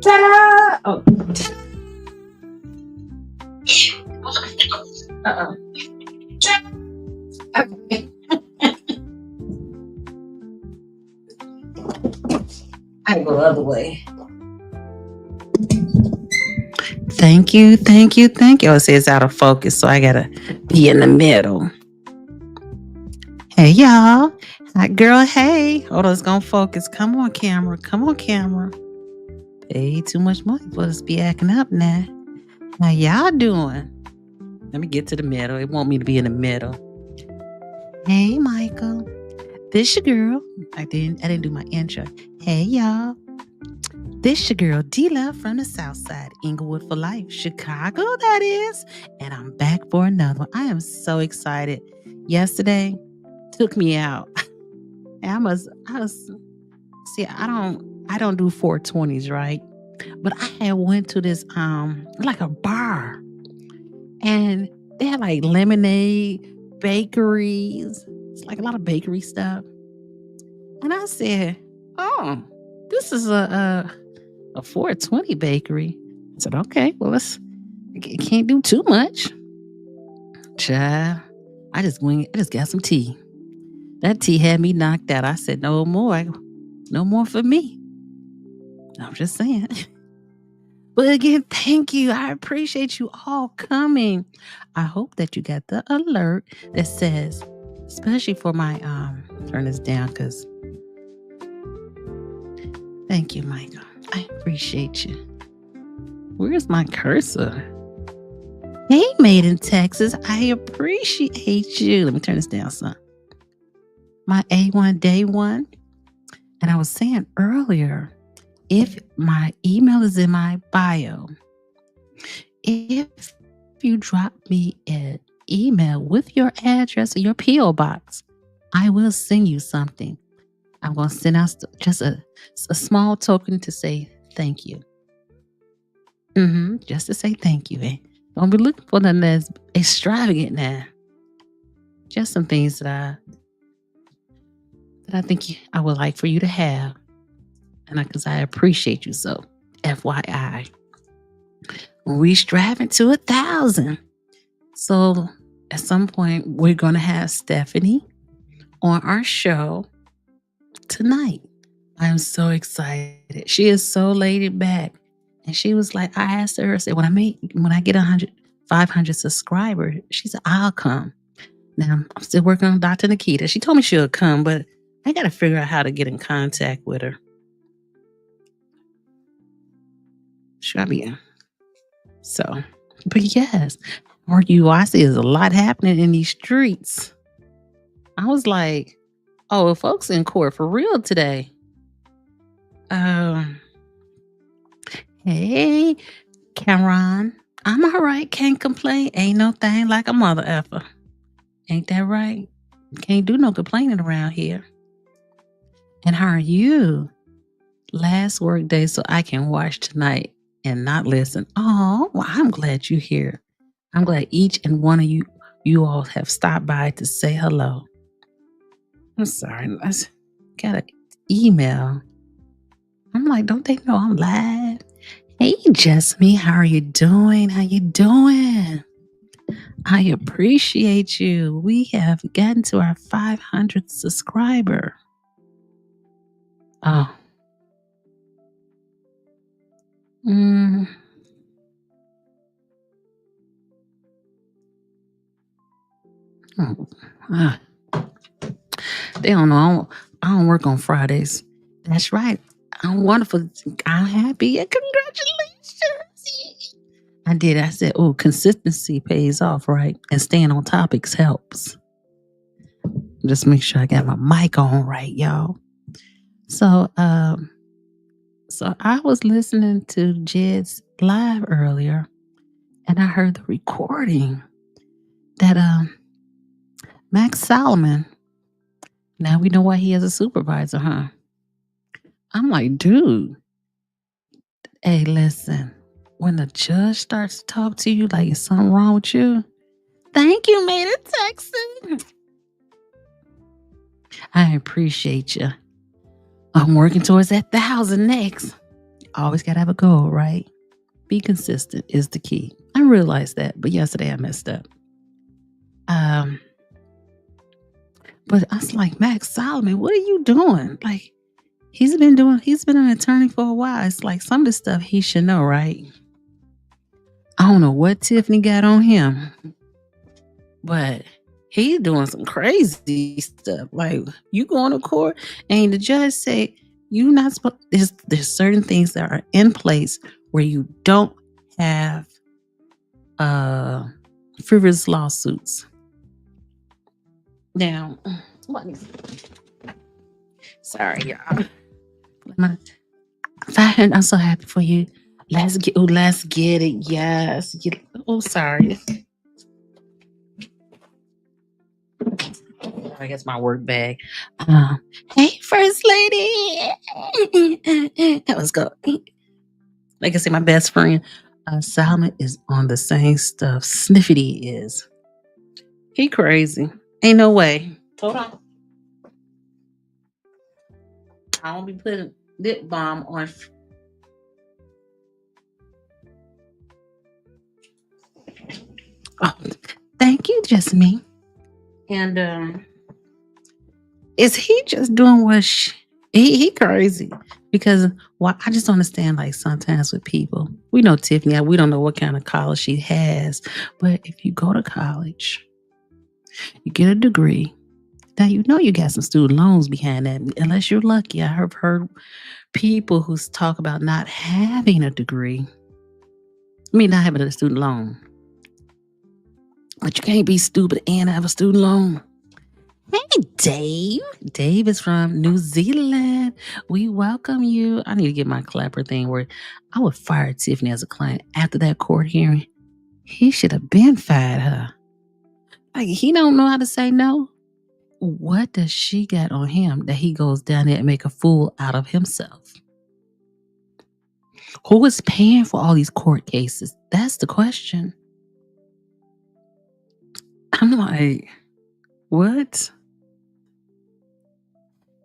Ta-da! Oh. Uh-oh. Okay. I go the other way. Thank you, thank you, thank you. Oh, it says out of focus, so I gotta be in the middle. Hey, y'all. Hi, girl. Hey. Hold on, it's gonna focus. Come on, camera. Come on, camera. Pay too much money for us to be acting up now. How y'all doing? Let me get to the middle. It want me to be in the middle. Hey, Michael. This your girl. I didn't do my intro. Hey, y'all. This your girl, D-Love from the South Side, Inglewood for life, Chicago, that is. And I'm back for another one. I am so excited. Yesterday took me out. And I don't do 420s, right? But I had went to this like a bar. And they had like lemonade, bakeries. It's like a lot of bakery stuff. And I said, oh, this is a 420 bakery. I said, okay, well, I can't do too much. Child, I just got some tea. That tea had me knocked out. I said, no more for me. I'm just saying. But again, thank you. I appreciate you all coming. I hope that you got the alert that says, especially for my turn this down because thank you, Michael. I appreciate you. Where's my cursor? Hey, Made in Texas. I appreciate you. Let me turn this down, son. My A1 day one. And I was saying earlier, if my email is in my bio, if you drop me an email with your address or your P.O. box, I will send you something. I'm going to send out just a small token to say thank you. Just to say thank you. Don't be looking for nothing that's extravagant now. Just some things that I think I would like for you to have. And because I appreciate you so. FYI. We striving to 1,000. So at some point, we're going to have Stephanie on our show tonight. I'm so excited. She is so laid back. And she was like, I asked her, I said, when I get 500 subscribers, she said, I'll come. Now, I'm still working on Dr. Nikita. She told me she'll come, but I got to figure out how to get in contact with her. Shabia. So, but yes, I see there's a lot happening in these streets. I was like, oh, folks in court for real today. Hey, Cameron. I'm all right. Can't complain. Ain't no thing like a mother effer. Ain't that right? Can't do no complaining around here. And how are you? Last work day so I can watch tonight and not listen. Oh, well, I'm glad you're here. I'm glad each and one of you all have stopped by to say hello. I'm sorry. I got an email. I'm like, don't they know I'm live? Hey, Jasmine, how are you doing? How you doing? I appreciate you. We have gotten to our 500th subscriber. Oh. They don't know. I don't work on Fridays. That's right. I'm wonderful. I'm happy. Congratulations. I did. I said, oh, consistency pays off, right? And staying on topics helps. Just make sure I got my mic on right, y'all. So I was listening to Jed's live earlier, and I heard the recording that Max Solomon. Now we know why he has a supervisor, huh? I'm like, dude. Hey, listen. When the judge starts to talk to you like it's something wrong with you, thank you, Made in Texas. I appreciate you. I'm working towards that 1,000 next. Always got to have a goal, right? Be consistent is the key. I realized that, but yesterday I messed up. Um, but I was like, Max Solomon, what are you doing? Like, he's been an attorney for a while. It's like some of the stuff he should know, right? I don't know what Tiffany got on him, but he's doing some crazy stuff. Like, you going to court and the judge say you not supposed. There's certain things that are in place where you don't have frivolous lawsuits. Now, sorry, y'all. I'm so happy for you. Let's get it. Yes. Sorry. I guess my work bag. Hey, First Lady. Let's go. Like I said, my best friend, Salma, is on the same stuff Sniffity is. He crazy. Ain't no way. Hold on. I won't be putting lip balm on. Oh, thank you, just me. And is he just doing what he crazy? Because I just don't understand, like, sometimes with people, we know Tiffany, we don't know what kind of college she has, but if you go to college, you get a degree, now you know you got some student loans behind that, unless you're lucky. I have heard people who talk about not having a degree. I mean, not having a student loan. But you can't be stupid and have a student loan. Hey, Dave. Dave is from New Zealand. We welcome you. I need to get my clapper thing where I would fire Tiffany as a client after that court hearing. He should have been fired her. Like, he don't know how to say no. What does she got on him that he goes down there and make a fool out of himself? Who is paying for all these court cases? That's the question. I'm like, what?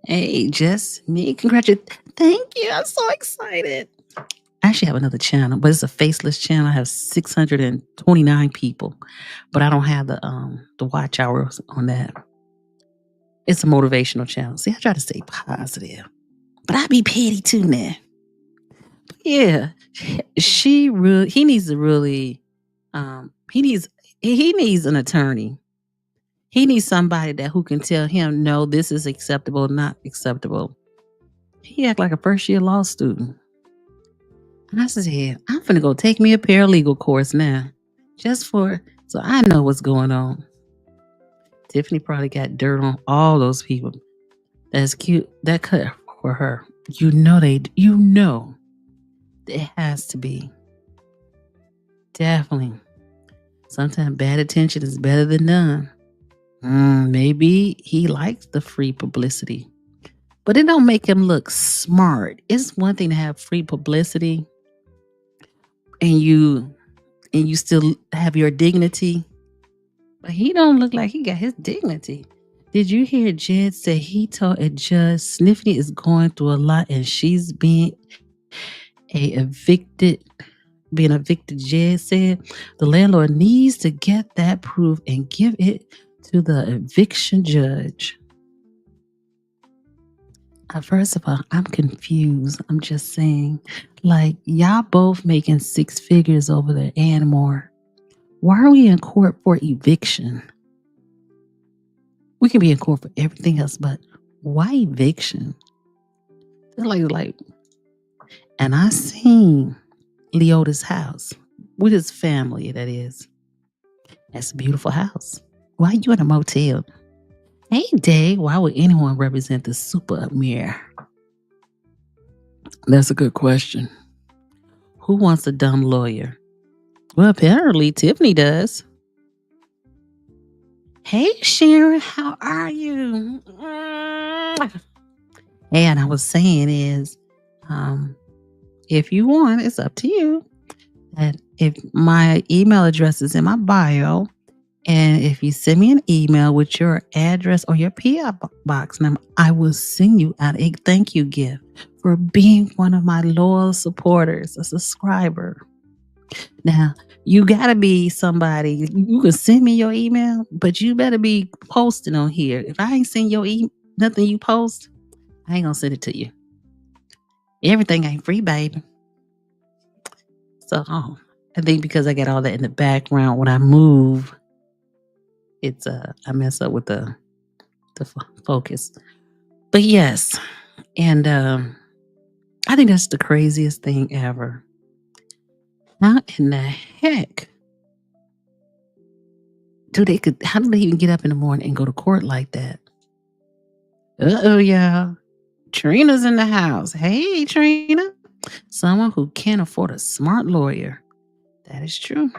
Hey, Jess, me, congratulations. Thank you. I'm so excited. I actually have another channel, but it's a faceless channel. I have 629 people, but I don't have the watch hours on that. It's a motivational channel. See, I try to stay positive, but I be petty too now. But yeah, he needs to really, he needs an attorney. He needs somebody who can tell him, no, this is acceptable, not acceptable. He act like a first-year law student. And I said, I'm finna go take me a paralegal course now, so I know what's going on. Tiffany probably got dirt on all those people. That's cute. That cut for her. You know it has to be. Definitely. Sometimes bad attention is better than none. Maybe he likes the free publicity, but it don't make him look smart. It's one thing to have free publicity and you still have your dignity, but he don't look like he got his dignity. Did you hear Jed say he told a judge Sniffy is going through a lot and she's being evicted? Jed said the landlord needs to get that proof and give it to the eviction judge. First of all, I'm confused. I'm just saying, like, y'all both making 6 figures over there and more. Why are we in court for eviction? We can be in court for everything else, but why eviction? Like, and I seen Leota's house with his family, that is. That's a beautiful house. Why are you in a motel? Hey, Dave, why would anyone represent the super Amir? That's a good question. Who wants a dumb lawyer? Well, apparently Tiffany does. Hey, Sharon, how are you? And I was saying is, if you want, it's up to you. And if my email address is in my bio, And if you send me an email with your address or your P.O. box number, I will send you out a thank you gift for being one of my loyal supporters, a subscriber. Now, you got to be somebody. You can send me your email, but you better be posting on here. If I ain't send your nothing you post, I ain't going to send it to you. Everything ain't free, baby. So, I think because I got all that in the background, when I move, it's I mess up with the focus. But yes, and I think that's the craziest thing ever. How in the heck how do they even get up in the morning and go to court like that? Yeah. Trina's in the house. Hey, Trina. Someone who can't afford a smart lawyer. That is true.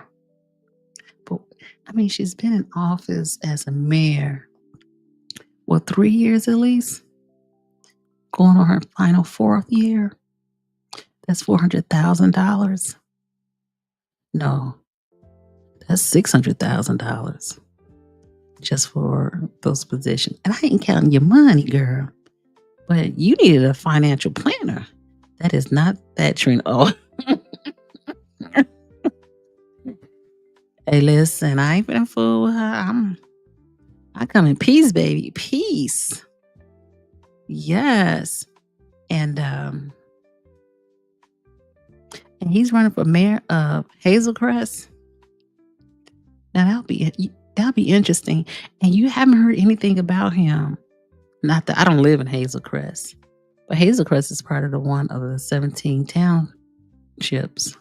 But I mean, she's been in office as a mayor, 3 years at least? Going on her final 4th year. That's $400,000. No, that's $600,000 just for those positions. And I ain't counting your money, girl. But you needed a financial planner. That is not that, Trina. Oh. Hey, listen, I ain't been fool with her. I come in peace, baby. Peace. Yes. And he's running for mayor of Hazelcrest. Now that'll be interesting. And you haven't heard anything about him. Not that I don't live in Hazelcrest, but Hazelcrest is part of one of the 17 townships.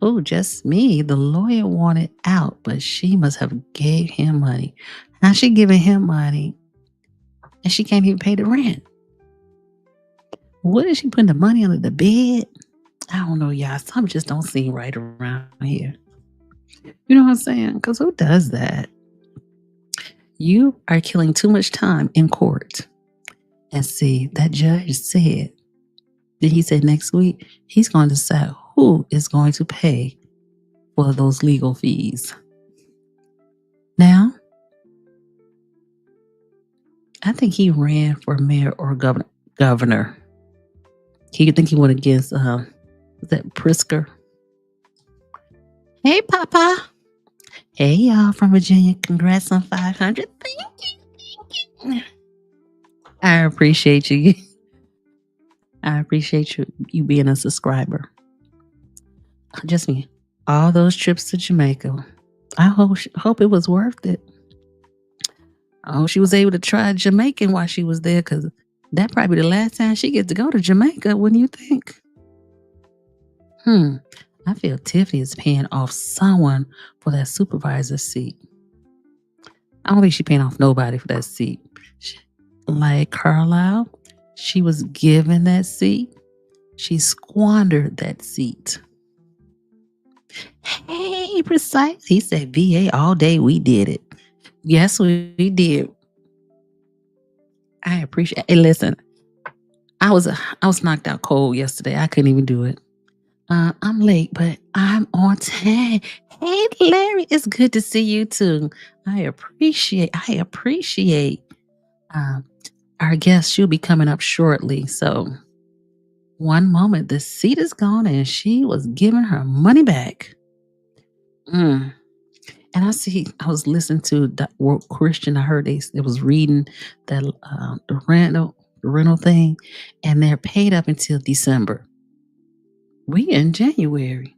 Oh, just me. The lawyer wanted out, but she must have gave him money. Now she giving him money, and she can't even pay the rent. What is she putting the money under the bed? I don't know, y'all. Something just don't seem right around here. You know what I'm saying? Because who does that? You are killing too much time in court. And see, that judge said, he said next week, he's going to decide who is going to pay for those legal fees. Now, I think he ran for mayor or governor. He think he went against, was that Prisker? Hey, Papa. Hey, y'all from Virginia. Congrats on 500. Thank you. I appreciate you. I appreciate you being a subscriber. Just me. All those trips to Jamaica. I hope it was worth it. I hope she was able to try Jamaican while she was there, because that probably the last time she gets to go to Jamaica, wouldn't you think? I feel Tiffany is paying off someone for that supervisor seat. I don't think she's paying off nobody for that seat. Like Carlisle, she was given that seat. She squandered that seat. Hey, precise. He said VA all day. We did it. Yes, we did. I appreciate it. Hey, listen, I was knocked out cold yesterday. I couldn't even do it. I'm late, but I'm on time. Hey, Larry, it's good to see you too. I appreciate our guest. She'll be coming up shortly. So one moment, the seat is gone and she was giving her money back. And I was listening to the Christian. I heard they was reading that the rental thing, and they're paid up until December. We in January.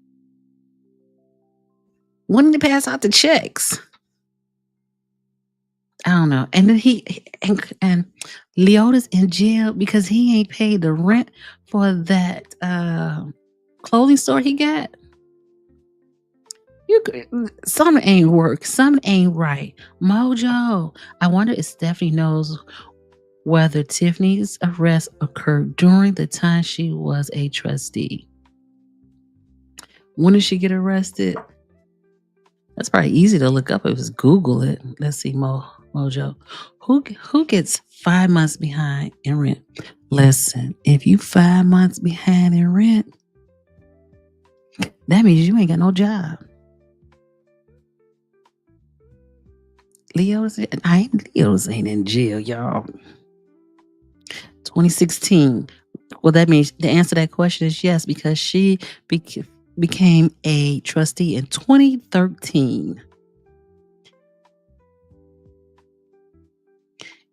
When did they pass out the checks? I don't know. And then and Leota's in jail because he ain't paid the rent for that clothing store he got. Something ain't work. Something ain't right. Mojo, I wonder if Stephanie knows whether Tiffany's arrest occurred during the time she was a trustee. When did she get arrested? That's probably easy to look up. Just Google it. Let's see, Mojo. Who gets 5 months behind in rent? Listen, if you 5 months behind in rent, that means you ain't got no job. Leo's ain't in jail, y'all. 2016. Well, that means the answer to that question is yes, because she became a trustee in 2013.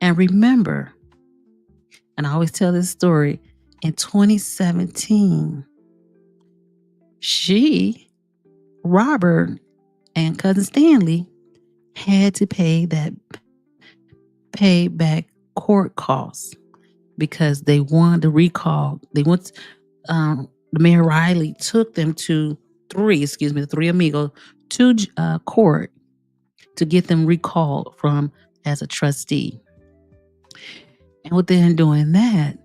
And remember, and I always tell this story, in 2017, Robert, and cousin Stanley had to pay back court costs because they won the recall. The Mayor Riley took them to the three amigos, to court to get them recalled from as a trustee. And within doing that,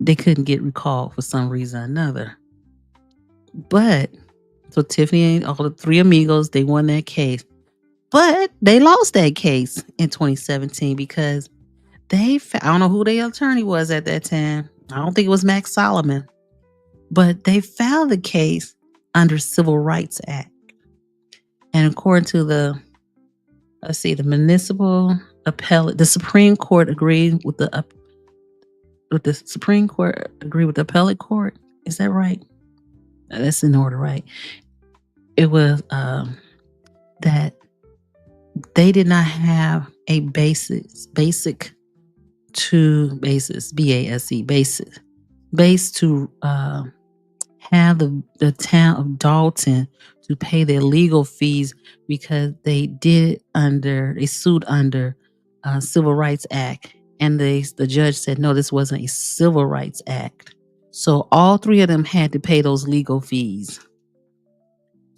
they couldn't get recalled for some reason or another. But so Tiffany and all the three amigos, they won that case. But they lost that case in 2017 because I don't know who their attorney was at that time. I don't think it was Max Solomon. But they filed the case under Civil Rights Act. And according to the municipal appellate, the Supreme Court agreed with the appellate court. Is that right? That's in order, right? It was that they did not have a base to have the town of Dalton to pay their legal fees because they sued under Civil Rights Act, and the judge said no, this wasn't a Civil Rights Act. So all three of them had to pay those legal fees.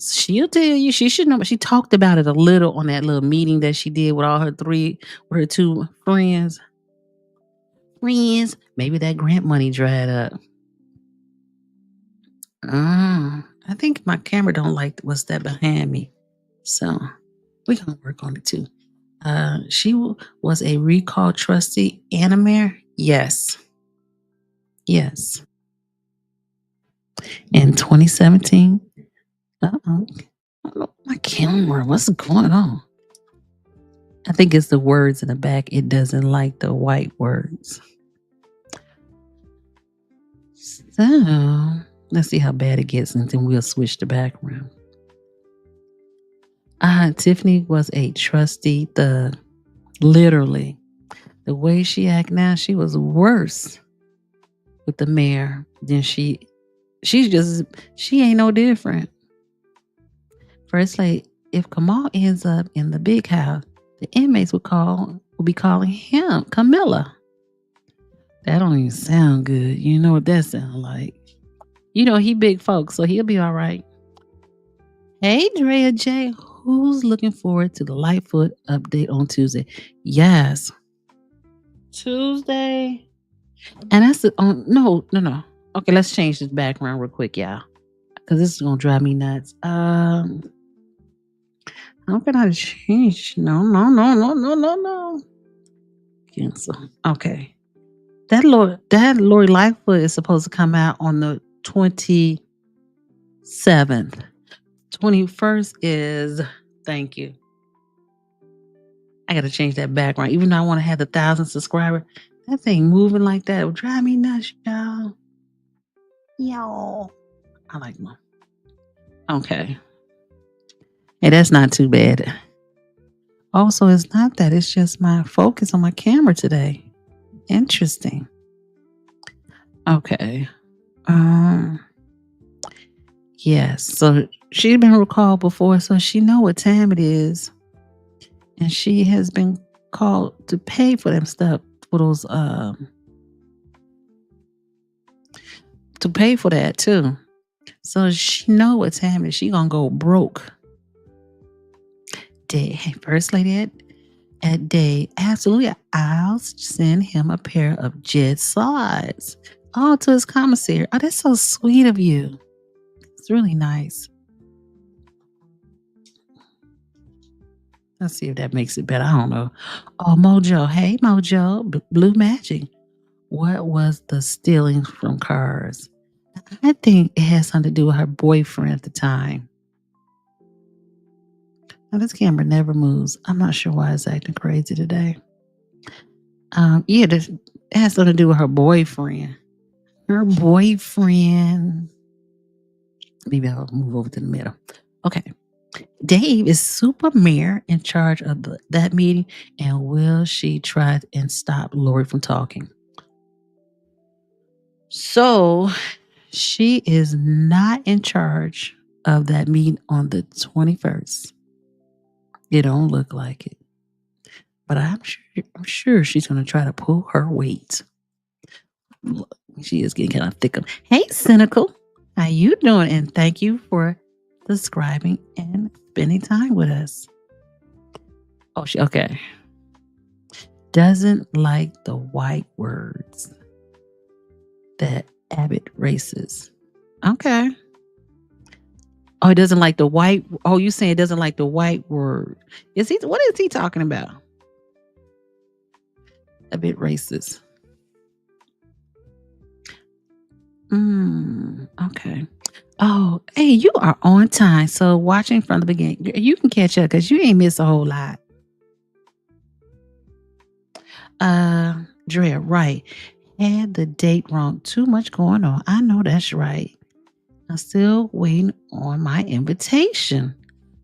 She'll tell you, she should know, but she talked about it a little on that little meeting that she did with her two friends. Maybe that grant money dried up. I think my camera don't like what's that behind me. So we're going to work on it too. She was a recall trustee. Anna Yes. In 2017. My camera, what's going on? I think it's the words in the back. It doesn't like the white words. So let's see how bad it gets, and then we'll switch the background. Tiffany was a trustee thug. Literally. The way she act now, she was worse with the mayor than she ain't no different. First, like, if Kamal ends up in the big house, the inmates will be calling him Camilla. That don't even sound good. You know what that sounds like. You know, he big folks, so he'll be all right. Hey, Drea J, who's looking forward to the Lightfoot update on Tuesday? Yes. Tuesday. And that's no. Okay, let's change this background real quick, y'all. Because this is going to drive me nuts. How can I change? No. Cancel. Okay. That Lori Lightfoot is supposed to come out on the 27th. 21st is, thank you. I got to change that background. Even though I want to have the 1,000 subscribers, that thing moving like that will drive me nuts, y'all. Y'all. I like them. Okay. Hey, that's not too bad. Also, it's not that. It's just my focus on my camera today. Interesting. Okay. Yes. So she's been recalled before, so she know what time it is. And she has been called to pay for them stuff, for those to pay for that too. So she know what time it is. She gonna go broke. First lady at day, absolutely, I'll send him a pair of jet slides. Oh, to his commissary. Oh, that's so sweet of you. It's really nice. Let's see if that makes it better. I don't know. Oh, Mojo. Hey, Mojo. Blue Magic. What was the stealing from cars? I think it has something to do with her boyfriend at the time. Now, this camera never moves. I'm not sure why it's acting crazy today. This it has something to do with her boyfriend. Her boyfriend. Maybe I'll move over to the middle. Okay. Dave is super mayor in charge of that meeting, and will she try and stop Lori from talking? So she is not in charge of that meeting on the 21st. It don't look like it. But I'm sure she's going to try to pull her weight. Look, she is getting kind of thick. Hey, Cynical. How you doing? And thank you for subscribing and spending time with us. Oh, okay. Doesn't like the white words that Abbott races. Okay. Oh, it doesn't like the white. Oh, you saying it doesn't like the white word? What is he talking about? A bit racist. Okay. Oh, hey, you are on time. So watching from the beginning, you can catch up because you ain't missed a whole lot. Drea, right. Had the date wrong. Too much going on. I know that's right. I'm still waiting on my invitation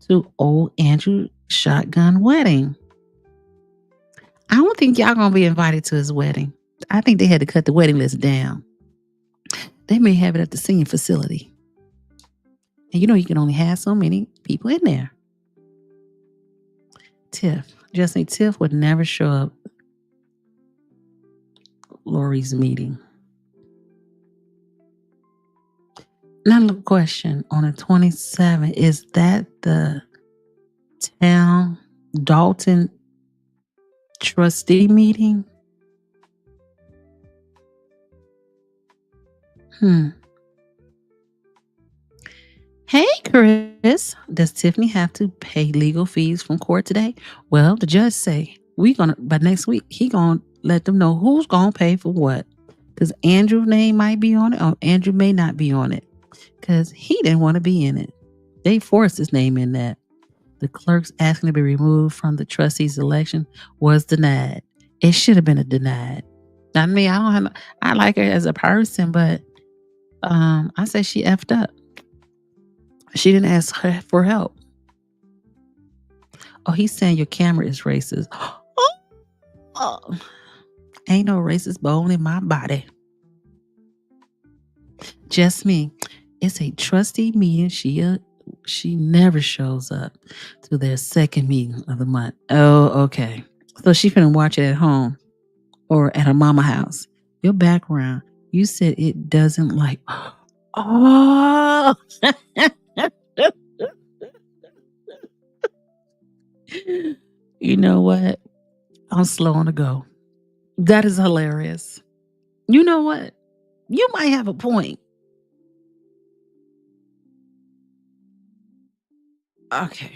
to old Andrew shotgun wedding. I don't think y'all gonna be invited to his wedding. I think they had to cut the wedding list down. They may have it at the senior facility. And you can only have so many people in there. Tiff would never show up Lori's meeting. Another question on the 27th, is that the Dalton trustee meeting? Hey, Chris. Does Tiffany have to pay legal fees from court today? Well, the judge say by next week, he gonna let them know who's gonna pay for what. Because Andrew's name might be on it, or Andrew may not be on it. Because he didn't want to be in it. They forced his name in that. The clerk's asking to be removed from the trustee's election was denied. It should have been a denied. I mean, I like her as a person, but I say she effed up. She didn't ask her for help. Oh, he's saying your camera is racist. Oh. Ain't no racist bone in my body. Just me. It's a trustee meeting. She never shows up to their second meeting of the month. Oh, okay. So she finna watch it at home or at her mama house. Your background, you said it doesn't like. Oh. You know what? I'm slow on the go. That is hilarious. You know what? You might have a point. Okay.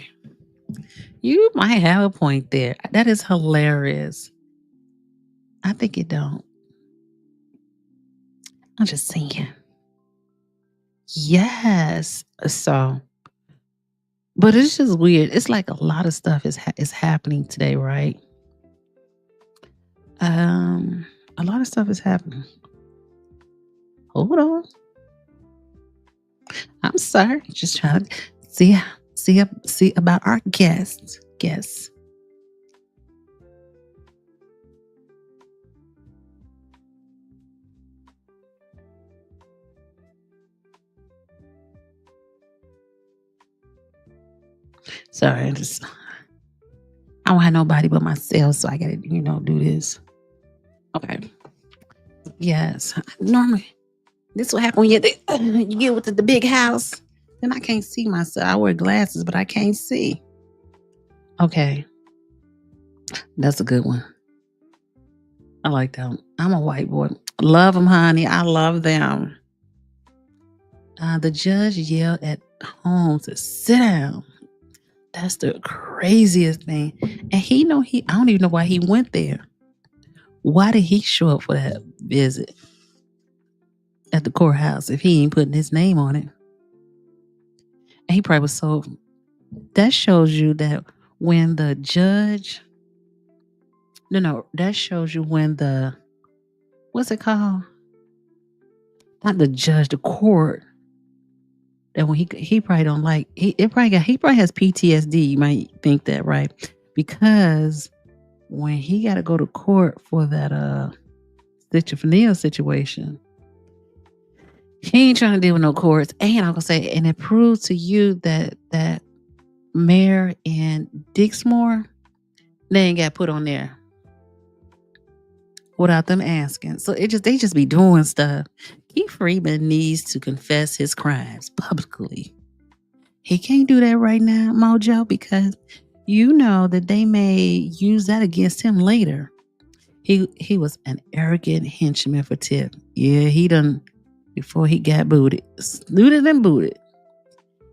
You might have a point there. That is hilarious. I think it don't. I'm just saying. Yes. So, but it's just weird. It's like a lot of stuff is happening today, right? A lot of stuff is happening. Hold on. I'm sorry. Just trying to see about our guests. Sorry, I don't have nobody but myself, so I gotta, do this. Okay. Yes. Normally, this will happen when you get with the big house. Then I can't see myself. I wear glasses, but I can't see. Okay. That's a good one. I like that one. I'm a white boy. Love them, honey. I love them. The judge yelled at Holmes to sit down. That's the craziest thing. And I don't even know why he went there. Why did he show up for that visit at the courthouse if he ain't putting his name on it? And he probably was so That shows you that when the judge, no, that shows you when the, what's it called? Not the judge, the court. That when he probably don't like he probably has PTSD. You might think that, right? Because when he got to go to court for that schizophrenia situation, he ain't trying to deal with no courts. And I'm gonna say, and it proves to you that mayor in Dixmoor, they ain't got put on there without them asking. So they just be doing stuff. Keith Freeman needs to confess his crimes publicly. He can't do that right now, Mojo, because you know that they may use that against him later. He was an arrogant henchman for Tip. Yeah, he done before he got booted. Snooted and booted.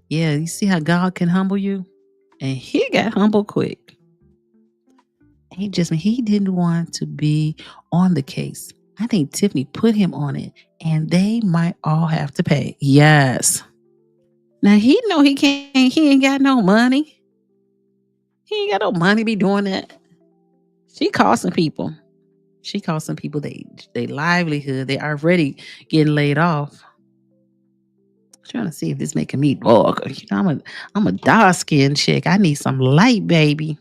Yeah, you see how God can humble you? And he got humbled quick. He didn't want to be on the case. I think Tiffany put him on it, and they might all have to pay. Yes. Now he know he can't. He ain't got no money. He ain't got no money to be doing that. She costing people. She costing people they livelihood. They already getting laid off. I'm trying to see if this making me dog. You know, I'm a dark skinned chick. I need some light, baby.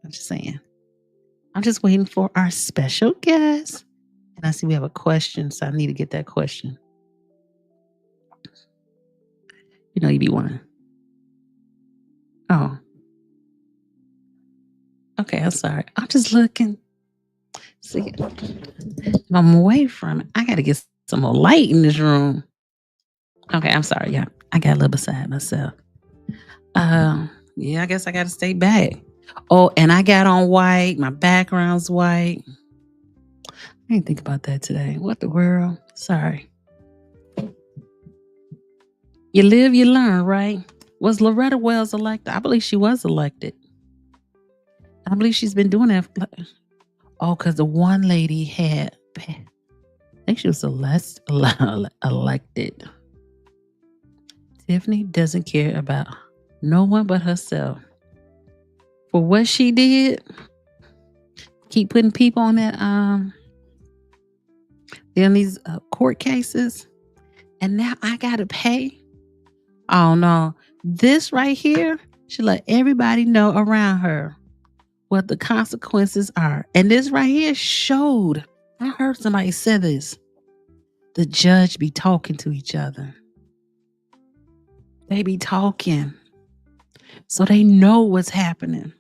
I'm just saying. I'm just waiting for our special guest. And I see we have a question, so I need to get that question. You know, you be wanting. Oh. Okay, I'm sorry. I'm just looking. See, I'm away from it. I got to get some more light in this room. Okay, I'm sorry. Yeah, I got a little beside myself. Yeah, I guess I got to stay back. Oh, and I got on white. My background's white. I didn't think about that today. What the world? Sorry. You live, you learn, right? Was Loretta Wells elected? I believe she was elected. I believe she's been doing that. Oh, because the one lady had, I think she was elected. Tiffany doesn't care about no one but herself. For what she did, keep putting people on that, on these court cases, and now I gotta pay. Oh no, this right here should let everybody know around her what the consequences are. And this right here showed. I heard somebody say this. The judge be talking to each other. They be talking. So they know what's happening.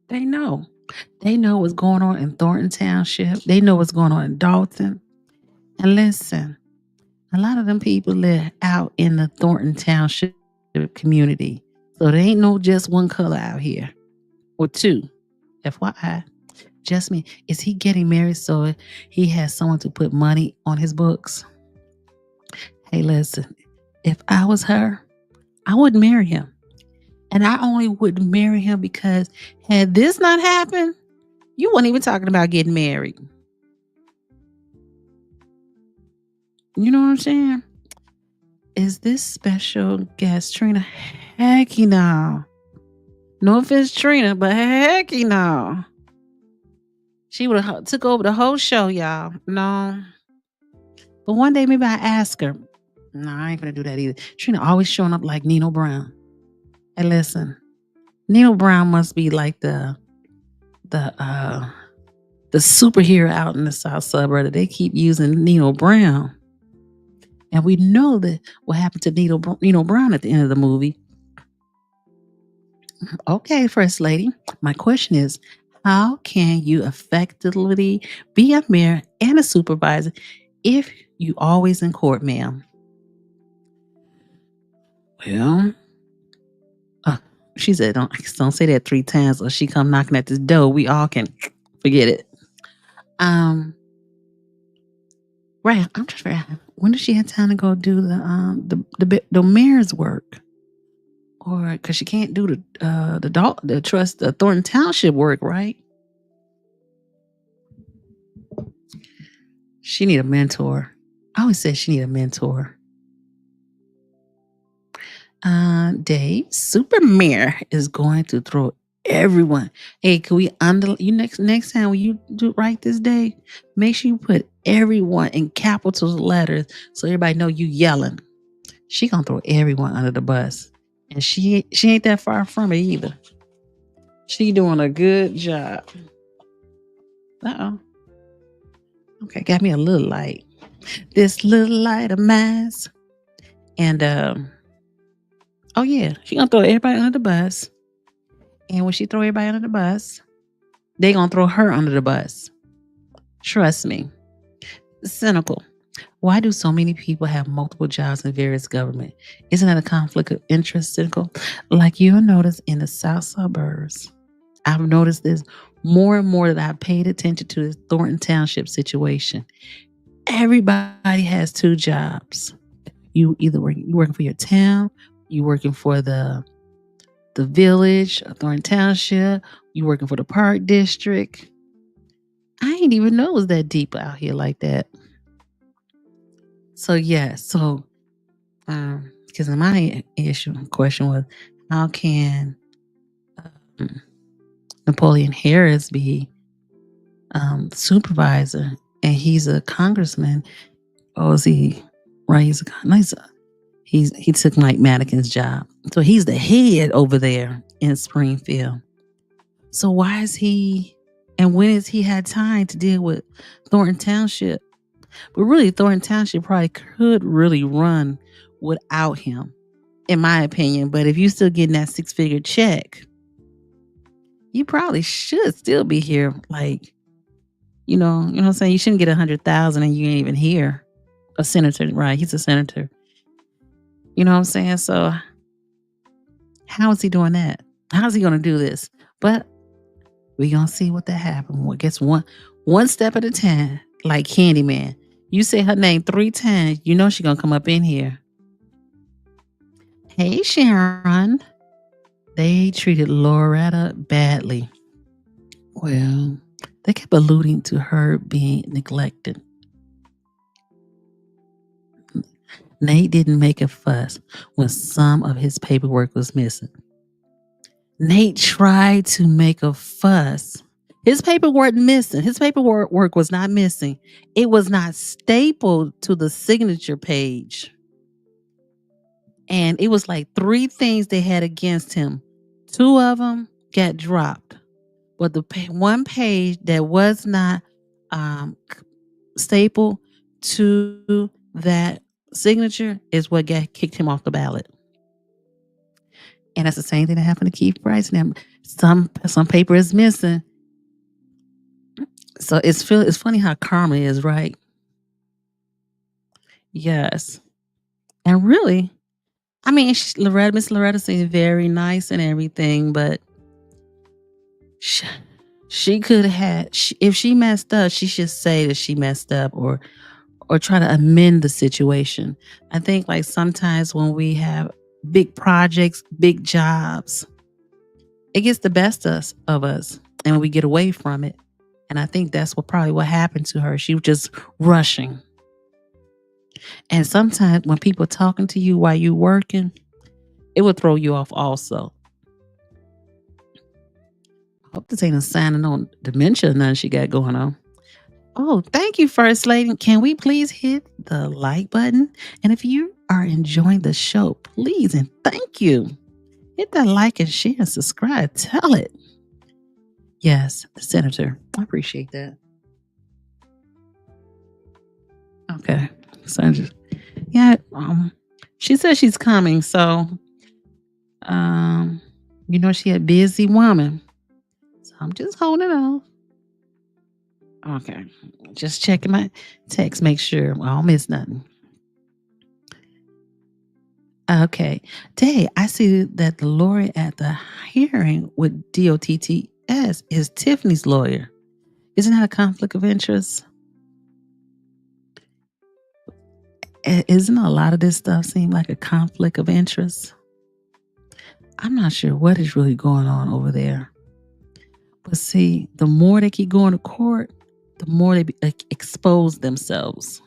They know. They know what's going on in Thornton Township. They know what's going on in Dalton. And listen, a lot of them people live out in the Thornton Township community. So there ain't no just one color out here. Or two. FYI. Just me. Is he getting married so he has someone to put money on his books? Hey, listen. If I was her, I wouldn't marry him. And I only wouldn't marry him because had this not happened, you weren't even talking about getting married. You know what I'm saying? Is this special guest Trina? Hecky no. No offense, Trina, but hecky no. She would have took over the whole show, y'all. No. But one day maybe I ask her. No, I ain't gonna do that either. Trina always showing up like Nino Brown. Hey, listen. Nino Brown must be like the superhero out in the South Suburb. They keep using Nino Brown. And we know that what happened to Nino Brown at the end of the movie. Okay, First Lady, my question is, how can you effectively be a mayor and a supervisor if you always in court, ma'am? Well, she said, don't say that 3 times or she come knocking at this door. We all can forget it. Right. I'm just figuring when does she have time to go do the mayor's work? Or because she can't do the Thornton Township work, right? She need a mentor. I always said she need a mentor. Dave, Super Mayor is going to throw everyone. Hey, can we under you next time when you do write this day? Make sure you put everyone in capital letters so everybody know you yelling. She gonna throw everyone under the bus, and she ain't that far from it either. She doing a good job. Uh-oh. Okay, got me a little light. This little light of mine. And oh yeah, she gonna throw everybody under the bus. And when she throw everybody under the bus, they gonna throw her under the bus. Trust me. Cynical. Why do so many people have multiple jobs in various government? Isn't that a conflict of interest, cynical? Like you'll notice in the south suburbs, I've noticed this more and more that I've paid attention to this Thornton Township situation. Everybody has two jobs. You working for your town, you working for the village, Thornton Township, you working for the park district. I ain't even know it was that deep out here like that. So yeah, because my question was, how can um, Napoleon Harris be supervisor and he's a congressman? Oh, is he right? He took Mike Madigan's job, so he's the head over there in Springfield. So why is he? And when has he had time to deal with Thornton Township? But really, Thornton Township probably could really run without him, in my opinion. But if you still getting that 6-figure check, you probably should still be here. Like, you know what I'm saying? You shouldn't get 100,000 and you ain't even here. A senator, right? He's a senator. You know what I'm saying? So how is he doing that? How's he going to do this? But we're going to see what that happens. What gets one step at a time, like Candyman. You say her name 3 times, you know she's going to come up in here. Hey, Sharon. They treated Loretta badly. Well, they kept alluding to her being neglected. Nate didn't make a fuss when some of his paperwork was missing. Nate tried to make a fuss. His paperwork missing. His paperwork was not missing. It was not stapled to the signature page. And it was like 3 things they had against him. 2 of them got dropped. But the one page that was not stapled to that signature is what kicked him off the ballot. And that's the same thing that happened to Keith Price. Now, some paper is missing. So it's funny how karma is, right? Yes. And really, I mean, Miss Loretta seems very nice and everything, but she could have had, if she messed up, she should say that she messed up or try to amend the situation. I think like sometimes when we have big projects, big jobs, it gets the best of us and we get away from it. And I think that's probably what happened to her. She was just rushing. And sometimes when people talking to you while you working, it will throw you off also. I hope this ain't a sign of no dementia or nothing she got going on. Oh, thank you, First Lady. Can we please hit the like button? And if you are enjoying the show, please and thank you. Hit that like and share and subscribe. Tell it. Yes, the senator. I appreciate that. Okay. So yeah, she says she's coming. So, she a busy woman. So I'm just holding on. Okay. Just checking my text, make sure I don't miss nothing. Okay. Today, I see that the lawyer at the hearing with DOTTS is Tiffany's lawyer. Isn't that a conflict of interest? Isn't a lot of this stuff seem like a conflict of interest? I'm not sure what is really going on over there. But see, the more they keep going to court, the more they expose themselves.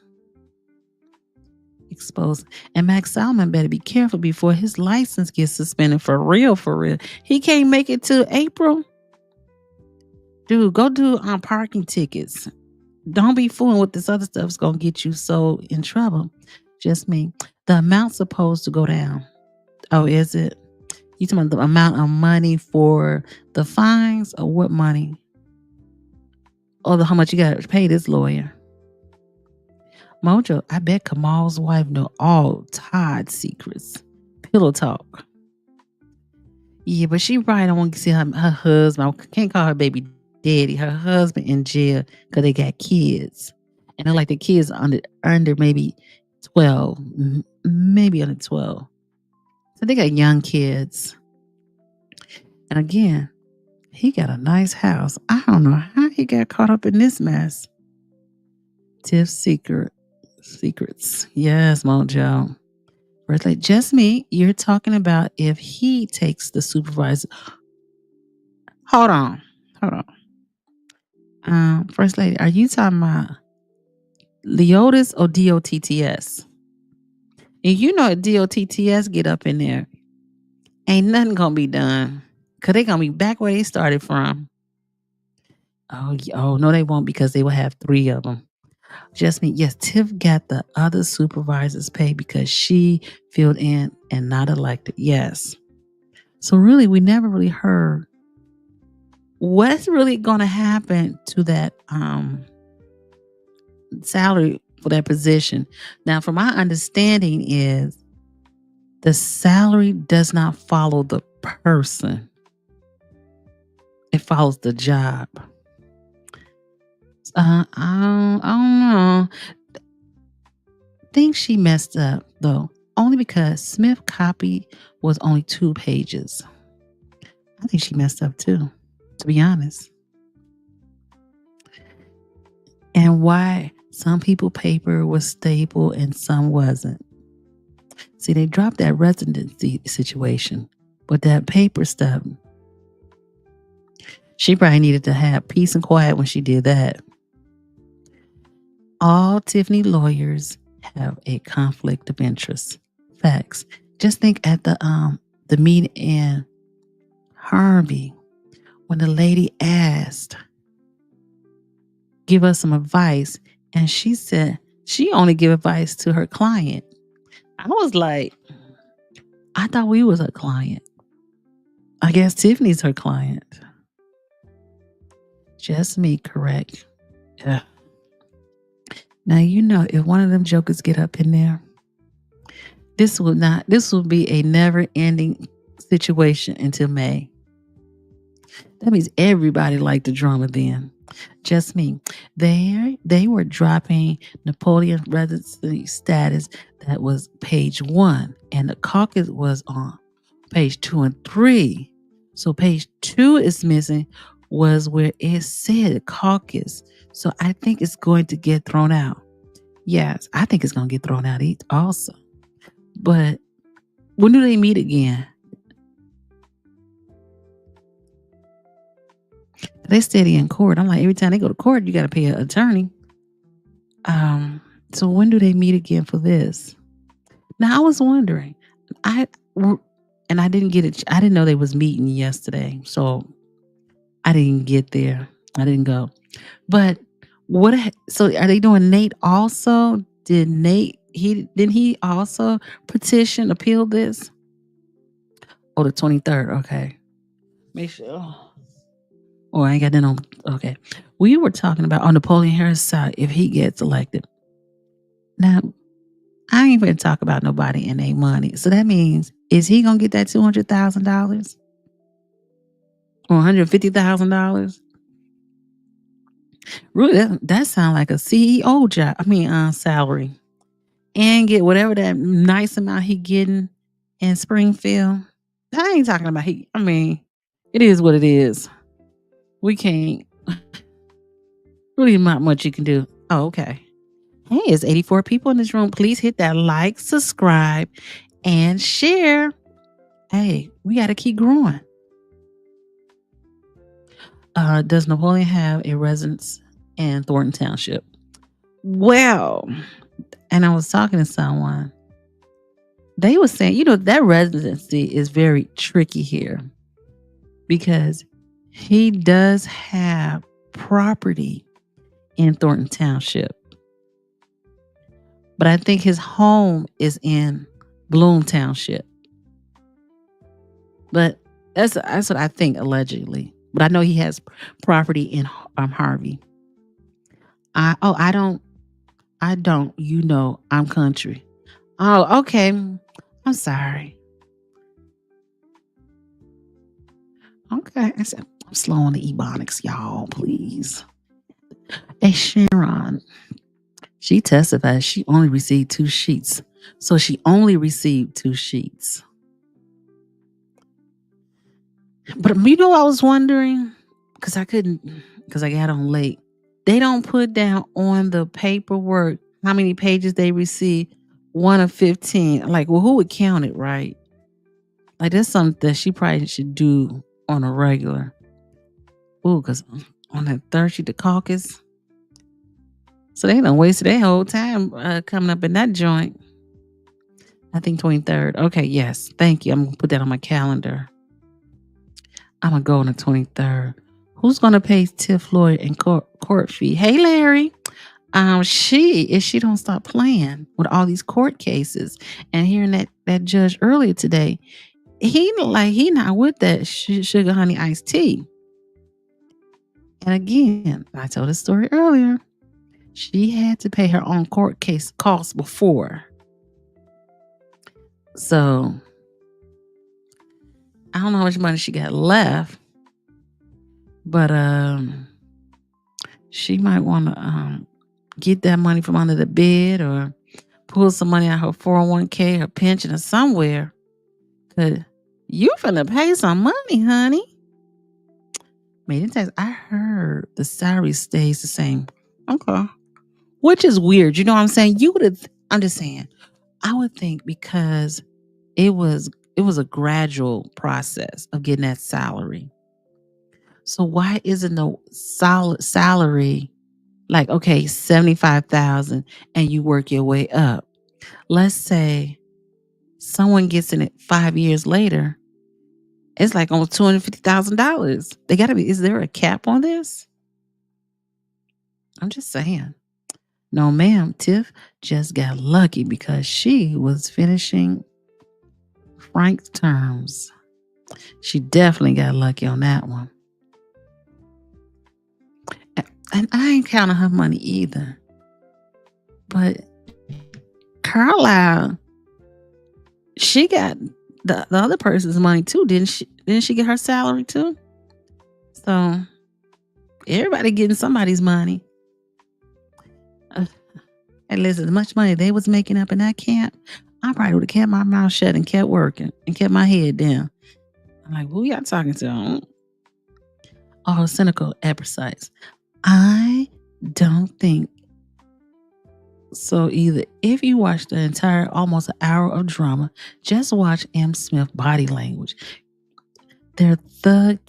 exposed. And Max Salmon better be careful before his license gets suspended for real, for real. He can't make it to April. Dude, go do parking tickets. Don't be fooling with this other stuff. It's gonna get you so in trouble. Just me. The amount's supposed to go down. Oh, is it? You talking about the amount of money for the fines, or what money? Or how much you got to pay this lawyer? Mojo, I bet Kamal's wife know all Todd's secrets. Pillow talk. Yeah, but she right. I want to see her husband. I can't call her baby daddy. Her husband in jail because they got kids. And they're like the kids under maybe 12. Maybe under 12. So they got young kids. And again, he got a nice house. I don't know how he got caught up in this mess. Tiff's secrets. Yes, Mojo. First lady, just me. You're talking about if he takes the supervisor. Hold on. First lady, are you talking about Leotis or DOTTS? And you know if DOTTS get up in there, ain't nothing gonna be done. Because they gonna be back where they started from. Oh, no, they won't, because they will have 3 of them. Just me. Yes, Tiff got the other supervisor's pay because she filled in and not elected. Yes. So really, we never really heard what's really going to happen to that salary for that position. Now, from my understanding is the salary does not follow the person. It follows the job. I don't know. I think she messed up, though, only because Smith copy was only 2 pages. I think she messed up, too, to be honest. And why some people paper was stable and some wasn't. See, they dropped that residency situation, but that paper stuff, she probably needed to have peace and quiet when she did that. All Tiffany lawyers have a conflict of interest. Facts. Just think at the meeting in Harvey when the lady asked, give us some advice, and she said she only give advice to her client. I was like, I thought we was her client. I guess Tiffany's her client. Just me, correct? Yeah. Now, you know, if one of them jokers get up in there, this will be a never-ending situation until May. That means everybody liked the drama then. Just me. They were dropping Napoleon's residency status. That was page 1, and the caucus was on page 2 and 3. So page 2 is missing, was where it said caucus. So I think it's going to get thrown out. Yes, I think it's going to get thrown out also. But when do they meet again? They steady in court. I'm like, every time they go to court, you got to pay an attorney. So when do they meet again for this? Now, I was wondering. I didn't get it. I didn't know they was meeting yesterday. So I didn't get there. I didn't go. But so are they doing Nate also? Didn't he also appeal this? Oh, the 23rd. Okay. Make sure. Oh, I ain't got that on. Okay. We were talking about on Napoleon Harris' side if he gets elected. Now, I ain't even talk about nobody and their money. So that means, is he going to get that $200,000? Or $150,000? Really, that sounds like a CEO job. Salary. And get whatever that nice amount he getting in Springfield. I ain't talking about it is what it is. We can't. Really not much you can do. Oh, okay. Hey, it's 84 people in this room. Please hit that like, subscribe, and share. Hey, we got to keep growing. Does Napoleon have a residence in Thornton Township? Well, And I was talking to someone. They were saying, that residency is very tricky here because he does have property in Thornton Township. But I think his home is in Bloom Township. But that's what I think allegedly. But I know he has property in Harvey. I don't. I'm country. Oh, okay. I'm sorry. Okay. I said I'm slow on the ebonics, y'all. Please. Hey, Sharon. She testified she only received 2 sheets. So she only received 2 sheets. But I was wondering, because I got on late. They don't put down on the paperwork how many pages they received. 1 of 15. Like, well, who would count it, right? Like, that's something that she probably should do on a regular. Ooh, because on that third sheet, the caucus. So they done wasted their whole time coming up in that joint. I think 23rd. Okay, yes. Thank you. I'm going to put that on my calendar. I'm going to go on the 23rd. Who's going to pay Tiff Floyd and court fee? Hey, Larry. If she don't stop playing with all these court cases and hearing that judge earlier today, he not with that sugar honey iced tea. And again, I told the story earlier. She had to pay her own court case costs before. So I don't know how much money she got left, but she might want to get that money from under the bed or pull some money out her 401k, her pension, or somewhere. Cause you finna pay some money, honey. I heard the salary stays the same. Okay. Which is weird. You know what I'm saying? I'm just saying. I would think because it was a gradual process of getting that salary. So why isn't the solid salary like, okay, 75,000 and you work your way up? Let's say someone gets in it 5 years later. It's like almost $250,000. Is there a cap on this? I'm just saying. No, ma'am, Tiff just got lucky because she was finishing Frank's terms. She definitely got lucky on that one. And I ain't counting her money either. But Carlisle, she got the other person's money too, didn't she? Didn't she get her salary too? So everybody getting somebody's money. And listen, as much money they was making up in that camp, I probably would have kept my mouth shut and kept working and kept my head down. I'm like, who y'all talking to? Oh, cynical episodes. I don't think so either. If you watch the entire almost an hour of drama, just watch M. Smith body language. Their thug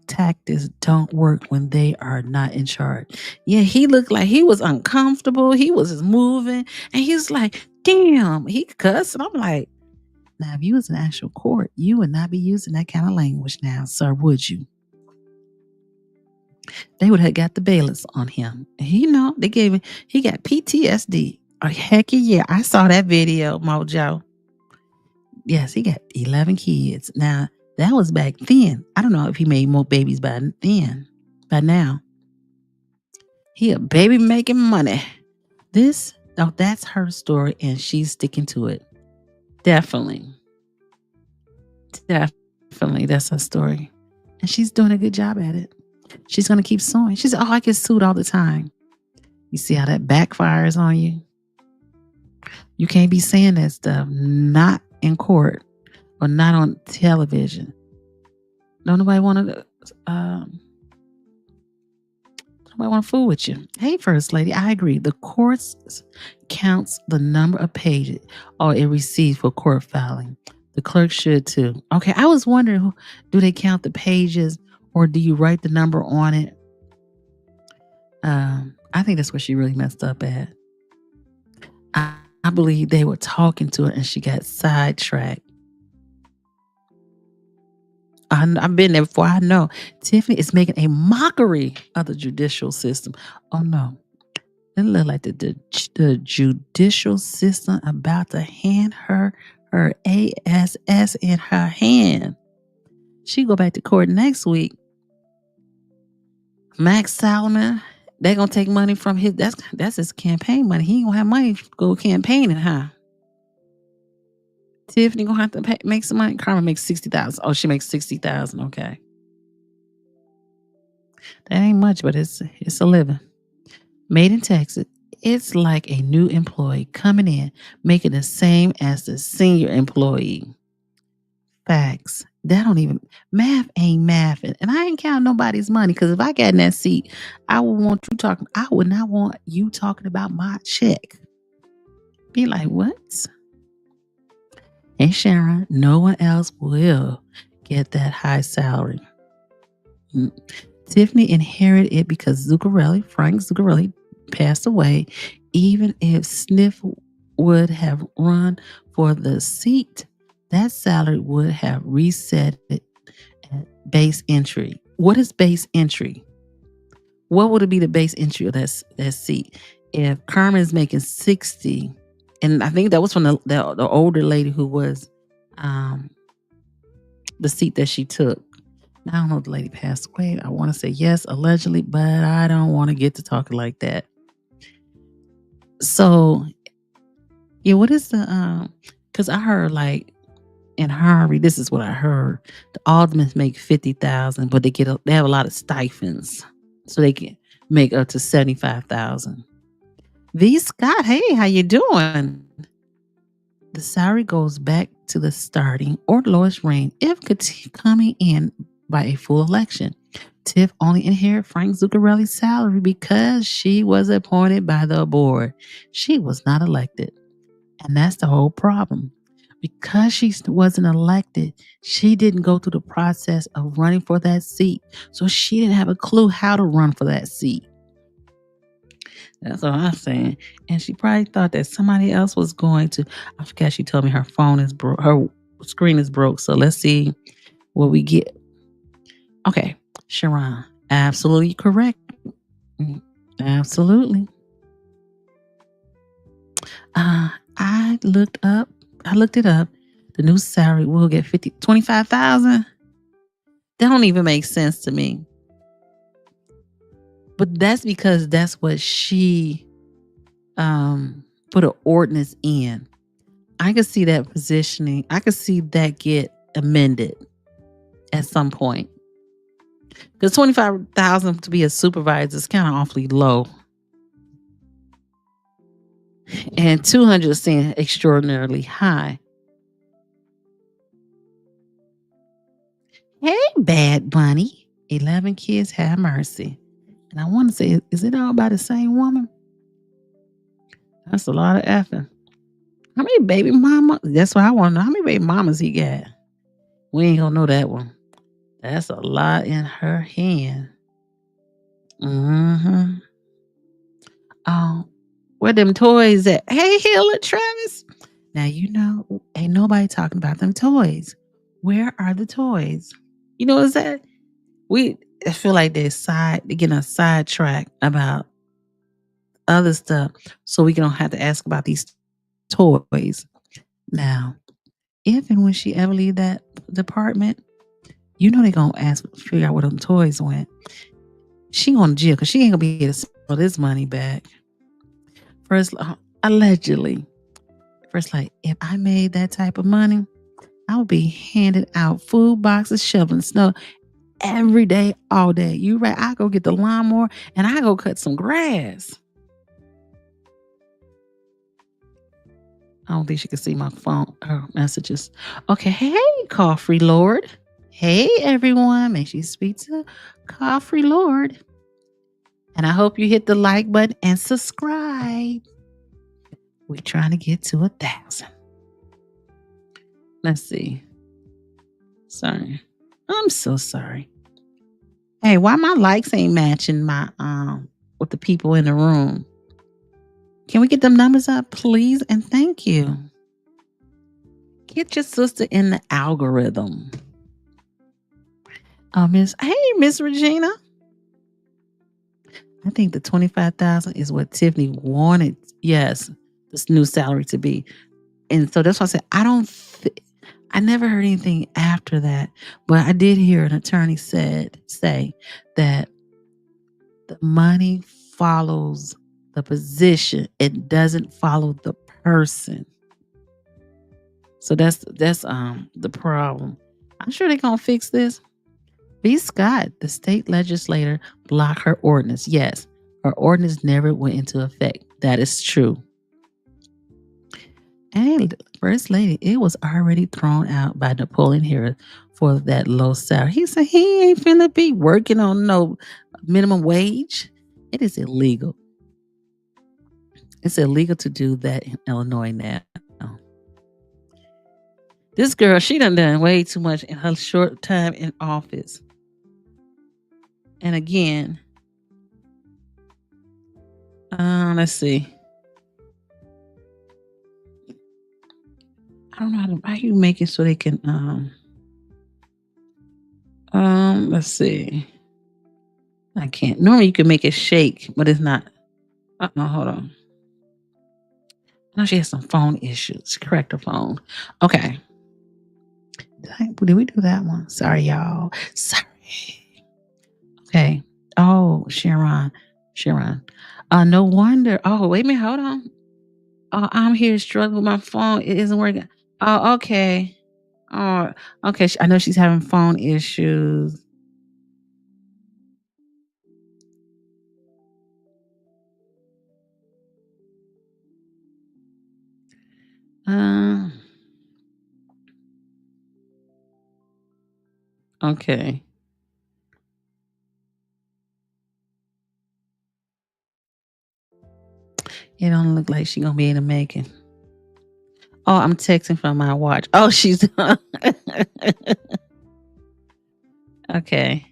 tactics don't work when they are not in charge. Yeah, he looked like he was uncomfortable. He was just moving. And he's like, damn, he cussed. And I'm like, now, if you was in actual court, you would not be using that kind of language now, sir, would you? They would have got the bailiffs on him. He got PTSD. Oh, heck yeah. I saw that video, Mojo. Yes, he got 11 kids. Now, that was back then. I don't know if he made more babies by now. He a baby making money. That's her story, and she's sticking to it. Definitely, that's her story. And she's doing a good job at it. She's going to keep suing. She said, I get sued all the time. You see how that backfires on you? You can't be saying that stuff, not in court or not on television. Don't nobody want to fool with you. Hey, First Lady, I agree. The courts counts the number of pages it receives for court filing. The clerk should too. Okay, I was wondering, do they count the pages or do you write the number on it? I think that's what she really messed up at. I believe they were talking to her and she got sidetracked. I've been there before. I know. Tiffany is making a mockery of the judicial system. Oh no. It looked like the judicial system about to hand her ASS in her hand. She go back to court next week. Max Solomon, they gonna take money from his. That's his campaign money. He ain't gonna have money to go campaigning, huh? Tiffany gonna have to make some money. Carmen makes 60,000. Oh, she makes 60,000. Okay, that ain't much, but it's a living. Made in Texas. It's like a new employee coming in, making the same as the senior employee. Facts. That don't even math ain't mathing. And I ain't counting nobody's money because if I got in that seat, I would not want you talking about my check. Be like, what? And Sharon, no one else will get that high salary. Tiffany inherited it because Frank Zuccarelli, passed away. Even if Sniff would have run for the seat, that salary would have reset it at base entry. What is base entry? What would it be the base entry of that seat? If Carmen is making 60, and I think that was from the older lady who was the seat that she took. Now, I don't know if the lady passed away. I want to say yes, allegedly, but I don't want to get to talking like that. So, yeah, what is the because I heard like in Harvey, this is what I heard. The aldermen make 50,000, but they have a lot of stipends, so they can make up to 75,000. V. Scott, hey, how you doing? The salary goes back to the starting or lowest range if coming in by a full election. Tiff only inherited Frank Zuccarelli's salary because she was appointed by the board. She was not elected. And that's the whole problem. Because she wasn't elected, she didn't go through the process of running for that seat. So she didn't have a clue how to run for that seat. That's what I'm saying. And she probably thought that somebody else was going to. I forgot she told me her phone is broke. Her screen is broke. So let's see what we get. Okay. Sharon, absolutely correct. Absolutely. I looked it up. The new salary will get 25,000. That don't even make sense to me. But that's because that's what she put an ordinance in. I could see that positioning. I could see that get amended at some point. Because 25,000 to be a supervisor is kind of awfully low. And 200 seems extraordinarily high. Hey, Bad Bunny. 11 kids, have mercy. And I want to say, is it all by the same woman? That's a lot of effing. How many baby mamas? That's what I want to know. How many baby mamas he got? We ain't gonna know that one. That's a lot in her hand. Mm-hmm. Oh, where them toys at? Hey, Hilla, Travis. Now, ain't nobody talking about them toys. Where are the toys? You know what's that? I feel like they're getting a sidetrack about other stuff, so we don't have to ask about these toys. Now, if and when she ever leave that department, they're gonna figure out where them toys went. She going to jail because she ain't gonna be able to sell this money back. First, allegedly. First, like, if I made that type of money, I would be handing out food boxes, shoveling snow every day, all day. You right? I go get the lawnmower and I go cut some grass. I don't think she can see my phone, her messages. Okay, hey, Coffee Lord. Hey, everyone. Make sure you speak to Coffee Lord. And I hope you hit the like button and subscribe. We're trying to get to 1,000. Let's see. Sorry. I'm so sorry. Hey, why my likes ain't matching my with the people in the room? Can we get them numbers up, please? And thank you. Get your sister in the algorithm. Miss Regina. I think the 25,000 is what Tiffany wanted. Yes, this new salary to be, and so that's why I said I don't. I never heard anything after that, but I did hear an attorney say that the money follows the position; it doesn't follow the person. So that's the problem. I'm sure they're gonna fix this. B. Scott, the state legislator, blocked her ordinance. Yes, her ordinance never went into effect. That is true. And First Lady, it was already thrown out by Napoleon Hill for that low salary. He said he ain't finna be working on no minimum wage. It is illegal. It's illegal to do that in Illinois now. This girl, she done way too much in her short time in office. And again, let's see. I don't know how you make it so they can let's see. I can't. Normally you can make it shake, but it's not. Hold on. No, she has some phone issues. Correct her phone. Okay. Did we do that one? Sorry, y'all. Sorry. Okay. Oh, Sharon. No wonder. Oh, wait a minute. Hold on. Oh, I'm here struggling with my phone. It isn't working. Oh, okay. Oh, okay. I know she's having phone issues. Okay. It don't look like she's gonna be able to make it. Oh, I'm texting from my watch. Oh, she's okay.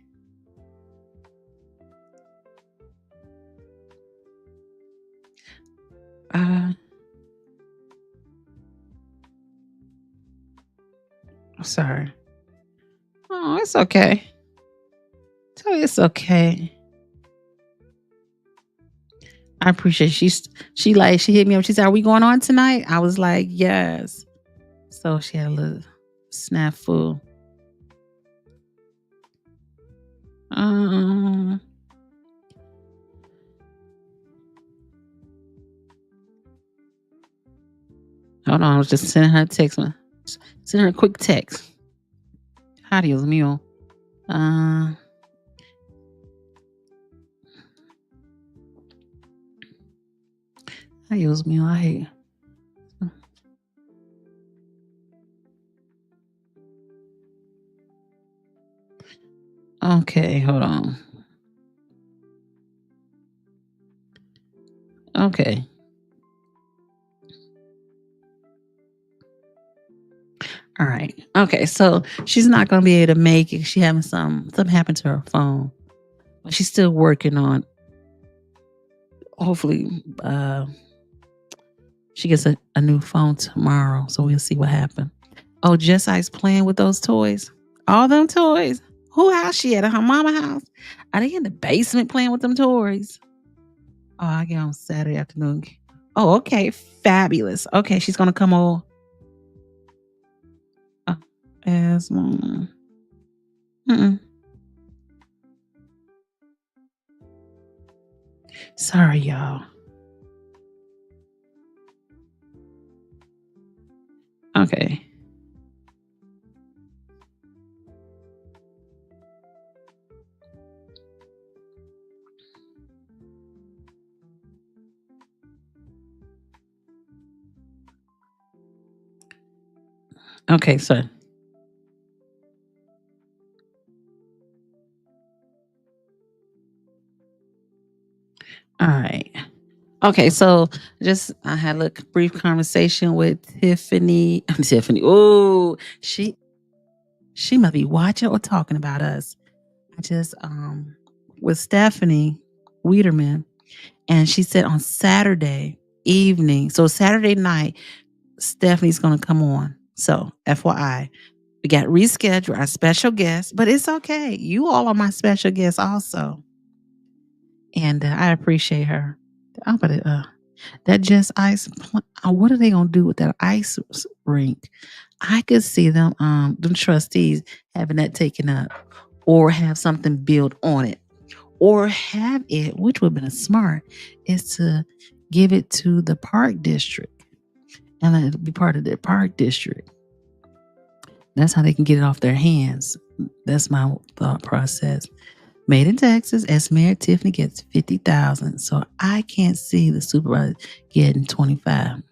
Sorry. Oh, it's okay. Tell me it's okay. I appreciate she hit me up. She said, "Are we going on tonight?" I was like, "Yes." So she had a little snafu. Hold on, I was just sending her a text. Send her a quick text. How Dios mío. Dios mío, I hate. Okay, hold on. Okay. All right. Okay, so she's not gonna be able to make it. She having something happened to her phone, but she's still working on. Hopefully, she gets a new phone tomorrow, so we'll see what happened. Oh, Jessi's playing with those toys. All them toys. Who house she at? At her mama house? Are they in the basement playing with them toys? Oh, I get on Saturday afternoon. Oh, okay. Fabulous. Okay, she's gonna come over. As mom. Sorry, y'all. Okay. Okay, so all right. Okay, so I had a brief conversation with Tiffany. Tiffany. Oh, she must be watching or talking about us. I just with Stephanie Wiederman, and she said on Saturday evening. So Saturday night, Stephanie's going to come on. So FYI, we got rescheduled our special guest, but it's okay. You all are my special guests also. And I appreciate her. I'm going to, that Just Ice, what are they going to do with that ice rink? I could see them trustees having that taken up or have something built on it. Or have it, which would have been smart, is to give it to the park district and let it be part of their park district. That's how they can get it off their hands. That's my thought process. Made in Texas, as Mayor Tiffany gets $50,000, so I can't see the supervisor getting $25,000.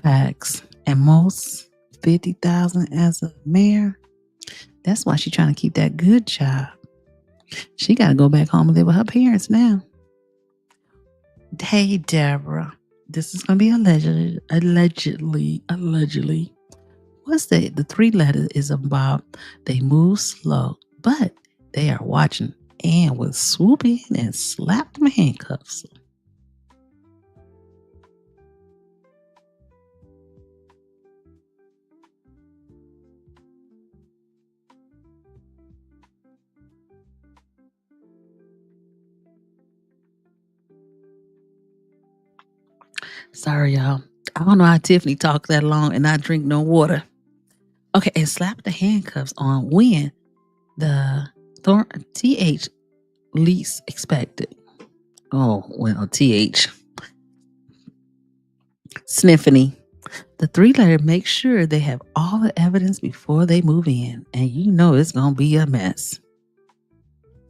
Facts. And most $50,000 as a mayor. That's why she's trying to keep that good job. She got to go back home and live with her parents now. Hey, Deborah. This is going to be allegedly. What's the 3 letters is about they move slow, but they are watching and will swoop in and slap them handcuffs. Sorry, y'all. I don't know how Tiffany talked that long and I drink no water. Okay, and slap the handcuffs on when the Thornton TH least expected. Oh, well, TH. Sniffany. The 3-letter makes sure they have all the evidence before they move in. And you know it's going to be a mess.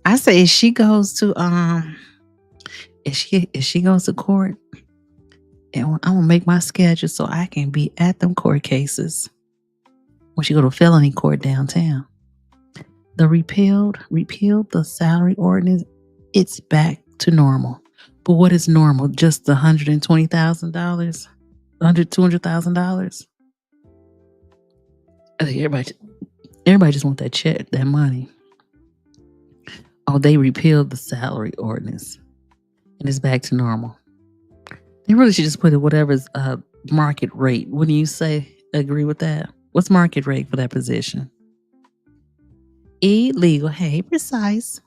I say if she goes to if she goes to court, and I'm gonna make my schedule so I can be at them court cases when she go to felony court downtown. The repealed the salary ordinance. It's back to normal. But what is normal? Just the $120,000, $200,000. I think everybody just want that check, that money. Oh, they repealed the salary ordinance, and it's back to normal. They really should just put it whatever's market rate. Wouldn't you say? Agree with that? What's market rate for that position? Illegal. Hey, precise.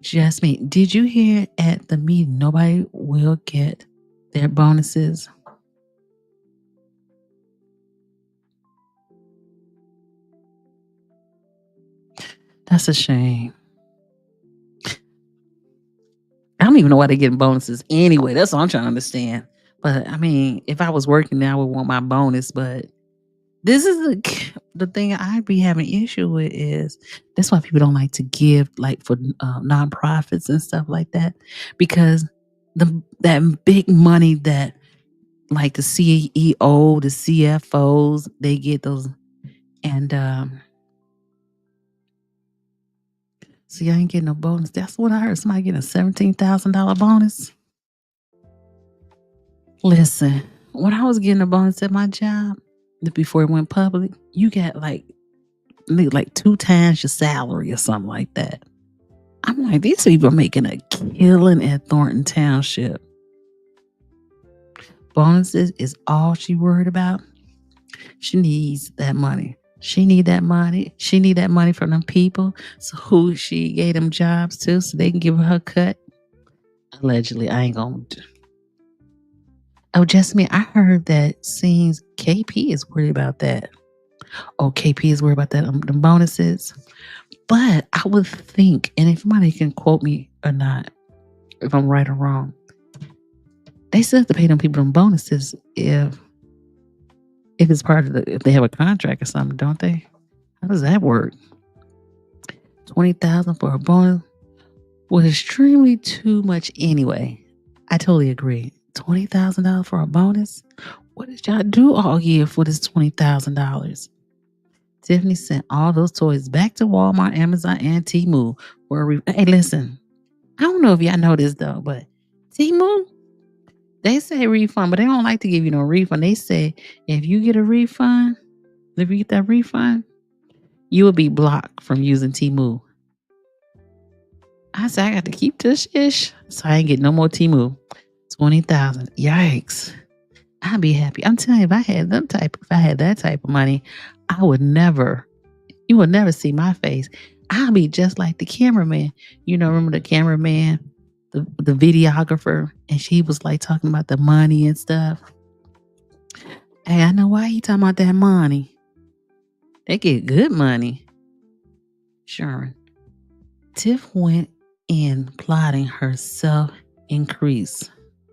Jasmine, did you hear at the meeting nobody will get their bonuses? That's a shame. I don't even know why they're getting bonuses anyway. That's what I'm trying to understand. But I mean, if I was working now, I would want my bonus. But this is the thing I'd be having issue with is that's why people don't like to give like for nonprofits and stuff like that, because that big money that like the CEO, the CFOs, they get those. And see, I ain't getting no bonus. That's what I heard. Somebody getting a $17,000 bonus. Listen, when I was getting a bonus at my job before it went public, you got like 2 times your salary or something like that. I'm like, these people are making a killing at Thornton Township. Bonuses is all she worried about. She needs that money. She need that money. She need that money from them people. So who she gave them jobs to so they can give her cut. Allegedly, I ain't gonna do. Oh, just me. I heard that seems KP is worried about that. Oh, KP is worried about that, the bonuses. But I would think, and if somebody can quote me or not, if I'm right or wrong, they still have to pay them people them bonuses if it's part of if they have a contract or something, don't they? How does that work? $20,000 for a bonus was extremely too much anyway. I totally agree. $20,000 for a bonus? What did y'all do all year for this $20,000? Tiffany sent all those toys back to Walmart, Amazon, and Temu. Hey, listen, I don't know if y'all know this though, but Temu, they say refund, but they don't like to give you no refund. They say if you get that refund, you will be blocked from using Temu. I said, I got to keep this ish. So I ain't get no more Timu. 20,000. Yikes. I'd be happy. I'm telling you, if I had that type of money, I would never, you would never see my face. I'll be just like the cameraman. Remember the cameraman, the videographer, and she was like talking about the money and stuff. Hey, I know why he talking about that money. They get good money. Sharon. Tiff went in plotting her self increase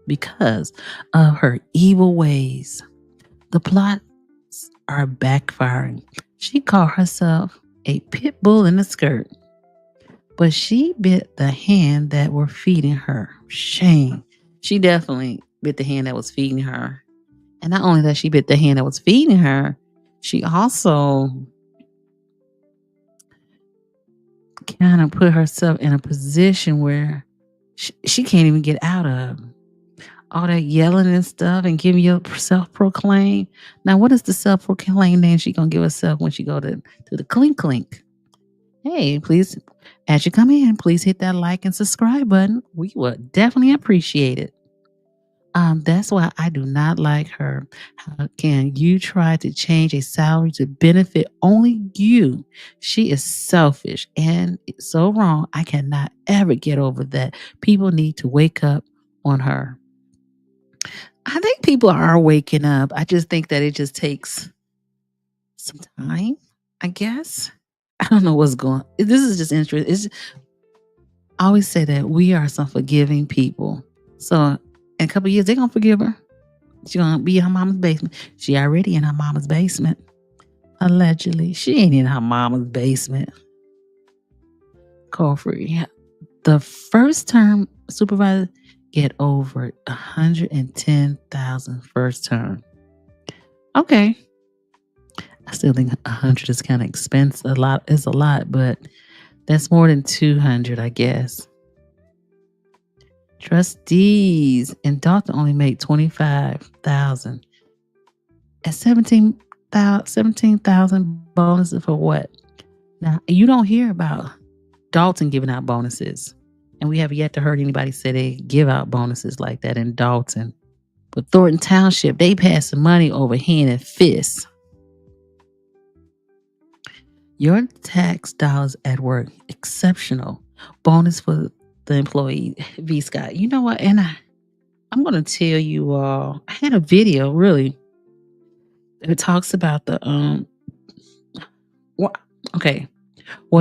because of her evil ways. The plots are backfiring. She called herself a pit bull in a skirt, but she bit the hand that were feeding her. Shame. She definitely bit the hand that was feeding her. And not only that she bit the hand that was feeding her, she also kind of put herself in a position where she can't even get out of all that yelling and stuff and giving your self-proclaim. Now, what is the self-proclaim name she gonna give herself when she go to the clink clink? Hey, please, as you come in, please hit that like and subscribe button. We would definitely appreciate it. That's why I do not like her. How can you try to change a salary to benefit only you? She is selfish and it's so wrong. I cannot ever get over that. People need to wake up on her. I think people are waking up. I just think that it just takes some time, I guess. I don't know what's going on. This is just interesting. I always say that we are some forgiving people. So in a couple of years, they're going to forgive her. She's going to be in her mama's basement. She already in her mama's basement. Allegedly. She ain't in her mama's basement. Call free. The first term supervisor get over 110,000 first term. Okay. I still think 100 is kind of expensive. A lot is a lot, but that's more than 200, I guess. Trustees in Dalton only make 25,000. At 17,000 bonuses for what? Now, you don't hear about Dalton giving out bonuses. And we have yet to heard anybody say they give out bonuses like that in Dalton. But Thornton Township, they pass some money over hand and fist. Your tax dollars at work, exceptional. Bonus for the employee, V. Scott. You know what? And I'm going to tell you all, I had a video, really. It talks about what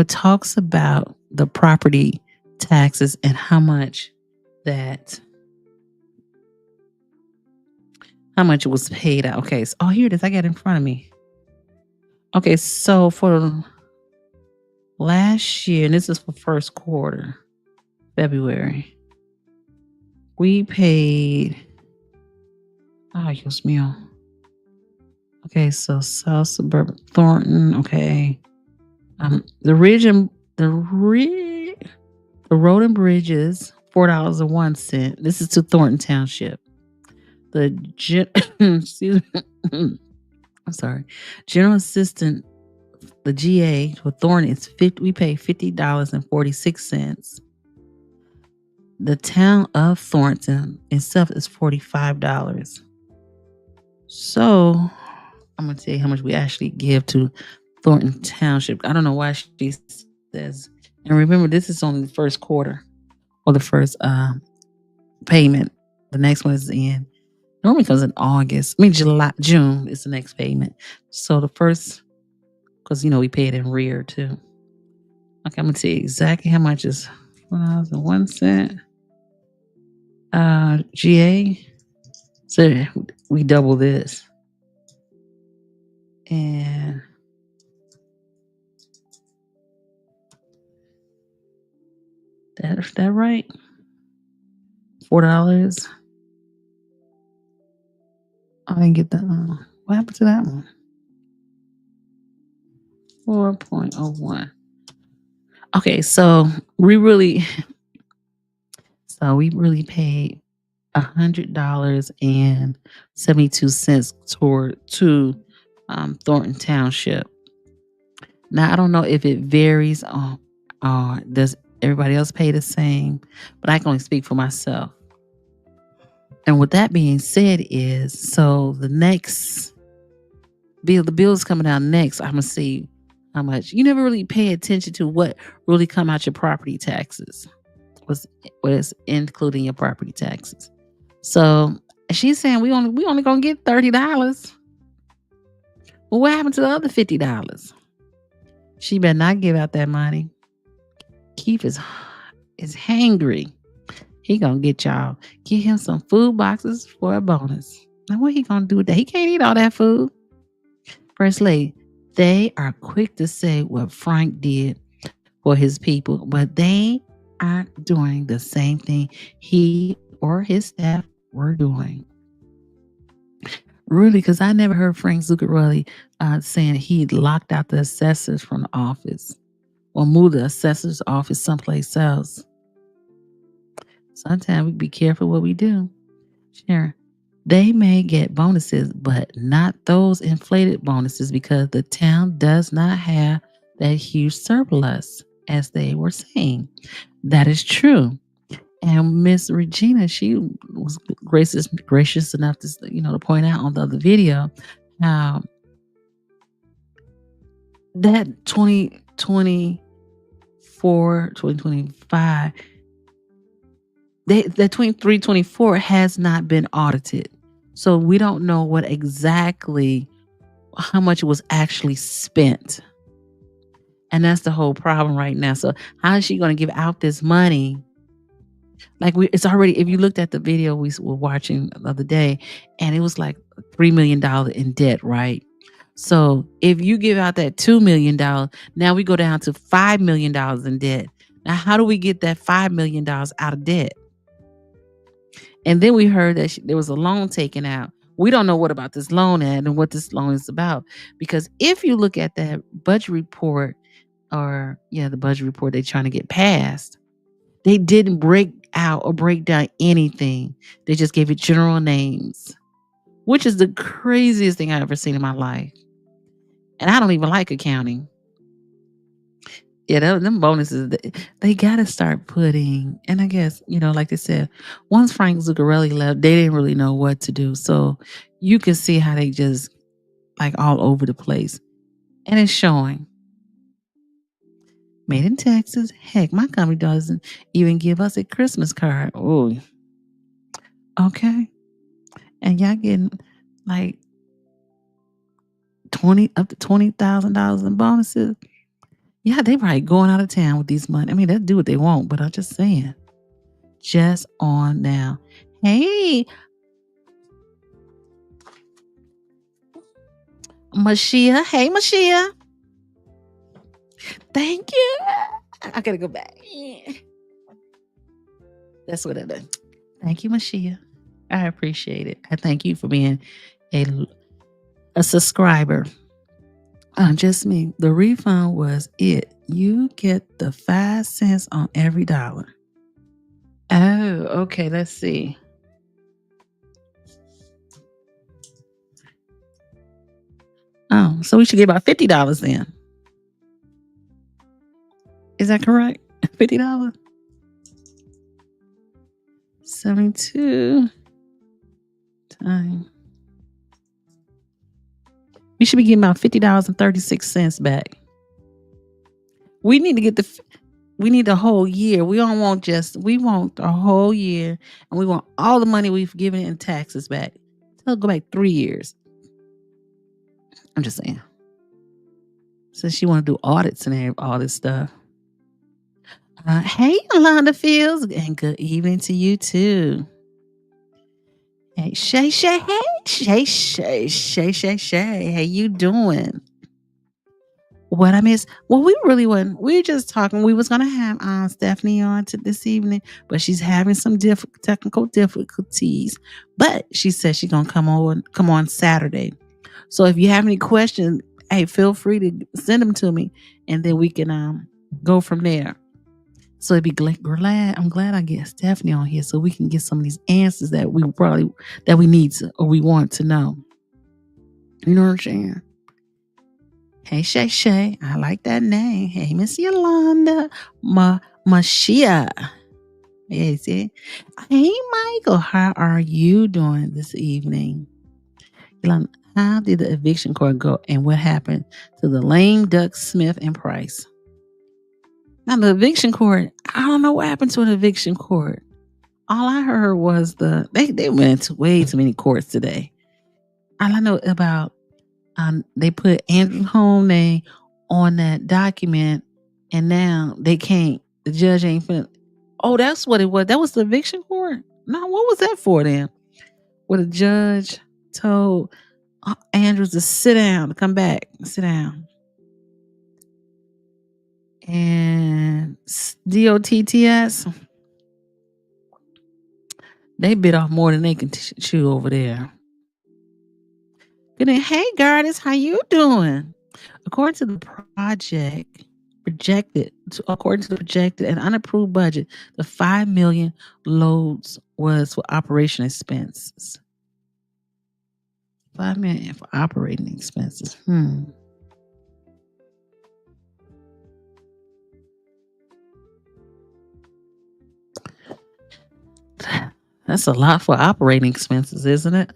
talks about the property taxes and how much it was paid out. Okay, so here it is. I got it in front of me. Okay, so for last year, and this is for first quarter, February, we paid, Dios mío. Okay, so South Suburban Thornton, okay. The road and bridges, $4.01. This is to Thornton Township. Excuse me. I'm sorry. General assistant, the GA for Thornton is we pay $50.46. The town of Thornton itself is $45. So I'm gonna tell you how much we actually give to Thornton Township. I don't know why she says. And remember, this is only the first quarter or the first payment. The next one is normally comes in August. June is the next payment. So the first, because we pay it in rear too. Okay, I'm gonna tell you exactly how much is $1.01. GA. So we double this. And is that right? $4. I didn't get that. What happened to that one? 4.01. Okay, so we really paid $100.72 to Thornton Township. Now I don't know if it varies on Everybody else pay the same, but I can only speak for myself. And with that being said is, so the next bill, the bill's coming out next, I'm going to see how much. You never really pay attention to what really come out your property taxes. Was including your property taxes. So she's saying we only gonna get $30. Well, what happened to the other $50? She better not give out that money. Keith is hangry. He gonna get y'all. Get him some food boxes for a bonus. Now what he gonna do with that? He can't eat all that food. First lady, they are quick to say what Frank did for his people, but they aren't doing the same thing he or his staff were doing. Really, because I never heard Frank Zuccarelli saying he locked out the assessors from the office or moved the assessor's office someplace else. Sometimes we be careful what we do. Sharon, they may get bonuses, but not those inflated bonuses because the town does not have that huge surplus, as they were saying. That is true. And Miss Regina, she was gracious enough to, to point out on the other video how that 2024, 2025, that 23-24 has not been audited. So we don't know what exactly, how much was actually spent. And that's the whole problem right now. So how is she going to give out this money? Like it's already, if you looked at the video we were watching the other day, and it was like $3 million in debt, right? So if you give out that $2 million, now we go down to $5 million in debt. Now, how do we get that $5 million out of debt? And then we heard that there was a loan taken out. We don't know what about this loan and what this loan is about. Because if you look at that budget report, the budget report they're trying to get passed, they didn't break out or break down anything. They just gave it general names, which is the craziest thing I've ever seen in my life. And I don't even like accounting. Yeah, them bonuses, they got to start putting, and I guess, like they said, once Frank Zuccarelli left, they didn't really know what to do. So you can see how they just like all over the place. And it's showing. Made in Texas. Heck, my company doesn't even give us a Christmas card. Oh, okay. And y'all getting like up to $20,000 in bonuses. Yeah, they probably going out of town with these money. I mean, they do what they want, but I'm just saying. Just on now. Hey, Mashia. Hey, Mashia. Thank you. I gotta go back. That's what I do. Thank you, Mashia. I appreciate it. I thank you for being a subscriber. Just me. The refund was it. You get the 5 cents on every dollar. Oh, okay. Let's see. Oh, so we should get about $50 then. Is that correct? $50? 72 times. We should be getting about $50.36 back. We need to get we need the whole year. We don't want we want the whole year, and we want all the money we've given in taxes back. So go back 3 years. I'm just saying. Since she want to do audits and all this stuff. Hey, Yolanda Fields, and good evening to you too. Hey, Shay, how you doing? What I miss? Well, we really wasn't. We were just talking. We was gonna have Stephanie on this evening, but she's having some technical difficulties. But she said she's gonna come on Saturday. So if you have any questions, hey, feel free to send them to me, and then we can go from there. So it'd be glad. I'm glad I get Stephanie on here so we can get some of these answers that we need to or we want to know. You know what I'm saying? Hey, Shay, I like that name. Hey, Miss Yolanda, Mashiach. Yeah, see? Hey, Michael, how are you doing this evening? Elon, how did the eviction court go and what happened to the lame duck Smith and Price? Now, the eviction court, I don't know what happened to an eviction court. All I heard was they went to way too many courts today. All I know about they put Andrew's home name on that document, and now they can't. The judge ain't finna. Oh, that's what it was. That was the eviction court. No, what was that for then? Where the judge told Andrews to sit down, to come back, sit down, and DOTTS. They bit off more than they can chew over there. Good day. Hey, Goddess, how you doing? According to the projected and unapproved budget, the $5 million loads was for operation expenses. $5 million for operating expenses. That's a lot for operating expenses, isn't it?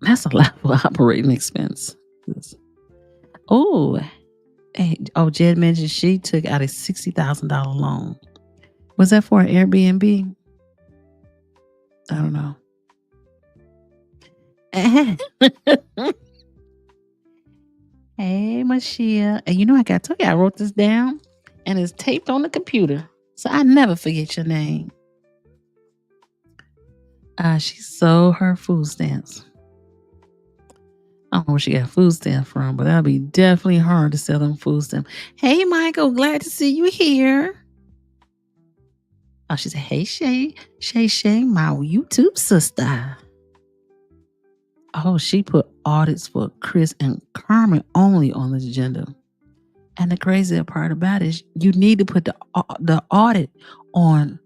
That's a lot for operating expenses. Oh, hey, Jed mentioned she took out a $60,000 loan. Was that for an Airbnb? I don't know. Hey, Mashiach. And you know, I wrote this down and it's taped on the computer. So I never forget your name. She sold her food stamps. I don't know where she got food stamps from, but that'll be definitely hard to sell them food stamps. Hey, Michael, glad to see you here. Oh, she said, hey, Shay, my YouTube sister. Oh, she put audits for Chris and Carmen only on the agenda. And the crazy part about it is you need to put the audit on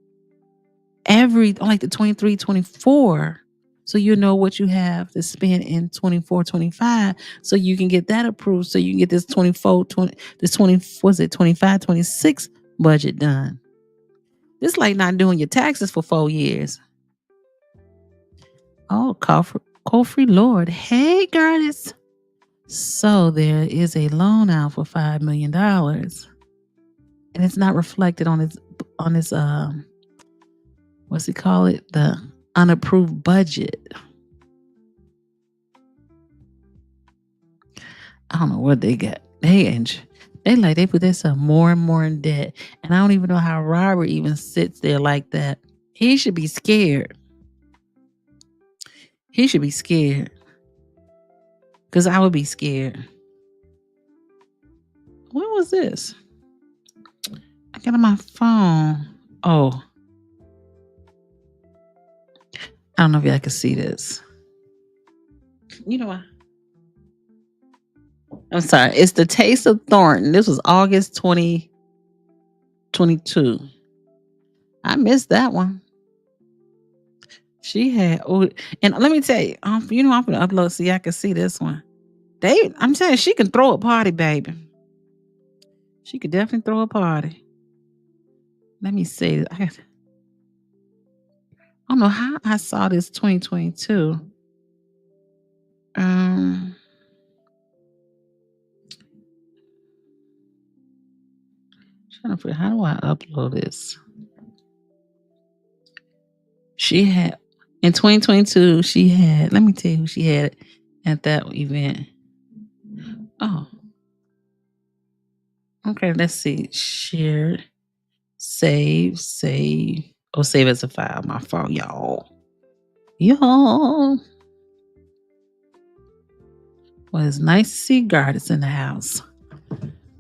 like the 23, 24, so you know what you have to spend in 24, 25, so you can get that approved, so you can get this 24, 20, this 20, was it 25, 26 budget done. It's like not doing your taxes for 4 years. Oh, Coffrey Lord. Hey, Goddess. So there is a loan out for $5 million. And it's not reflected on his what's he call it? The unapproved budget. I don't know what they got. They put themselves more and more in debt. And I don't even know how Robert even sits there like that. He should be scared. He should be scared. Because I would be scared. What was this? I got on my phone. Oh. I don't know if y'all can see this. You know what? I'm sorry. It's the Taste of Thornton. This was August 2022. I missed that one. She had, and let me tell you, I'm going to upload so y'all can see this one. I'm telling you, she can throw a party, baby. She could definitely throw a party. Let me see. I don't know how I saw this 2022. Trying to figure, how do I upload this? She had, in 2022, she had, let me tell you who she had at that event. Oh. Okay, let's see. Share, save. Oh, save as a file. My fault, y'all. Well, it's nice to see Goddess in the house.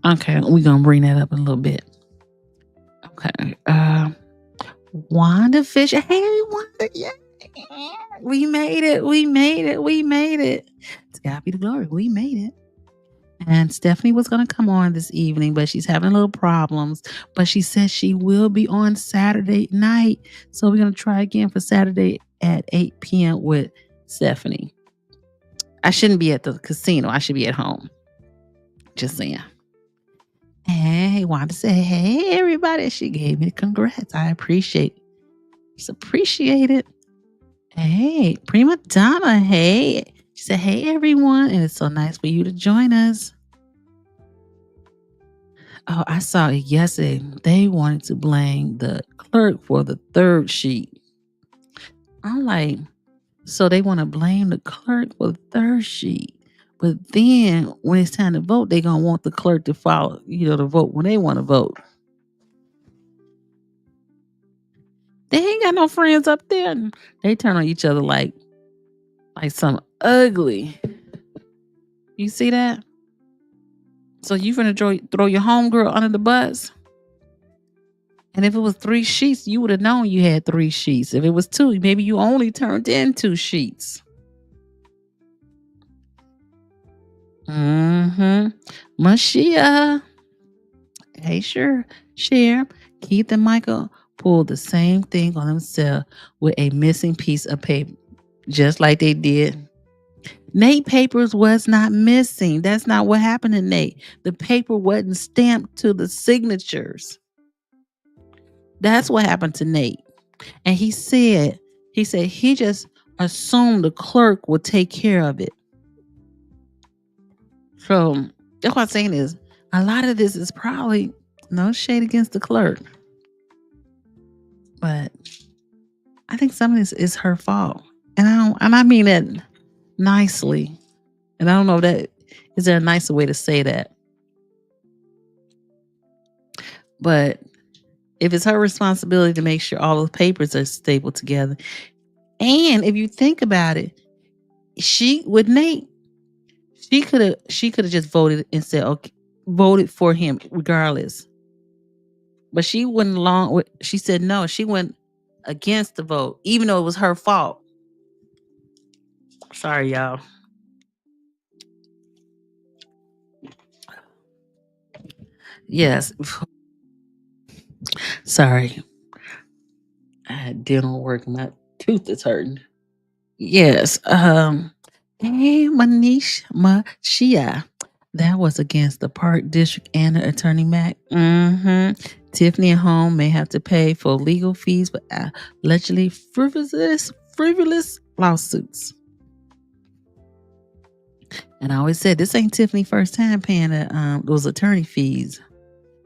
Okay, we're going to bring that up a little bit. Okay. Wanda Fisher. Hey, Wanda. Yeah. We made it. To God be the glory. We made it. And Stephanie was going to come on this evening, but she's having a little problems. But she said she will be on Saturday night. So we're going to try again for Saturday at 8 p.m. with Stephanie. I shouldn't be at the casino. I should be at home. Just saying. Hey, Wanda said, hey, everybody. She gave me congrats. I appreciate it. Just appreciate it. Hey, Prima Donna. Hey. She said, hey, everyone. And it's so nice for you to join us. Oh, I saw it yesterday. They wanted to blame the clerk for the third sheet. I'm like, so they want to blame the clerk for the third sheet. But then when it's time to vote, they're going to want the clerk to follow, to vote when they want to vote. They ain't got no friends up there. They turn on each other like something ugly. You see that? So you finna throw your homegirl under the bus? And if it was 3 sheets, you would have known you had 3 sheets. If it was 2, maybe you only turned in 2 sheets. Mashia. Hey, sure. Share. Keith and Michael pulled the same thing on themselves with a missing piece of paper, just like they did. Nate papers was not missing. That's not what happened to Nate. The paper wasn't stamped to the signatures. That's what happened to Nate. And he said he just assumed the clerk would take care of it. So that's what I'm saying is a lot of this is probably no shade against the clerk. But I think some of this is her fault. And I mean that nicely. And I don't know if that is there a nicer way to say that. But if it's her responsibility to make sure all the papers are stable together. And if you think about it, with Nate, she could have just voted and said, okay, voted for him regardless. But she went along with, she said no, she went against the vote, even though it was her fault. Sorry, y'all. Yes. Sorry. I had dental work. My tooth is hurting. Yes. Hey, Mashia. That was against the Park District and the Attorney Mac. Tiffany and Home may have to pay for legal fees for allegedly frivolous lawsuits. And I always said this ain't Tiffany first time paying those attorney fees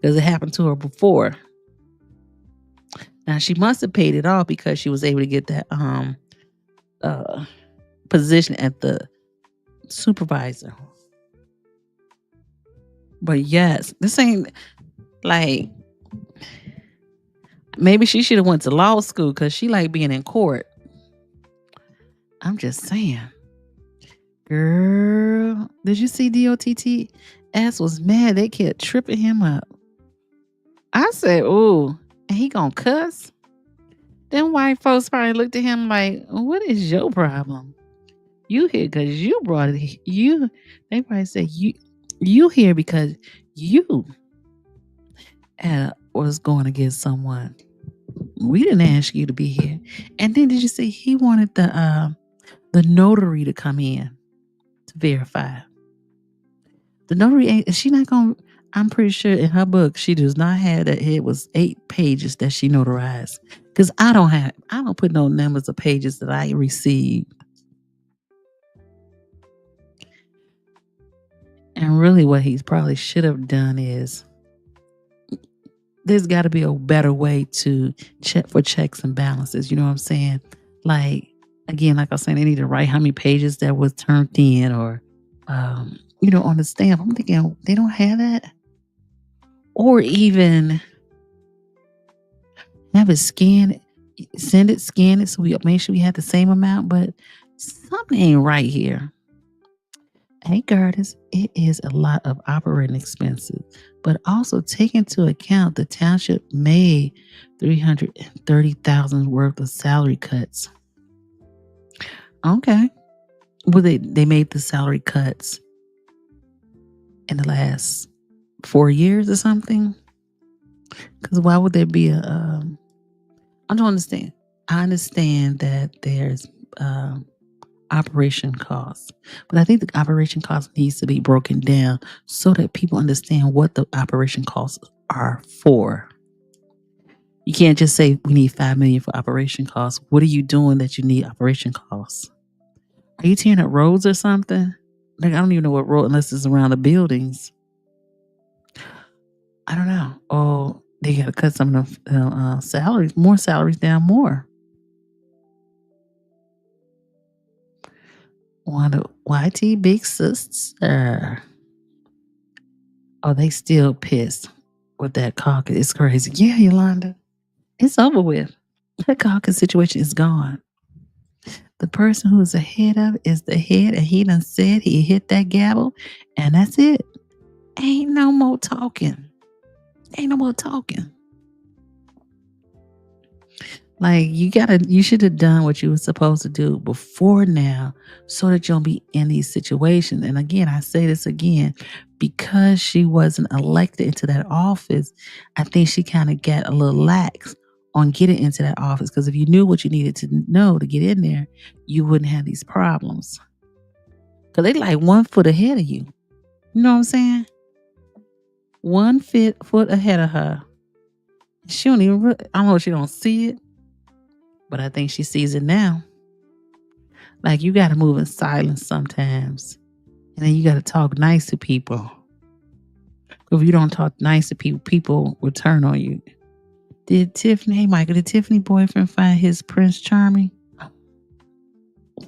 because it happened to her before. Now she must have paid it off because she was able to get that position at the supervisor. But yes, this ain't like maybe she should have went to law school because she like being in court. I'm just saying. Girl, did you see DOTTS was mad? They kept tripping him up. I said, "Ooh, and he gonna cuss?" Then white folks probably looked at him like, "What is your problem? You here because you brought it. You." They probably said, "You here because you was going to get someone. We didn't ask you to be here." And then did you see he wanted the notary to come in to verify? The notary is she not going to, I'm pretty sure in her book she does not have that it was 8 pages that she notarized. Because I don't put no numbers of pages that I received. And really what he probably should have done is there's got to be a better way to check for checks and balances. You know what I'm saying? Like, again, like I was saying, they need to write how many pages that was turned in or, on the stamp. I'm thinking they don't have that. Or even have it scanned, scan it so we make sure we have the same amount. But something ain't right here. Hey, Curtis, it is a lot of operating expenses, but also take into account the township made $330,000 worth of salary cuts. Okay. Well, they made the salary cuts in the last 4 years or something. Because why would there be I don't understand. I understand that there's operation costs. But I think the operation cost needs to be broken down so that people understand what the operation costs are for. You can't just say we need 5 million for operation costs. What are you doing that you need operation costs? Are you tearing up roads or something? Like I don't even know what road unless it's around the buildings. I don't know. Oh, they got to cut some of the salaries, more salaries down more. One of YT big sister. Oh, they still pissed with that caucus. It's crazy. Yeah, Yolanda. It's over with. That caucus situation is gone. The person who is the head of it is the head, and he done said he hit that gavel, and that's it. Ain't no more talking. Ain't no more talking. Like you should have done what you were supposed to do before now so that you don't be in these situations. And again, I say this again, because she wasn't elected into that office, I think she kind of got a little lax on getting into that office. Because if you knew what you needed to know to get in there, you wouldn't have these problems. Because they like 1 foot ahead of you. You know what I'm saying? 1 foot ahead of her. She don't even, I don't know if she don't see it, but I think she sees it now. Like you got to move in silence sometimes. And then you got to talk nice to people. If you don't talk nice to people, people will turn on you. Hey Michael, did Tiffany boyfriend find his Prince Charming?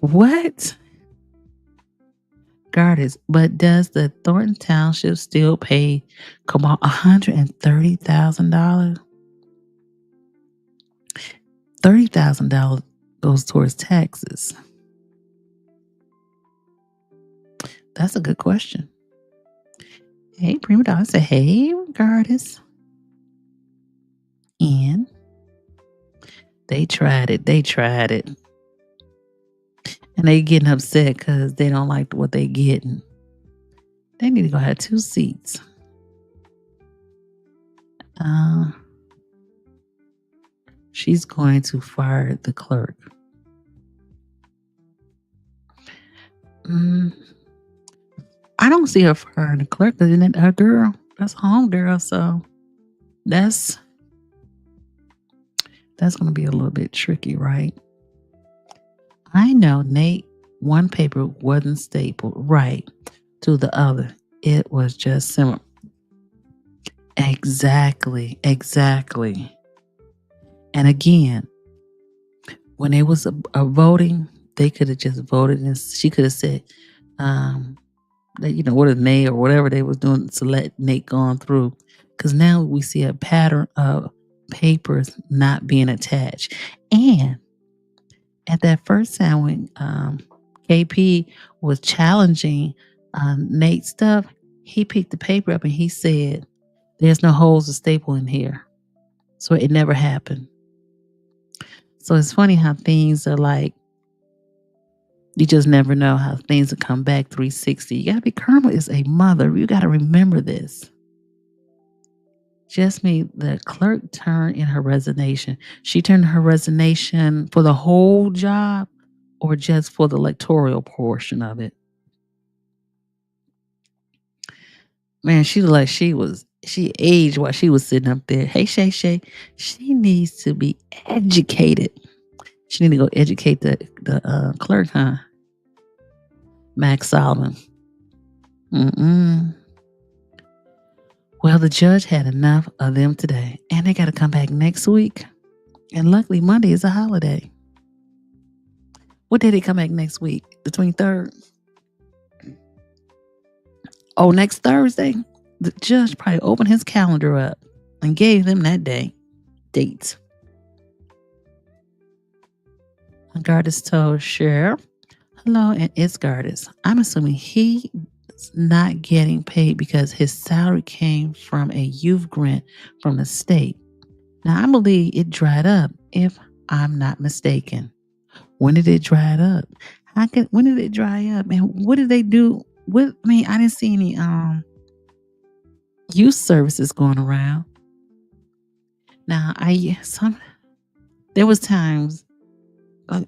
What? Goddess, but does the Thornton Township still pay, come on, $130,000? $30,000 goes towards taxes. That's a good question. Hey, Prima Donna said, hey, Goddess. And they tried it. And they getting upset because they don't like what they getting. They need to go have 2 seats. She's going to fire the clerk. I don't see her firing the clerk because isn't her girl? That's home girl. So that's going to be a little bit tricky, right? I know, Nate, one paper wasn't stapled right to the other. It was just similar. Exactly. And again, when it was a voting, they could have just voted and she could have said, that, what is Nate or whatever they was doing to let Nate gone through. Because now we see a pattern of papers not being attached. And at that first time when KP was challenging Nate's stuff, he picked the paper up and he said, there's no holes to staple in here. So it never happened. So it's funny how things are like, you just never know how things will come back 360. You got to be, Karma is a mother. You got to remember this. Just me, the clerk turned in her resignation. She turned her resignation for the whole job or just for the electoral portion of it. Man, she looked like she aged while she was sitting up there. Hey, Shay. She needs to be educated. She need to go educate the clerk, huh? Max Solomon. Well, the judge had enough of them today, and they got to come back next week. And luckily, Monday is a holiday. What day they come back next week? The 23rd? Oh, next Thursday? The judge probably opened his calendar up and gave them that date. Gardis told Sheriff, hello, and it's Gardis. I'm assuming he's not getting paid because his salary came from a youth grant from the state. Now, I believe it dried up, if I'm not mistaken. When did it dry up? When did it dry up? And what did they do? I didn't see any youth services going around. Now, there was times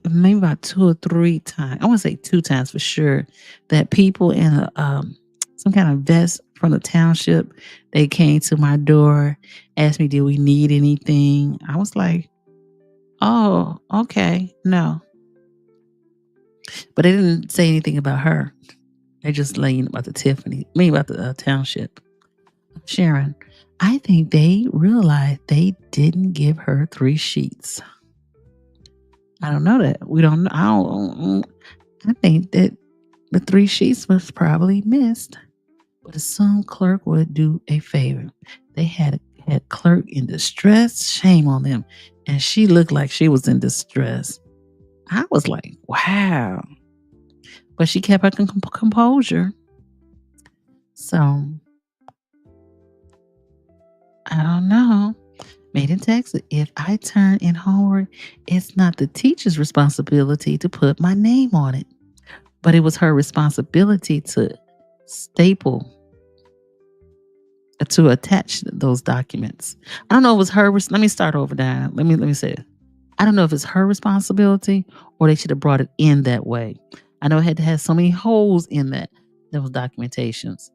maybe about 2 or 3 times. I wanna say 2 times for sure that people in some kind of vest from the township, they came to my door, asked me, "Did we need anything?" I was like, "Oh, okay, no." But they didn't say anything about her. They just laying about the about the township. Sharon, I think they realized they didn't give her 3 sheets. I don't know that. We don't know. I think that the 3 sheets was probably missed. But some clerk would do a favor. They had clerk in distress. Shame on them. And she looked like she was in distress. I was like, wow. But she kept her composure. So I don't know. Made in Texas. If I turn in homework, it's not the teacher's responsibility to put my name on it, but it was her responsibility to staple to attach those documents. I don't know if it was her. Let me start over, Diana. Let me say it. I don't know if it's her responsibility or they should have brought it in that way. I know it had to have so many holes in those documentations.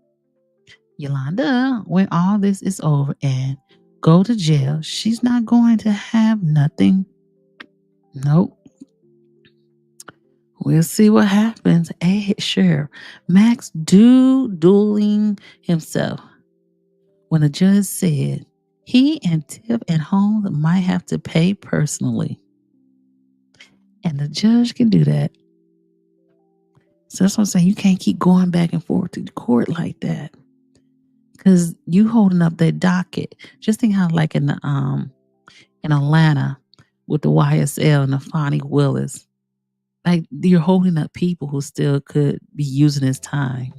Yolanda, when all this is over and go to jail, she's not going to have nothing. Nope. We'll see what happens. Hey, Sheriff Max dueling himself when the judge said he and Tiff and Holmes might have to pay personally. And the judge can do that. So that's what I'm saying. You can't keep going back and forth to the court like that. Because you holding up that docket. Just think how like in Atlanta with the YSL and the Fonnie Willis. Like you're holding up people who still could be using his time.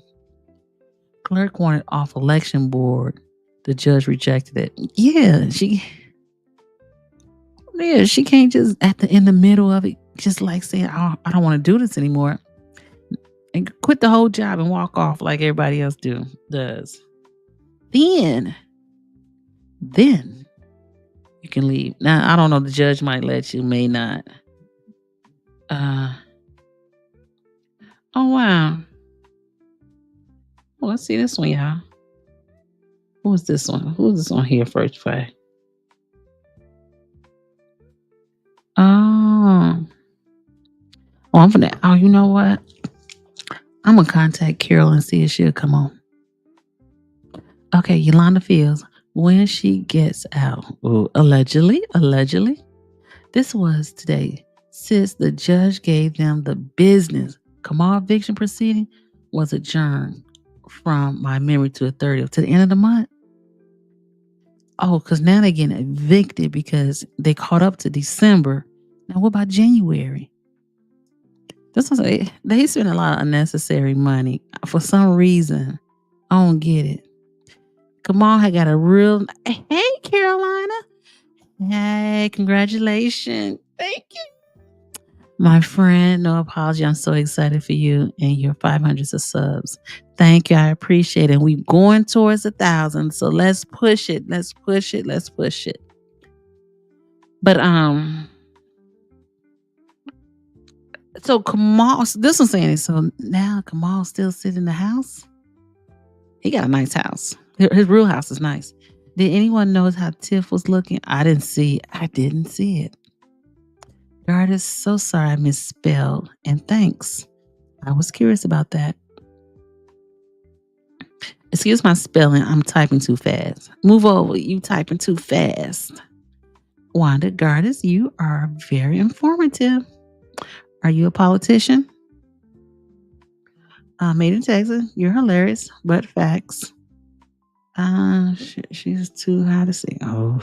Clerk wanted off election board. The judge rejected it. Yeah, she can't just in the middle of it, just like saying, I don't want to do this anymore. And quit the whole job and walk off like everybody else does. Then you can leave. Now, I don't know, the judge might let you, may not. Oh, wow. Well, let's see this one, y'all. Who's this one? Who's this one here first, Friday? Oh. You know what? I'm going to contact Carol and see if she'll come on. Okay, Yolanda Fields, when she gets out, allegedly, this was today, since the judge gave them the business. Kamal eviction proceeding was adjourned from my memory to the 30th to the end of the month. Oh, because now they're getting evicted because they caught up to December. Now, what about January? This was they spend a lot of unnecessary money for some reason. I don't get it. Kamal had got a real. Hey, Carolina. Hey, congratulations. Thank you. My friend, no apology. I'm so excited for you and your 500s of subs. Thank you. I appreciate it. We're going towards 1,000. So let's push it. Let's push it. But so Kamal, this one's saying it. So now Kamal still sitting in the house. He got a nice house. His real house is nice. Did anyone notice how Tiff was looking? I didn't see it. God is so sorry I misspelled. And thanks. I was curious about that. Excuse my spelling. I'm typing too fast. Move over. You typing too fast. Wanda Gardis, you are very informative. Are you a politician? Made in Texas. You're hilarious, but facts. She's too high to see. Oh.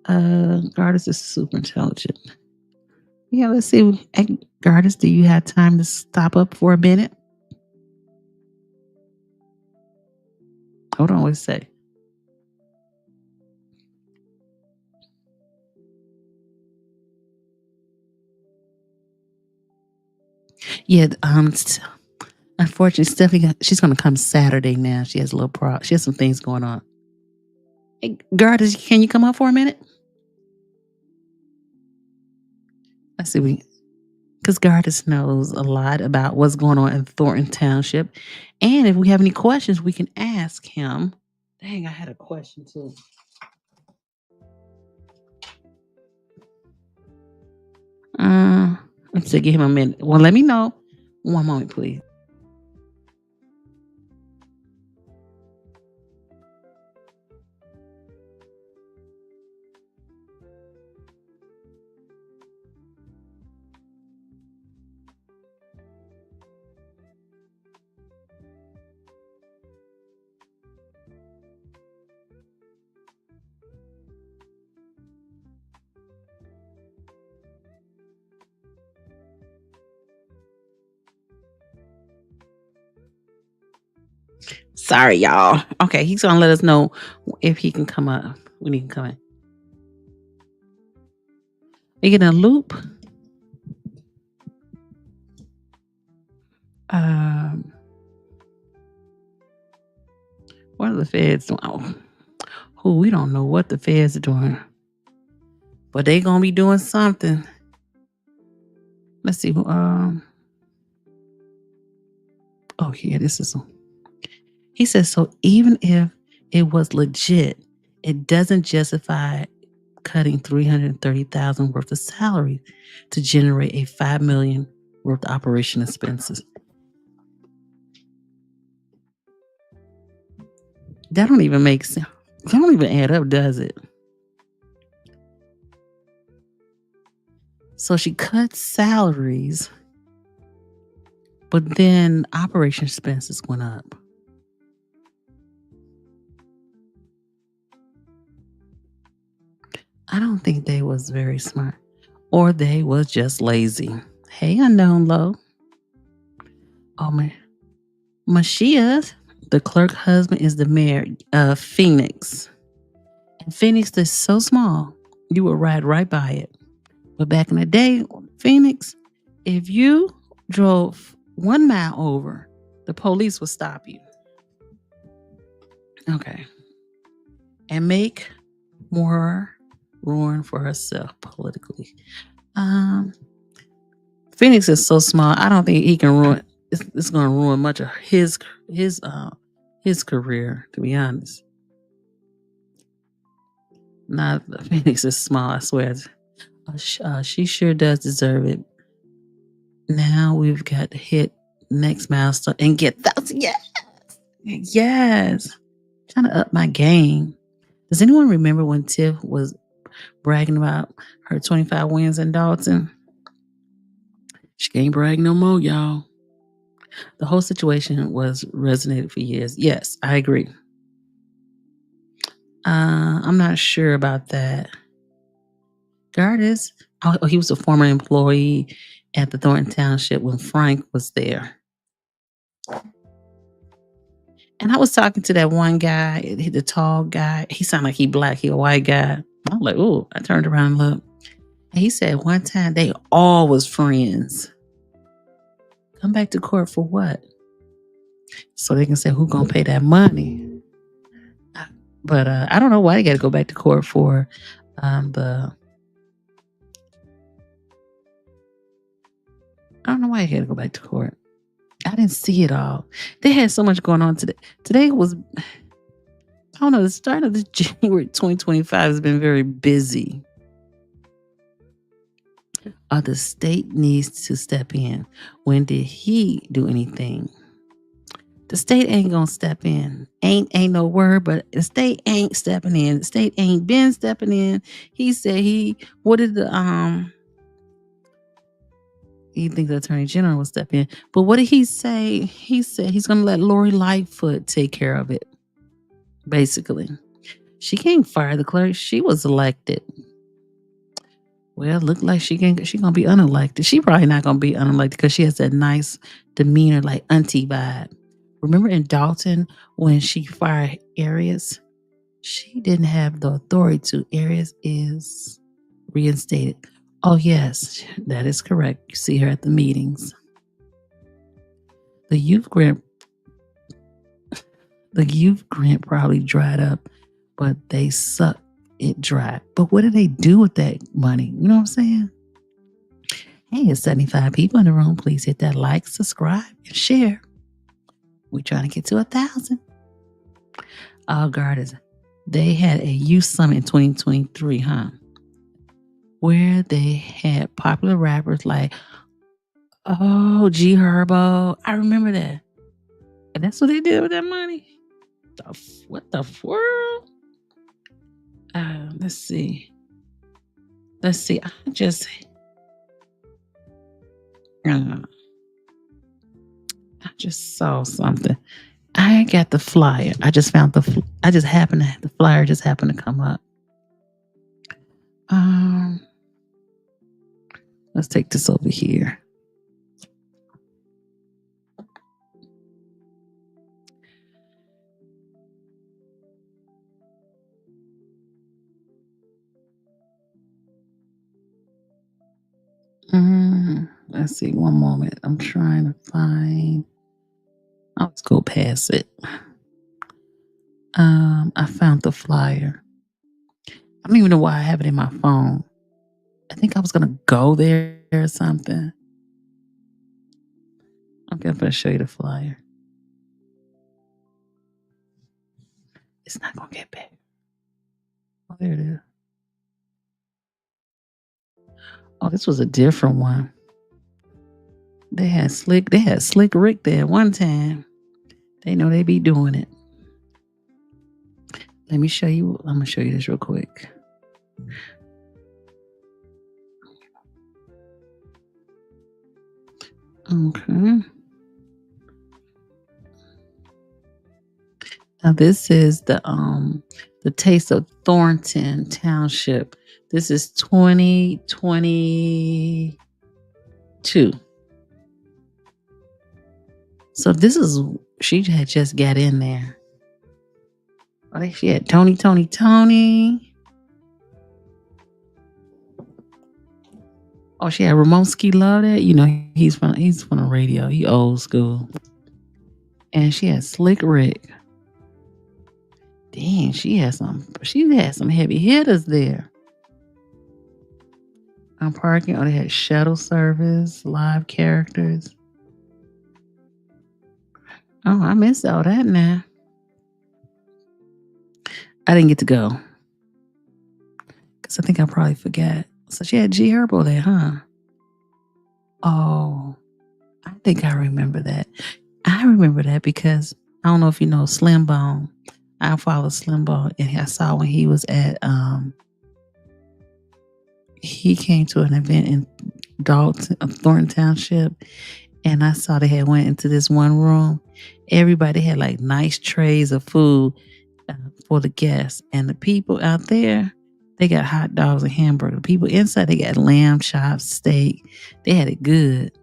Gardis is super intelligent. Yeah, let's see. Hey, Gardis, do you have time to stop up for a minute? Hold on, what's say? Yeah, unfortunately, Stephanie, she's going to come Saturday now. She has a little she has some things going on. Hey, Gardis, can you come up for a minute? Let's see. Because Gardis knows a lot about what's going on in Thornton Township. And if we have any questions, we can ask him. Dang, I had a question too. Uh, let's see, give him a minute. Well, let me know. One moment, please. Sorry, y'all. Okay, he's gonna let us know if he can come up. When he can come in. We get in a loop. Um, what are the feds doing? Oh, we don't know what the feds are doing, but they gonna be doing something. Let's see. Oh yeah, this is. He says so. Even if it was legit, it doesn't justify cutting $330,000 worth of salary to generate a $5 million worth of operation expenses. That don't even make sense. That don't even add up, does it? So she cuts salaries, but then operation expenses went up. I don't think they was very smart, or they was just lazy. Hey, unknown low. Oh man, Mashiach, the clerk husband, is the mayor of Phoenix. And Phoenix is so small, you would ride right by it. But back in the day, Phoenix, if you drove 1 mile over, the police would stop you. Okay. And make more ruin for herself politically. Phoenix is so small, I don't think he can ruin. It's going to ruin much of his career, to be honest. Not Phoenix is small, I swear. She sure does deserve it. Now we've got to hit next milestone and get those. Yes. Trying to up my game. Does anyone remember when Tiff was bragging about her 25 wins in Dalton? She can't brag no more, y'all. The whole situation was resonated for years. Yes, I agree. I'm not sure about that. Gardis, he was a former employee at the Thornton Township when Frank was there. And I was talking to that one guy, the tall guy. He sounded like he black, he a white guy. I was like, oh, I turned around and looked. And he said one time they all was friends. Come back to court for what? So they can say who gonna pay that money. But I don't know why they got to go back to court for the. I don't know why they had to go back to court. I didn't see it all. They had so much going on today. Today was, I don't know, the start of this January 2025 has been very busy. The state needs to step in. When did he do anything? The state ain't gonna step in. Ain't no word, but the state ain't stepping in. The state ain't been stepping in. He said he thinks the Attorney General will step in. But what did he say? He said he's gonna let Lori Lightfoot take care of it. Basically. She can't fire the clerk. She was elected. Well, look like she gonna be unelected. She probably not gonna be unelected because she has that nice demeanor, like auntie vibe. Remember in Dalton when she fired Arias? She didn't have the authority to. Arias is reinstated. Oh yes, that is correct. You see her at the meetings. The youth grant probably dried up, but they suck it dry. But what do they do with that money? You know what I'm saying? Hey, it's 75 people in the room. Please hit that like, subscribe, and share. We're trying to get to 1,000. Oh, God, they had a youth summit in 2023, huh? Where they had popular rappers like, oh, G Herbo. I remember that. And that's what they did with that money. What the world? Let's see. I just saw something. I got the flyer. I just found the flyer just happened to come up. Let's take this over here. Let's see. One moment. I'm trying to find. I'll just go past it. I found the flyer. I don't even know why I have it in my phone. I think I was gonna go there or something. I'm gonna show you the flyer. It's not gonna get back. Oh, there it is. Oh, this was a different one. They had Slick Rick there one time. They know they be doing it. Let me show you. I'm gonna show you this real quick. Okay. Now this is the Taste of Thornton Township. This is 2022. So she had just got in there. Oh, she had Tony. Oh, she had Ramonski Love that. You know, he's from the radio. He old school. And she had Slick Rick. Dang, she had some heavy hitters there. I'm parking. Oh, they had shuttle service, live characters. Oh, I missed all that now. I didn't get to go. Because I think I probably forgot. So she had G Herbo there, huh? Oh, I think I remember that. I remember that because I don't know if you know Slim Bone. I follow Slim Bone, and I saw when he was at he came to an event in Thornton Township, and I saw they had went into this one room. Everybody had like nice trays of food for the guests, and the people out there, they got hot dogs and hamburgers. People inside, they got lamb chops, steak. They had it good.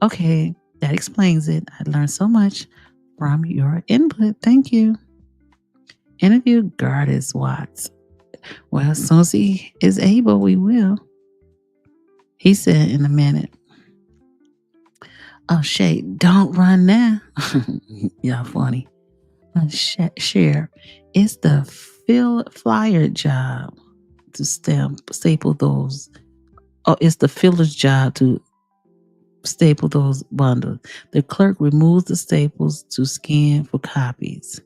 Okay, that explains it. I learned so much from your input. Thank you. Interview Gardis Watts. Well, as soon as he is able, we will. He said in a minute. Oh, Shay, don't run now. Y'all funny. Share. It's the flyer job to staple those. Oh, it's the filler's job to staple those bundles. The clerk removes the staples to scan for copies.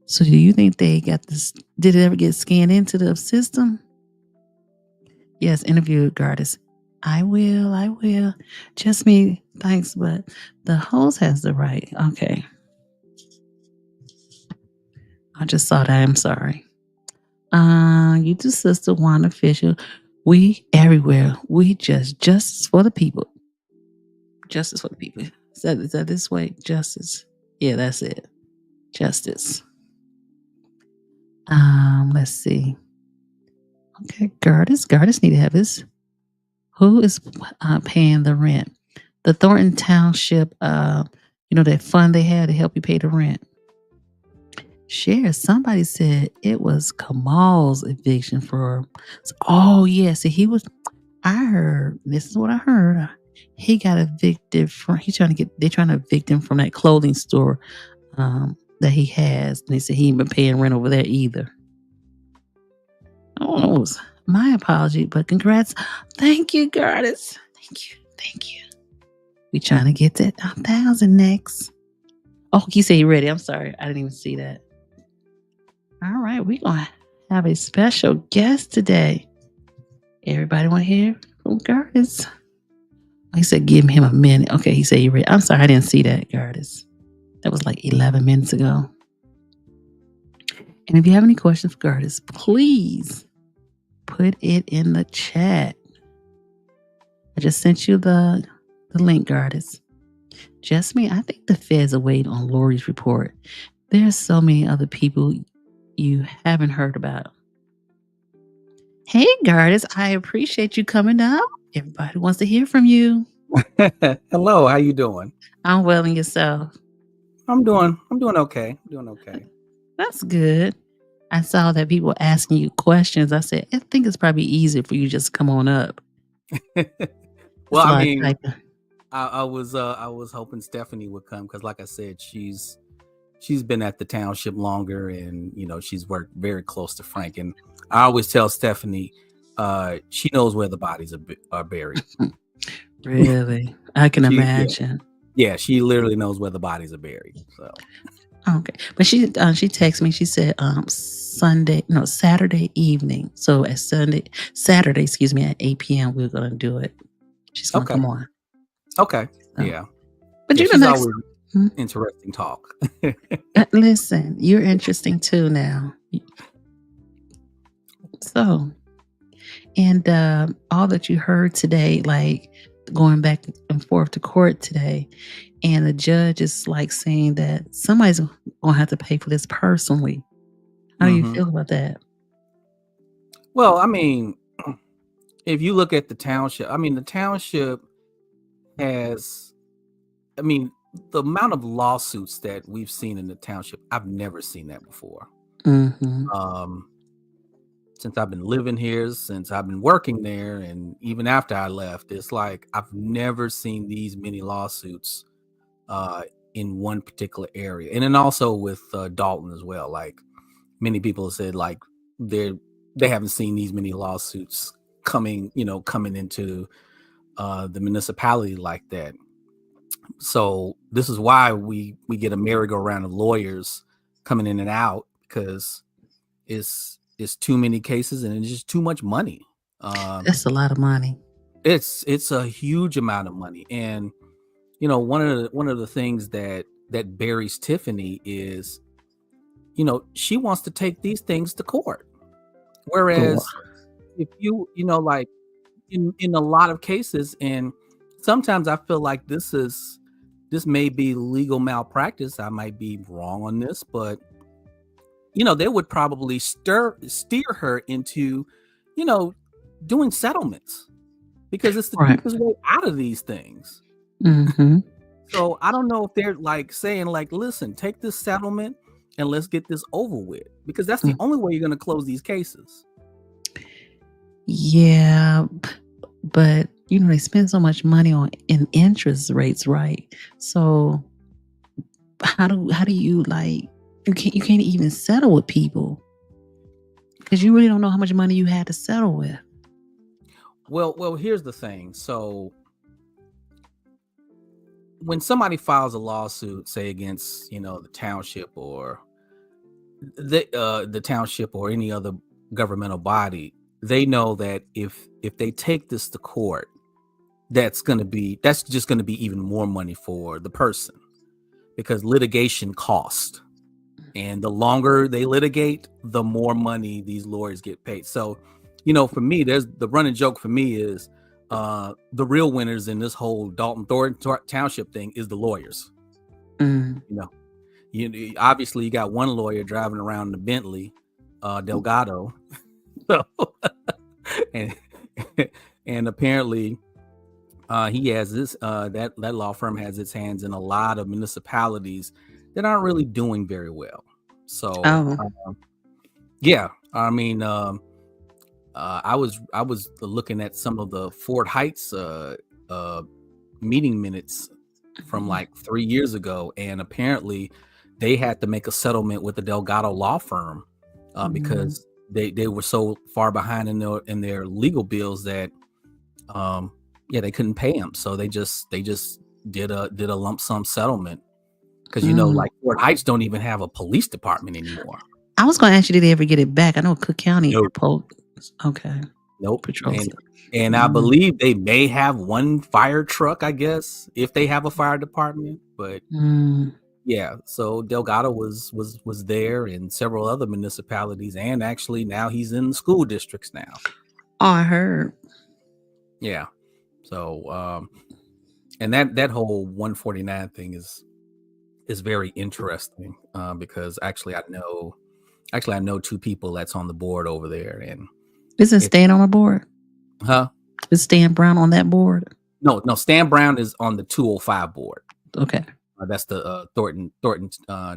So do you think they got this? Did it ever get scanned into the system? Yes, interview Gardis. I will. Just me, thanks, but the host has the right. Okay. I just saw that. I'm sorry. You two sister, one official. We everywhere. We justice for the people. Justice for the people. Is that this way? Justice. Yeah, that's it. Justice. Let's see. Okay, Gardis need to have his. Who is paying the rent? The Thornton Township, that fund they had to help you pay the rent. Share. Somebody said it was Kamal's eviction for. Oh yes, he was. I heard. This is what I heard. He got evicted from. They're trying to evict him from that clothing store that he has. And they said he ain't been paying rent over there either. I don't know. My apology, but congrats. Thank you, Goddess. Thank you. Thank you. We trying to get that 1,000 next. Oh, he said he ready. I'm sorry. I didn't even see that. All right. We're going to have a special guest today. Everybody want to hear from Goddess? He said, give him a minute. Okay. He said he ready. I'm sorry. I didn't see that, Goddess. That was like 11 minutes ago. And if you have any questions for Goddess, please put it in the chat. I just sent you the link, Goddess. Just me. I think the feds are waiting on Lori's report. There's so many other people you haven't heard about. Hey, Goddess, I appreciate you coming up. Everybody wants to hear from you. Hello, how you doing? I'm well, and yourself? I'm doing okay. That's good. I saw that people were asking you questions. I said, I think it's probably easier for you just to come on up. Well, I mean, I was hoping Stephanie would come because, like I said, she's been at the township longer, and she's worked very close to Frank. And I always tell Stephanie, she knows where the bodies are buried. Really, I can imagine. Yeah, she literally knows where the bodies are buried. So. Okay, but she texted me. She said Saturday evening. So at Saturday, excuse me, at 8 p.m. we're gonna do it. She's gonna come on. Okay. So, yeah. But she's always interesting talk. Listen, you're interesting too now. So, and all that you heard today, like going back and forth to court today, and the judge is like saying that somebody's gonna have to pay for this personally. How do you feel about that? Well, I mean, if you look at the township, the township has, the amount of lawsuits that we've seen in the township, I've never seen that before. Since I've been living here, since I've been working there, and even after I left, it's like I've never seen these many lawsuits in one particular area. And then also with Dalton as well. Like many people have said, like they haven't seen these many lawsuits coming into the municipality like that. So this is why we get a merry-go-round of lawyers coming in and out, because it's too many cases and it's just too much money. That's a lot of money. It's a huge amount of money. And one of the things that buries Tiffany is, she wants to take these things to court. Whereas if like in a lot of cases, and sometimes I feel like this may be legal malpractice. I might be wrong on this, but they would probably steer her into, doing settlements, because it's the cheapest way out of these things. So I don't know if they're like saying, like, listen, take this settlement and let's get this over with, because that's the only way you're going to close these cases. Yeah, but they spend so much money in interest rates, right? So how do you, like, you can't even settle with people because you really don't know how much money you had to settle with. Well, here's the thing. So when somebody files a lawsuit, say against the township or the township or any other governmental body, they know that if they take this to court, that's just going to be even more money for the person, because litigation costs, and the longer they litigate, the more money these lawyers get paid. So, for me, there's the running joke for me is the real winners in this whole Thornton Township thing is the lawyers. Obviously you got one lawyer driving around the Bentley Delgado, so and apparently he has this that law firm has its hands in a lot of municipalities that aren't really doing very well. So yeah, I was looking at some of the Fort Heights meeting minutes from like 3 years ago, and apparently they had to make a settlement with the Delgado law firm because they were so far behind in their legal bills that they couldn't pay them, so they just did a lump sum settlement, because Mm. like Fort Heights don't even have a police department anymore. I was going to ask you, did they ever get it back? I know Cook County Nope. Okay. Nope. Patrol. And I believe they may have one fire truck, I guess, if they have a fire department. But yeah, so Delgado was there, and several other municipalities, and actually now he's in the school districts now. Oh, I heard. Yeah. So and that whole 149 thing is very interesting, because actually I know two people that's on the board over there. And isn't Stan on the board? Huh? Is Stan Brown on that board? No, Stan Brown is on the 205 board. Okay. That's the Thornton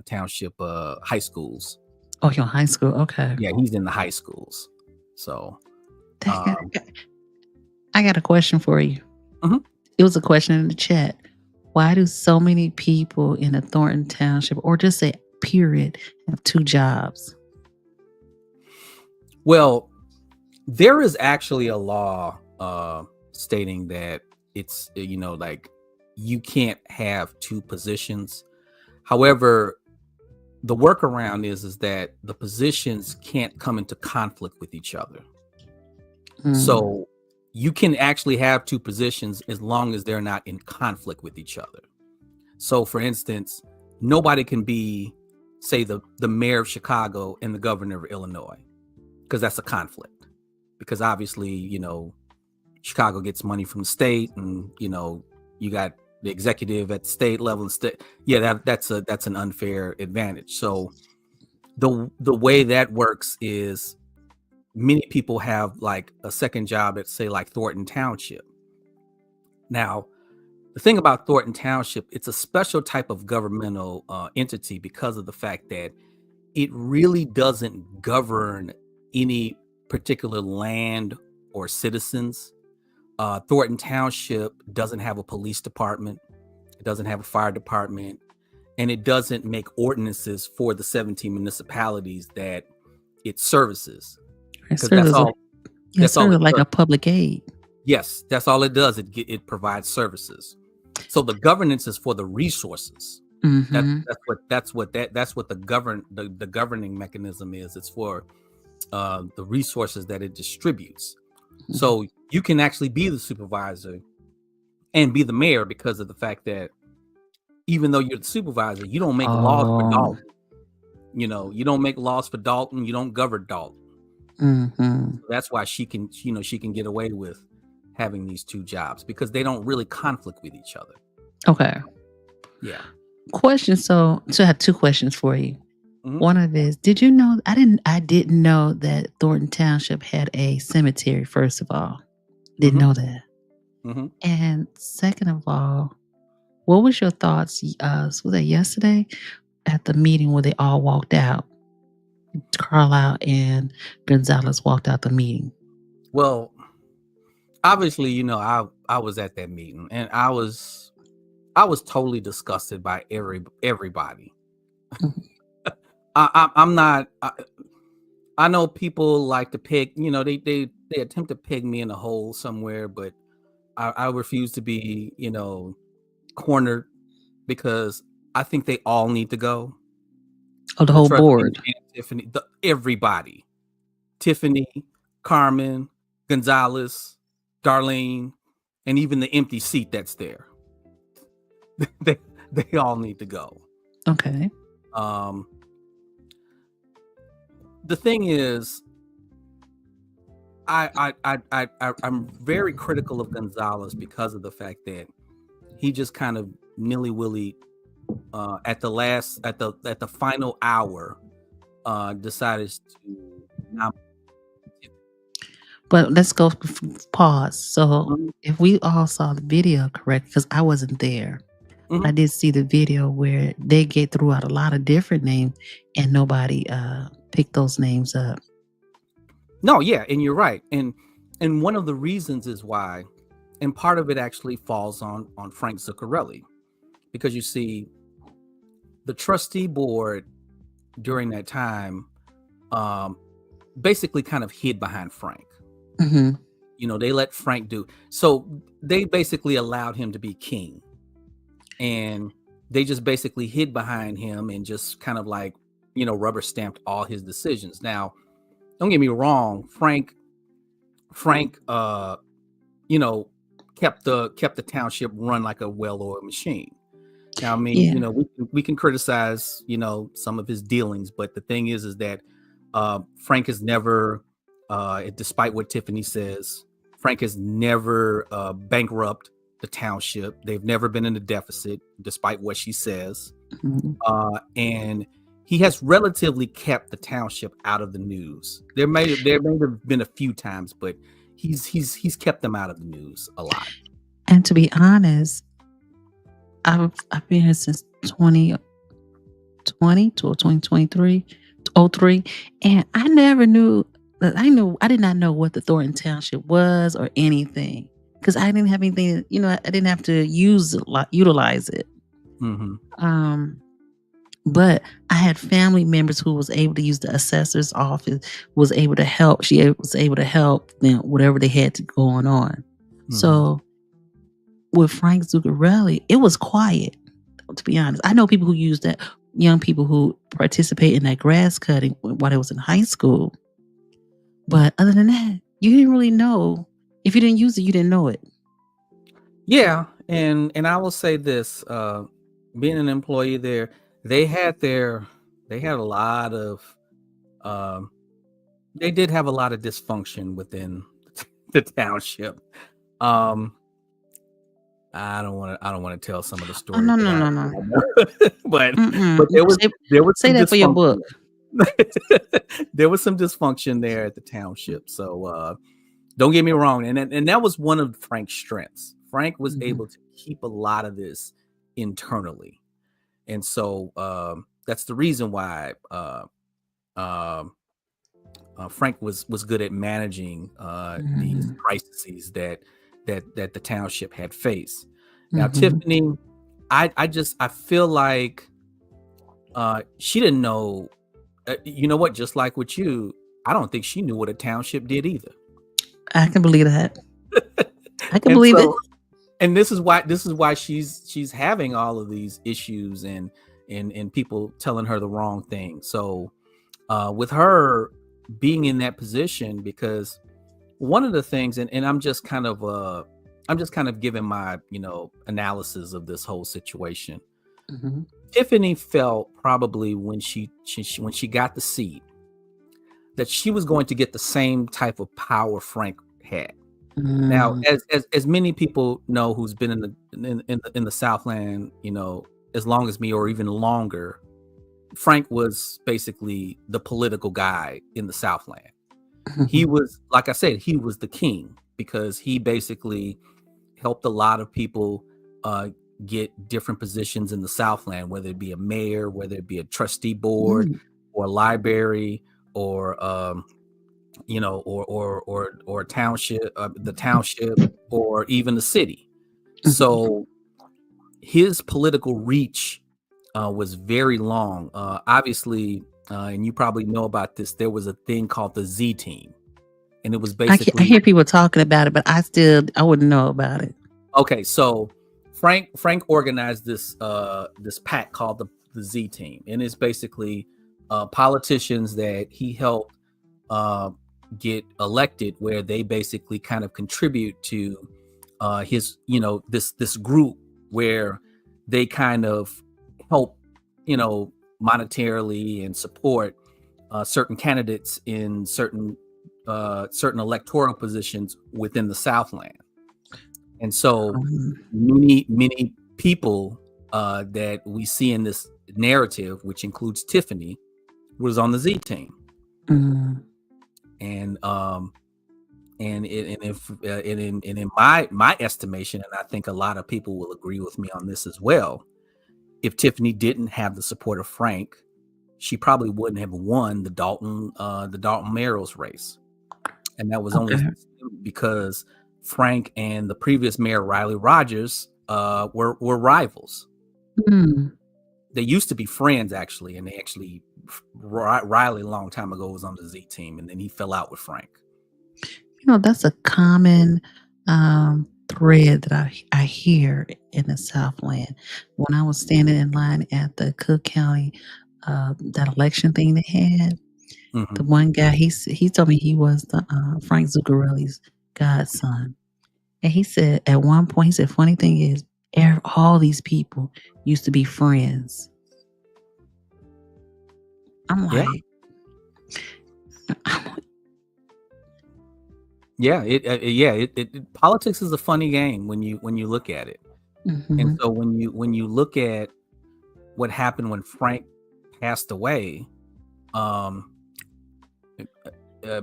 Township high schools. Oh, your high school. Okay. Yeah, he's in the high schools. So I got a question for you. Mm-hmm. It was a question in the chat. Why do so many people in the Thornton Township, or just say period, have 2 jobs? Well, there is actually a law stating that it's, like, you can't have 2 positions. However, the workaround is that the positions can't come into conflict with each other. So you can actually have 2 positions as long as they're not in conflict with each other. So, for instance, nobody can be, say, the mayor of Chicago and the governor of Illinois, because that's a conflict. Because obviously, Chicago gets money from the state, and you got the executive at the state level. That's an unfair advantage. So the way that works is, many people have like a second job at, say, like Thornton Township. Now, the thing about Thornton Township, it's a special type of governmental entity, because of the fact that it really doesn't govern any particular land or citizens. Thornton Township doesn't have a police department. It doesn't have a fire department, and it doesn't make ordinances for the 17 municipalities that it services. Because that's all. That's all like a public aid. Yes, that's all it does. It provides services. So the governance is for the resources. Mm-hmm. That's what the governing mechanism is. It's for the resources that it distributes. Mm-hmm. So you can actually be the supervisor and be the mayor, because of the fact that even though you're the supervisor, you don't make laws for Dalton. You don't make laws for Dalton. You don't govern Dalton. Mm-hmm. So that's why she can get away with having these 2 jobs, because they don't really conflict with each other. Okay. Yeah. Question. So I have 2 questions for you. Mm-hmm. One of it is, did you know? I didn't know that Thornton Township had a cemetery. First of all, didn't know that. Mm-hmm. And second of all, what was your thoughts? Was that yesterday at the meeting where they all walked out? Carlisle and Gonzalez walked out the meeting. Well, obviously, I was at that meeting, and I was totally disgusted by everybody. Mm-hmm. I'm not. I know people like to pick. They attempt to peg me in a hole somewhere, but I refuse to be, cornered, because I think they all need to go. Oh, the whole board. Tiffany, everybody. Tiffany, Carmen, Gonzalez, Darlene, and even the empty seat that's there. They all need to go. Okay. The thing is, I'm very critical of Gonzalez, because of the fact that he just kind of nilly-willy at the final hour decided to not. But let's go pause. So if we all saw the video correct, because I wasn't there, I did see the video where they threw out a lot of different names, and nobody picked those names up. No, yeah, and you're right. And one of the reasons is why, and part of it actually falls on Frank Zuccarelli, because you see, the trustee board during that time basically kind of hid behind Frank. Mhm. They let Frank do. So they basically allowed him to be king, and they just basically hid behind him and just kind of like, rubber stamped all his decisions. Now, don't get me wrong, Frank, you know, kept the township run like a well-oiled machine. Now, I mean, Yeah. we can criticize, some of his dealings, but the thing is that Frank has never, despite what Tiffany says, Frank has never bankrupt the township. They've never been in a deficit, despite what she says, Mhm. and he has relatively kept the township out of the news. There may have been a few times, but he's kept them out of the news a lot. And to be honest, I've been here since 2020 to 2023, '03, and I never knew I did not know what the Thornton Township was or anything because I didn't have anything, I didn't have to utilize it. Hmm. Um, but I had family members who was able to use the assessor's office, was able to help. Was able to help them whatever they had to going on. Hmm. So with Frank Zuccarelli, it was quiet, to be honest. I know people who use that, young people who participate in that grass cutting while they was in high school. But other than that, you didn't really know. If you didn't use it, you didn't know it. Yeah, and I will say this: being an employee there, they had their they had a lot of um, they did have a lot of dysfunction within the township. Um, I don't want to tell some of the Oh, story, no, but no, no, no. but Mm-mm. but there was Say some that for your dysfunction. book. There was some dysfunction there at the township. So don't get me wrong, and that was one of Frank's strengths. Frank was Mhm. able to keep a lot of this internally, and so that's the reason why um, Frank was good at managing these Mhm. crises that the township had faced. Now, Mhm. Tiffany, I feel like she didn't know. You know what? Just like with you, I don't think she knew what a township did either. I can believe that. I can And believe it. so, and this is why she's having all of these issues and people telling her the wrong thing. So with her being in that position, because one of the things, and I'm just kind of giving my analysis of this whole situation. Mhm. Tiffany felt probably when when she got the seat that she was going to get the same type of power Frank had. Now, Mm. as many people know who's been in the Southland, as long as me or even longer, Frank was basically the political guy in the Southland. He Mhm. was, like I said, he was the king because he basically helped a lot of people uh, get different positions in the Southland, whether it be a mayor, whether it be a trustee board, Mm. or a library, or or township, the township, or even the city. Mhm. So his political reach was very long. Obviously, and you probably know about this. There was a thing called the Z Team, and it was I basically hear people talking about it, but I wouldn't know about it. okay. So Frank organized this pack called the Z Team, and it's basically politicians that he helped uh, get elected, where they basically kind of contribute to his this group where they kind of help monetarily and support certain candidates in certain electoral positions within the Southland. And so Um, many people that we see in this narrative, which includes Tiffany, was on the Z Team. mm. And and if and in my estimation, and I think a lot of people will agree with me on this as well, if Tiffany didn't have the support of Frank, she probably wouldn't have won the Dalton Merrill's race. And that was only Okay. because Frank and the previous mayor, Riley Rogers, were rivals. Mm. They used to be friends, actually, and they actually Riley a long time ago was on the Z team, and then he fell out with Frank. That's a common thread that I hear in the Southland. When I was standing in line at the Cook County that election thing they had, the Hmm. one guy he told me he was the Frank Zuccarelli's godson, and he said at one point he said, "Funny thing is, all these people used to be friends." I'm Yeah, like, yeah. Politics is a funny game when you look at it. And mm-hmm, so when you look at what happened when Frank passed away, um,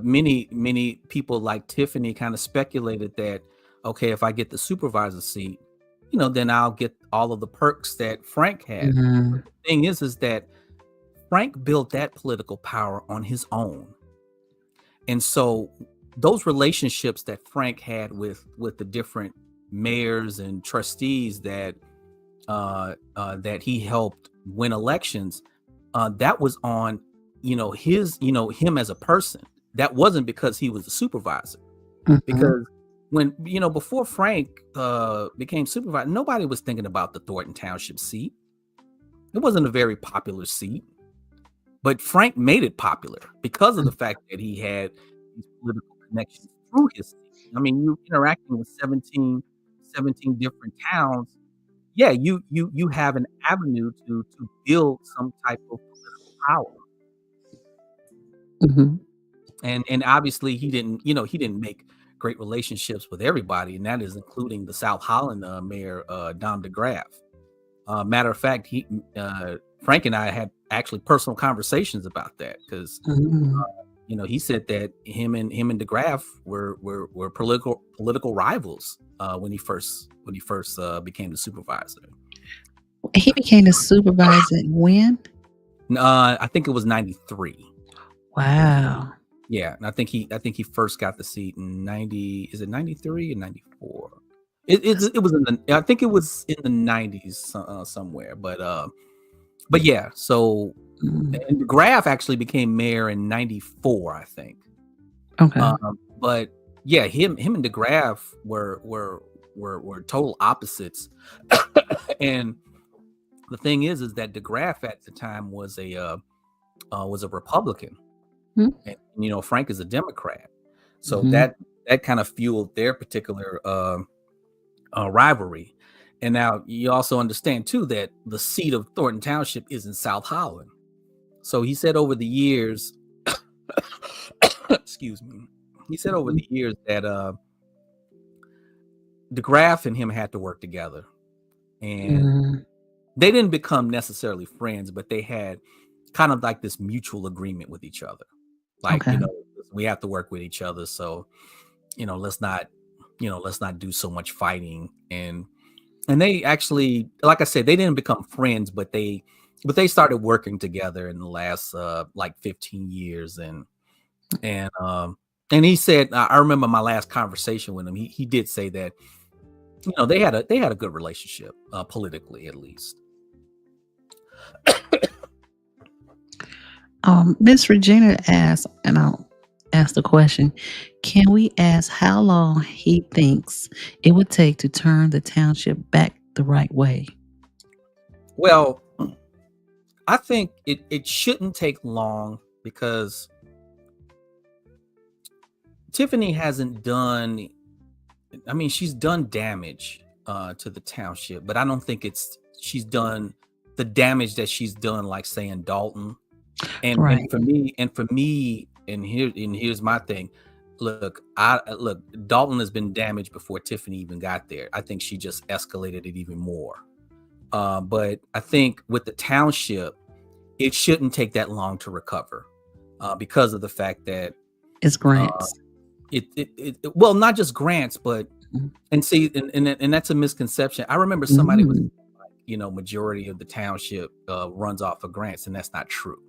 many people like Tiffany kind of speculated that, okay, if I get the supervisor seat, then I'll get all of the perks that Frank had. mm-hmm, But the thing is that Frank built that political power on his own. And so those relationships that Frank had with the different mayors and trustees that he helped win elections, that was on him as a person. That wasn't because he was a supervisor. mm-hmm, Because when before Frank became supervisor, nobody was thinking about the Thornton Township seat. It wasn't a very popular seat. But Frank made it popular because of the fact that he had these political connections through his city. I mean, you interacting with 17 different towns. Yeah, you have an avenue to build some type of political power. mm-hmm. And obviously he didn't make great relationships with everybody, and that is including the South Holland mayor Dom DeGraff. Matter of fact, Frank and I had actually personal conversations about that because Mm-hmm. he said that him and DeGraff were political rivals when he first became the supervisor. He became the supervisor when? I think it was 93. Wow. Yeah, and I think he first got the seat in 90. Is it 93 or 94? It was I think it was in the 90s somewhere, but yeah. So Mm, and DeGraff actually became mayor in 94, I think. okay. But yeah, him and DeGraff were total opposites. And the thing is that DeGraff at the time was a Republican, and Frank is a Democrat. So Mm-hmm. that kind of fueled their particular rivalry. And now you also understand too that the seat of Thornton Township is in South Holland. So he said over the years, excuse me, he said over Mm-hmm. the years that DeGraff and him had to work together, and Mm-hmm. they didn't become necessarily friends, but they had kind of like this mutual agreement with each other. Like, Okay. we have to work with each other, so let's not do so much fighting. And they actually, like I said, they didn't become friends, but they started working together in the last like 15 years. And he said, I remember my last conversation with him. He did say that they had a good relationship, politically at least. Miss Regina asked, and I'll ask the question: can we ask how long he thinks it would take to turn the township back the right way? Well, I think it shouldn't take long because Tiffany hasn't done. I mean, she's done damage to the township, but I don't think she's done the damage that she's done, like say in Dalton. And Right. for me, and here's my thing. Look, Dalton has been damaged before Tiffany even got there. I think she just escalated it even more. But I think with the township, it shouldn't take that long to recover, because of the fact that It's uh, grants. well, not just grants, but Mm-hmm. and see, and that's a misconception. I remember somebody was, Mm. majority of the township runs off of grants, and that's not true.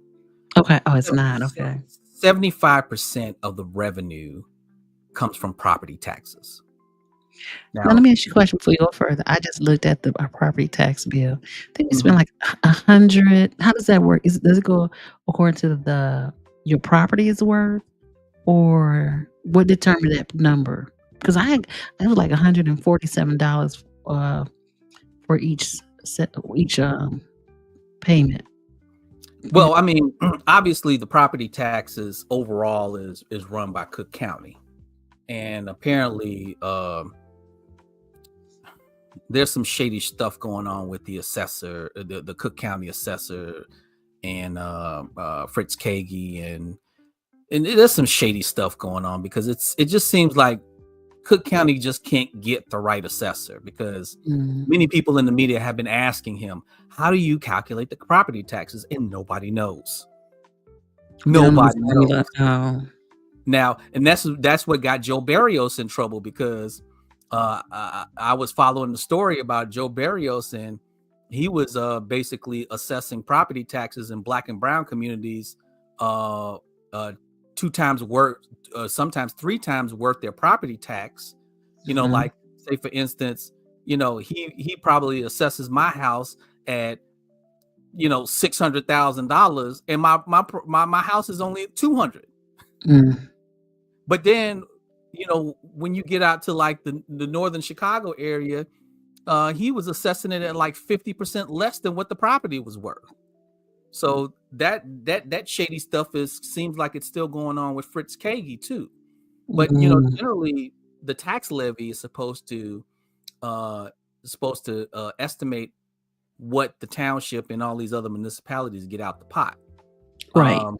Okay. Oh, it's not. Okay. 75% of the revenue comes from property taxes. Now let Now, me ask you a question before you go further. I just looked at our property tax bill. I think we spent mhm. like 100. How does that work? Does it go according to the your property is worth, or what determined that number? Because I was like $147 for each payment. You Well, I mean, obviously the property taxes overall is run by Cook County, and apparently there's some shady stuff going on with the assessor, the Cook County assessor, and Fritz Kagi, and there's some shady stuff going on because it just seems like Cook County just can't get the right assessor, because know, many people in the media have been asking him, how do you calculate the property taxes? And nobody knows. numbers. Nobody I mean, knows. like, oh, Now, and that's what got Joe Barrios in trouble, because I was following the story about Joe Barrios, and he was basically assessing property taxes in Black and brown communities uh, uh, 2 times worth, sometimes 3 times worth their property tax. mhm, Like, say for instance, he probably assesses my house at $600,000, and my house is only 200. mm, But then, when you get out to like the northern Chicago area, he was assessing it at like 50% less than what the property was worth. So that shady stuff seems like it's still going on with Fritz Kagi too. But mm, generally the tax levy is supposed to estimate what the township and all these other municipalities get out the pot. right. Um,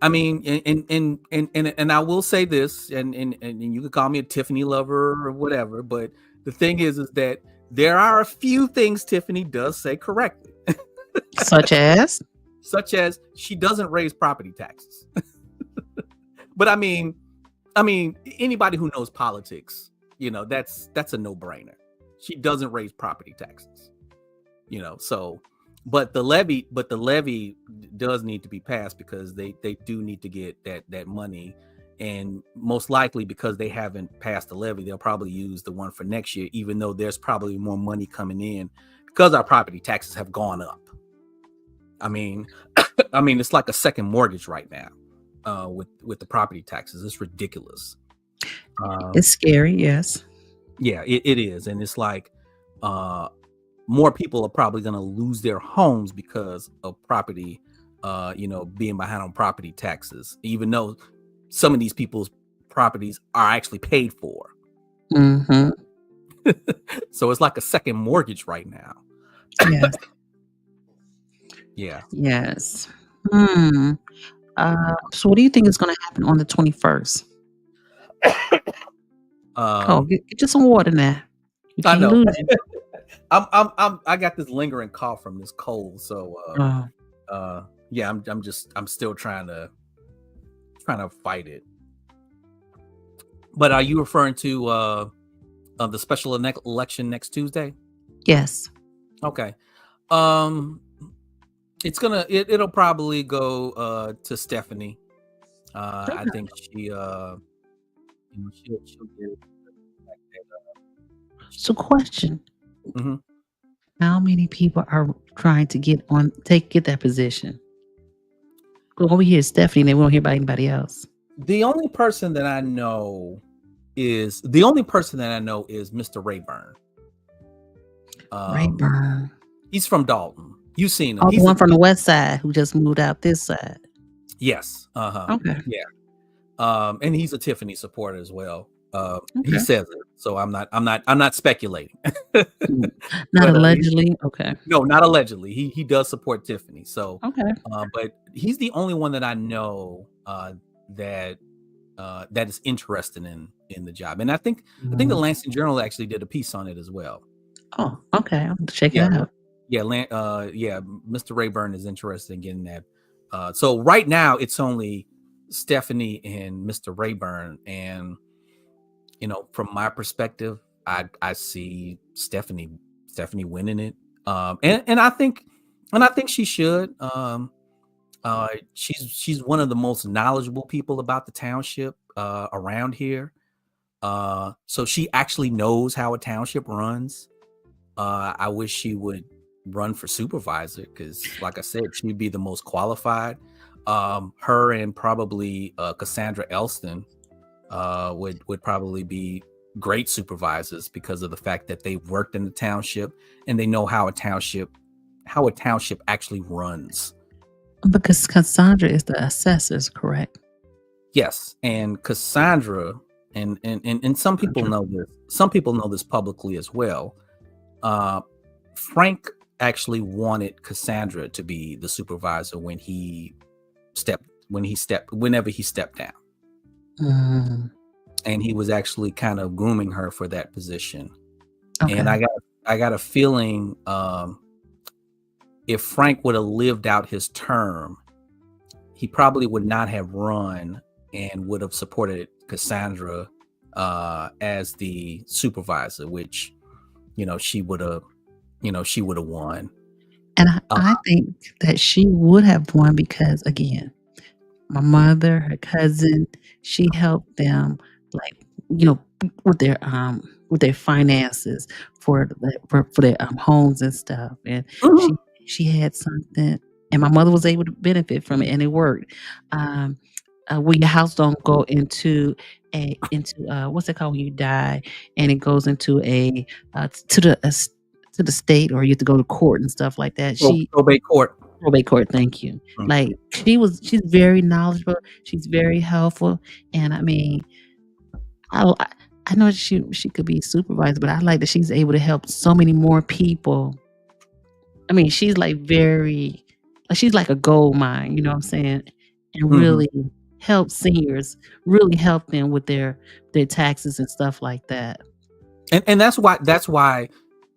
I mean, and I will say this, and you could call me a Tiffany lover or whatever, but the thing is that there are a few things Tiffany does say correctly, Such as? such as she doesn't raise property taxes. But I mean, anybody who knows politics, that's a no-brainer. She doesn't raise property taxes. So but the levy does need to be passed, because they do need to get that money, and most likely because they haven't passed the levy, they'll probably use the one for next year, even though there's probably more money coming in because our property taxes have gone up. I mean, it's like a second mortgage right now, with the property taxes. It's ridiculous. It's um scary, yes. yeah, it is, and it's like uh more people are probably going to lose their homes because of property, being behind on property taxes, even though some of these people's properties are actually paid for. Mhm. So it's like a second mortgage right now. Yes, Yeah. yes. Hmm. So what do you think is gonna happen on the 21st? Oh, um get you some water now. You I can't know. lose it. I got this lingering cough from this cold, so Oh, yeah, I'm still trying to fight it. But are you referring to the special election next Tuesday? yes. Okay. um it'll probably go to Stephanie. I Okay. think she'll get it. So question, Mhm. how many people are trying to get that position? 'Cause when we hear Stephanie, then we don't hear about anybody else. The only person that I know is Mr. Rayburn. Um, Rayburn. he's from Dalton. You've seen him. Oh, the one from the west side who just moved out this side. Yes. Uh-huh. Okay, Yeah. And he's a Tiffany supporter as well. He okay. says it, so I'm not speculating. Mm. Not But allegedly? Okay, no, not allegedly. He does support Tiffany. So, okay. but he's the only one that I know that that is interested in the job. And I think the Mm. Lansing Journal actually did a piece on it as well. Oh, okay, I'm gonna check it Yeah, out. yeah. Mr. Rayburn is interested in getting that. So right now it's only Stephanie and Mr. Rayburn, and from my perspective, I see Stephanie winning it. And I think she should. She's one of the most knowledgeable people about the township around here. So she actually knows how a township runs. I wish she would run for supervisor because, like I said, she'd be the most qualified. Her and probably Cassandra Elston would probably be great supervisors because of the fact that they worked in the township and they know how a township actually runs. Because Cassandra is the assessors, correct? Yes, and Cassandra and some people know this. Some people know this publicly as well. Frank actually wanted Cassandra to be the supervisor whenever he stepped down. Mm, And he was actually kind of grooming her for that position. okay. And I got a feeling if Frank would have lived out his term, he probably would not have run and would have supported Cassandra as the supervisor, which she would have won. And I think that she would have won because, again, my mother, her cousin, she helped them, like, with their finances for their homes and stuff. And she had something, and my mother was able to benefit from it, and it worked. Where your house don't go into what's it called when you die, and it goes into to the state, or you have to go to court and stuff like that. Probate court. Probate court, thank you. Like, she's very knowledgeable, she's very helpful, and I mean, I know she could be supervisor, but I like that she's able to help so many more people. I mean, she's like she's like a gold mine, you know what I'm saying? And really help seniors, really help them with their taxes and stuff like that. And that's why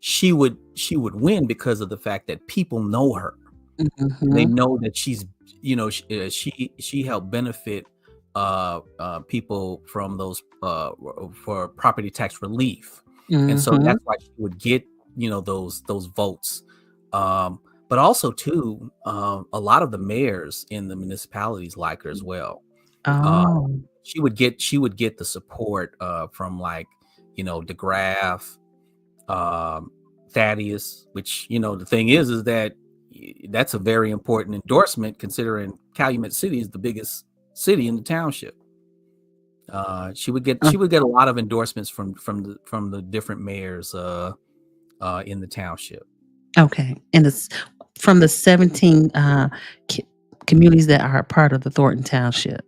she would win, because of the fact that people know her. They know that she's she helped benefit people from those for property tax relief, and so that's why she would get those votes. But also too, a lot of the mayors in the municipalities like her as well. She would get the support from, like, DeGraff, Thaddeus, which the thing is that that's a very important endorsement, considering Calumet City is the biggest city in the township. She would get a lot of endorsements from the different mayors in the township. Okay, and from the 17 communities that are a part of the Thornton Township.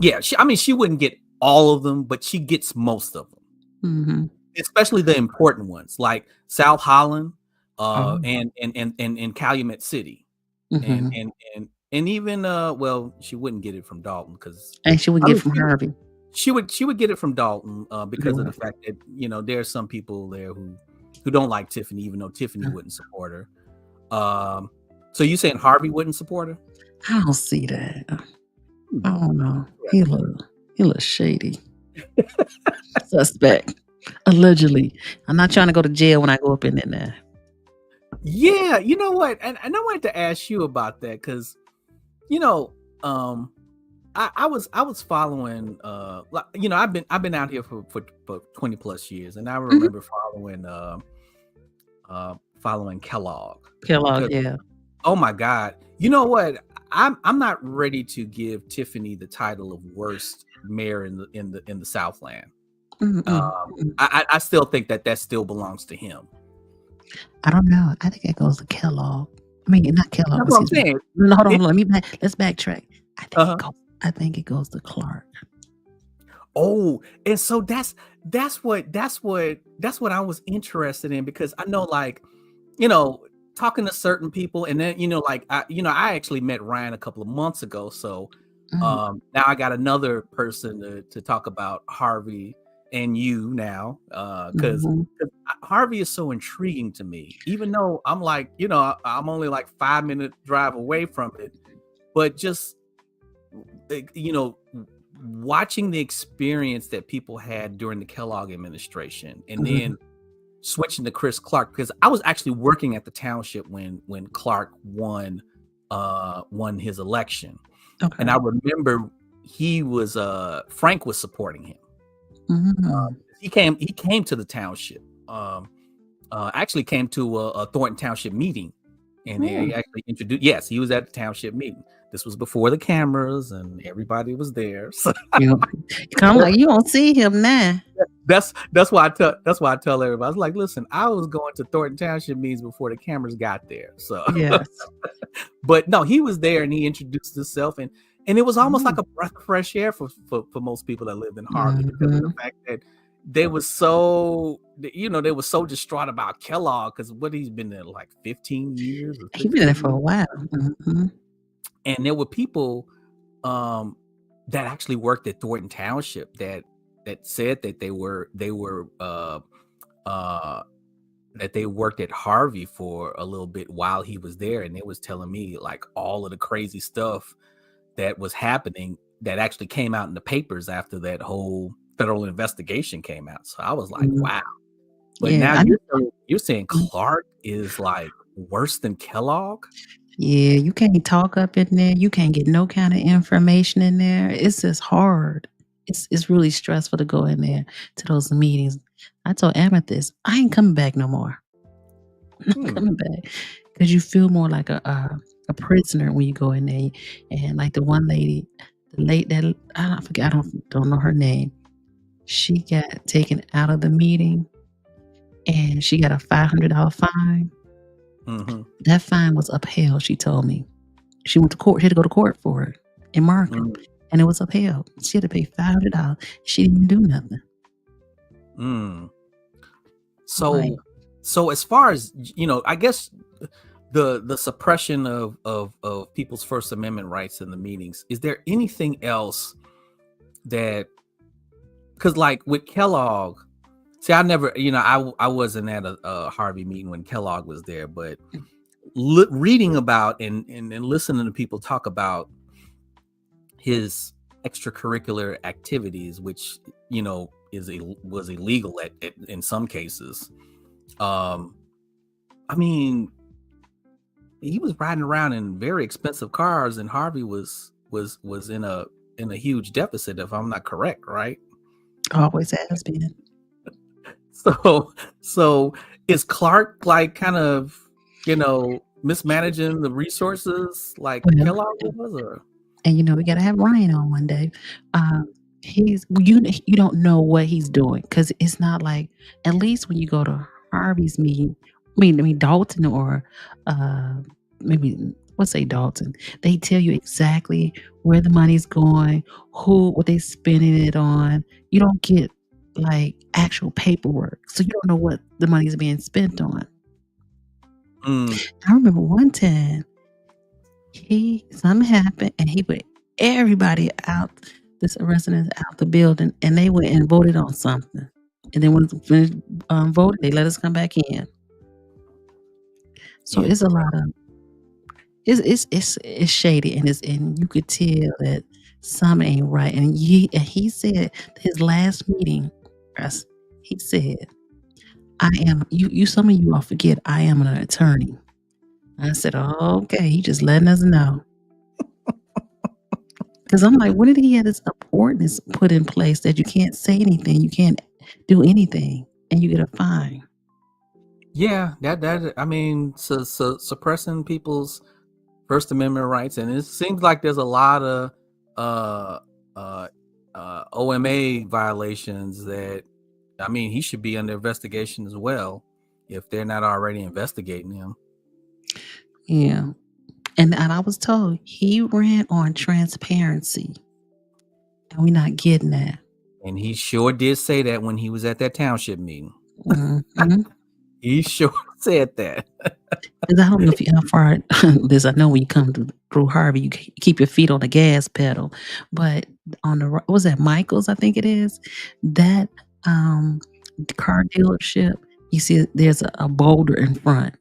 Yeah, she wouldn't get all of them, but she gets most of them, especially the important ones like South Holland, and Calumet City, and even well, she wouldn't get it from Dalton, and she would get it from Harvey. She would get it from Dalton because of the fact that there's some people there who don't like Tiffany, even though Tiffany wouldn't support her. So you saying Harvey wouldn't support her? I don't see that. I don't know. He look shady. Suspect. Allegedly. I'm not trying to go to jail when I go up in there. Yeah, you know what? And I wanted to ask you about that because, I was following. I've been out here for 20 plus years, and I remember following Kellogg. Kellogg, yeah. Oh my God! You know what? I'm not ready to give Tiffany the title of worst mayor in the Southland. I still think that still belongs to him. I don't know. I think it goes to Kellogg. I mean, not Kellogg. That's what I'm saying. No, hold on. Let's backtrack. I think it goes to Clark. Oh, and so that's what I was interested in, because I know, like, talking to certain people, and then I actually met Ryan a couple of months ago, so now I got another person to talk about Harvey and you now, because Harvey is so intriguing to me, even though I'm like, I'm only like 5-minute drive away from it, but just watching the experience that people had during the Kellogg administration, and then switching to Chris Clark, because I was actually working at the township when Clark won his election. And I remember Frank was supporting him. Mm. He came to the township. Actually came to a Thornton Township meeting, and Mm. they actually introduced. Yes, he was at the township meeting. This was before the cameras, and everybody was there. So You know, kind of like you don't see him now. that's why I tell everybody. I was like, listen, I was going to Thornton Township meetings before the cameras got there. So, Yes. but no, he was there and he introduced himself, and it was almost like Mm. a breath of fresh air for most people that lived in Harvey because of the Mhm. fact that they were so they were so distraught about Kellogg because he's been there like 15 years or He been there 16 for a years, while. Mhm. and there were people um that actually worked at Thornton Township that said that they were uh that they worked at Harvey for a little bit while he was there, and they was telling me like all of the crazy stuff that was happening that actually came out in the papers after that whole federal investigation came out. So I was like, Mhm. wow. But Yeah, now I you're saying mm, Clark is like worse than Kellogg? yeah, you can't talk up in there. You can't get no kind of information in there. It's just hard. It's really stressful to go in there to those meetings. I told Amethyst, I ain't coming back no more. Hmm. Coming back because you feel more like a prisoner when you go in there. And like the one lady, the late that I don't forget, I don't know her name. She got taken out of the meeting and she got a $500 fine. Mm-hmm. That fine was upheld, she told me. She went to court. She had to go to court for it in Markham, Mm, and it was upheld. She had to pay $500. She didn't even do nothing. mm. I'm like, So as far as I guess the suppression of people's First Amendment rights in the meetings, is there anything else that because like with Kellogg, see, I never, I wasn't at a Harvey meeting when Kellogg was there, but reading about and listening to people talk about his extracurricular activities, which was illegal in some cases. Um, I mean, he was riding around in very expensive cars, and Harvey was in a huge deficit, if I'm not correct, right? always has been. So is Clark like kind of mismanaging the resources like Well, Kellogg was, or and we gotta have Ryan on one day. Um, you don't know what he's doing because it's not like at least when you go to Harvey's meeting. I mean Dalton or uh, maybe let's say Dalton. They tell you exactly where the money's going, what they spending it on. You don't get like actual paperwork, so you don't know what the money's being spent on. mm, I remember one time something happened and he put everybody out, this residents out the building, and they went and voted on something. And then when it's finished voting, they let us come back in. So it's a incredible. lot of it's shady and you could tell that something ain't right. And he said his last meeting, Russ, he said, I am you some of you all forget I am an attorney. I said, oh, okay, he just letting us know. Because I'm like, when did he have this ordinance put in place that you can't say anything, you can't do anything, and you get a fine? Yeah, that I mean, suppressing people's First Amendment rights, and it seems like there's a lot of uh uh OMA violations that I mean he should be under investigation as well if they're not already investigating him. Yeah. And I was told he ran on transparency, and we're not getting that. And he sure did say that when he was at that township meeting. Mhm. He sure said that. 'Cause I don't know if you how far this I know when you come through Harvey, you keep your feet on the gas pedal, but on the was that Michael's, I think it is, that, um, car dealership, you see there's a boulder in front.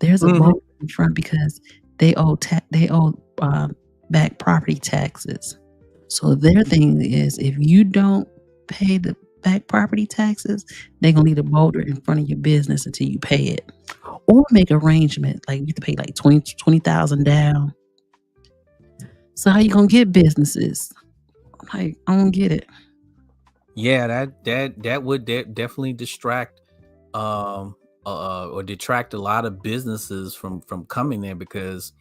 There's a Mhm. boat in front because they owe back property taxes. So their thing is if you don't pay the back property taxes, they're gonna leave a boulder in front of your business until you pay it. Or make arrangement, like you have to pay like 20,000 down. So how you gonna get businesses? Like, I don't get it. Yeah, that would definitely distract or detract a lot of businesses from coming there because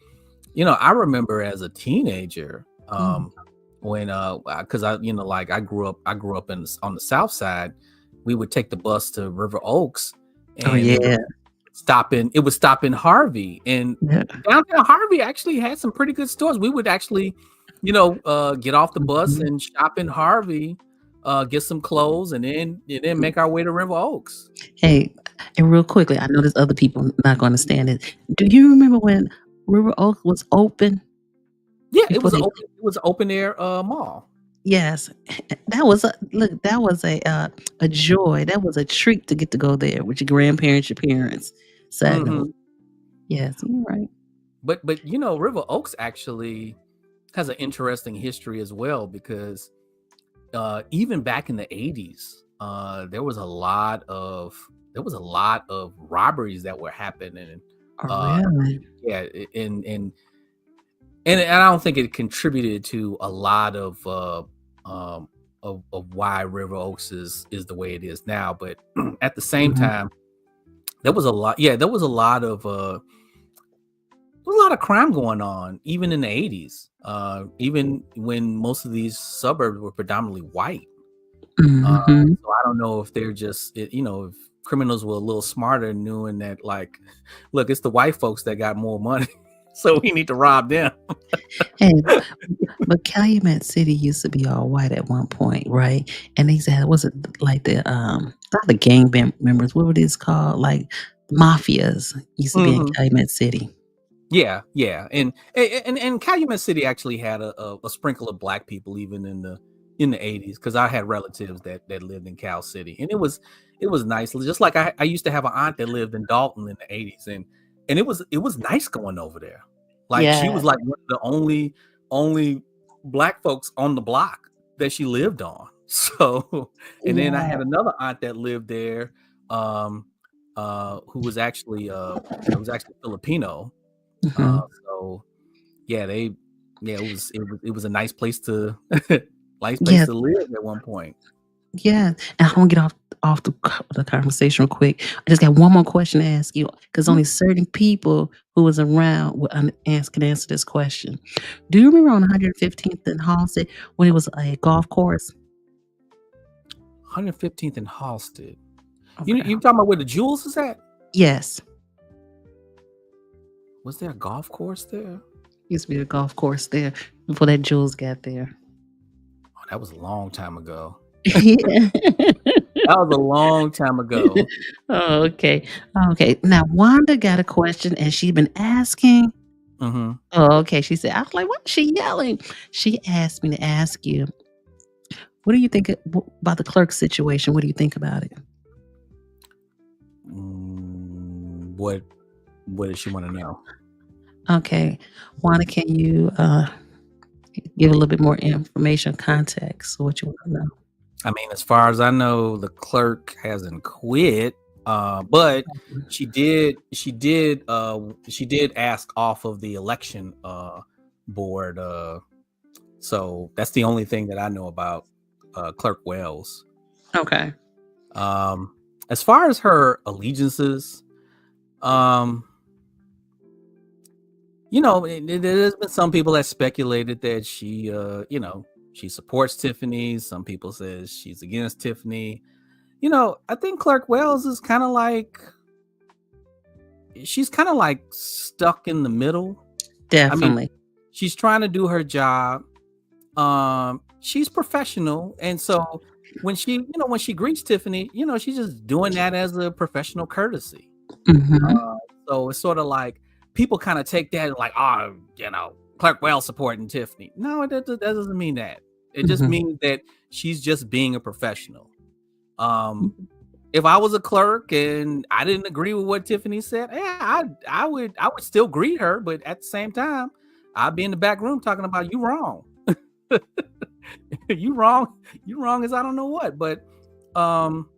I remember as a teenager Mm. when because I like I grew up on the south side. We would take the bus to River Oaks, Oh and yeah, it would stop in Harvey, and yeah. downtown Harvey actually had some pretty good stores. We would actually get off the bus Mhm. and shop in Harvey, get some clothes, and then make our way to River Oaks. Hey, and real quickly, I know there's other people not going to stand it. Do you remember when River Oak was open Yeah, it before was they? an open air mall. Yes, that was a look. That was a joy. That was a treat to get to go there with your grandparents, your parents. Sat Hmm. Yes, you're right. But River Oaks actually has an interesting history as well because even back in the 80s, there was a lot of robberies that were happening. Oh, Uh, really? yeah, and I don't think it contributed to a lot um, of why River Oaks is the way it is now. But at the same Mhm. time, there was a lot. Yeah, there was a lot of crime going on, even in the 80s. Even when most of these suburbs were predominantly white. Uh, Mhm. so I don't know if they're if criminals were a little smarter, knowing that like, look, it's the white folks that got more money, so we need to rob them. Hey, but Calumet City used to be all white at one point, right? And they said, was it like not the members, what were these called? Like mafias used to be in Hmm. Calumet City. Yeah, yeah, and Calumet City actually had a sprinkle of black people even in the 80s because I had relatives that lived in Cal City, and it was nice. Just like I used to have an aunt that lived in Dalton in the 80s, and it was nice going over there. Like she Yeah. was like one of the only black folks on the block that she lived on. So, and then I Yeah. had another aunt that lived there, um, who was actually Filipino, Mhm. so yeah, it was a nice place to nice place Yeah, to live at one point. yeah, and I wanna get off the conversation real quick. I just got one more question to ask you, because Mhm. only certain people who was around would can answer this question. Do you remember on 115th and Halsted when it was a golf course? 115th and Halsted. Okay. You talking about where the Jewels is at? Yes. Was there a golf course there? Used to be a golf course there before that Jules got there. Oh, that was a long time ago. Yeah. That was a long time ago. Oh, okay. Okay. Now Wanda got a question and she's been asking. Hmm. Oh, okay. She said, I was like, why is she yelling? She asked me to ask you, what do you think about the clerk situation? What do you think about it? What does she want to know? Okay. Wanda, can you give a little bit more information, context, what you want to know? I mean, as far as I know, the clerk hasn't quit, but she did ask off of the election board. So that's the only thing that I know about Clerk Wells. Okay. Um, as far as her allegiances, um, there's been some people that speculated that she supports Tiffany. Some people says she's against Tiffany. I think Clerk Wells is she's kind of like stuck in the middle. I mean, Definitely. she's trying to do her job. She's professional, and so when she greets Tiffany, she's just doing that as a professional courtesy. Hmm. Uh, so it's sort of like people kind of take that like, oh, Clark Wells supporting Tiffany. No, that doesn't mean that. It just Hmm. means that she's just being a professional. Um, if I was a clerk and I didn't agree with what Tiffany said, yeah, I would still greet her, but at the same time, I'd be in the back room talking about you wrong. you wrong, you wrong as I don't know what. But um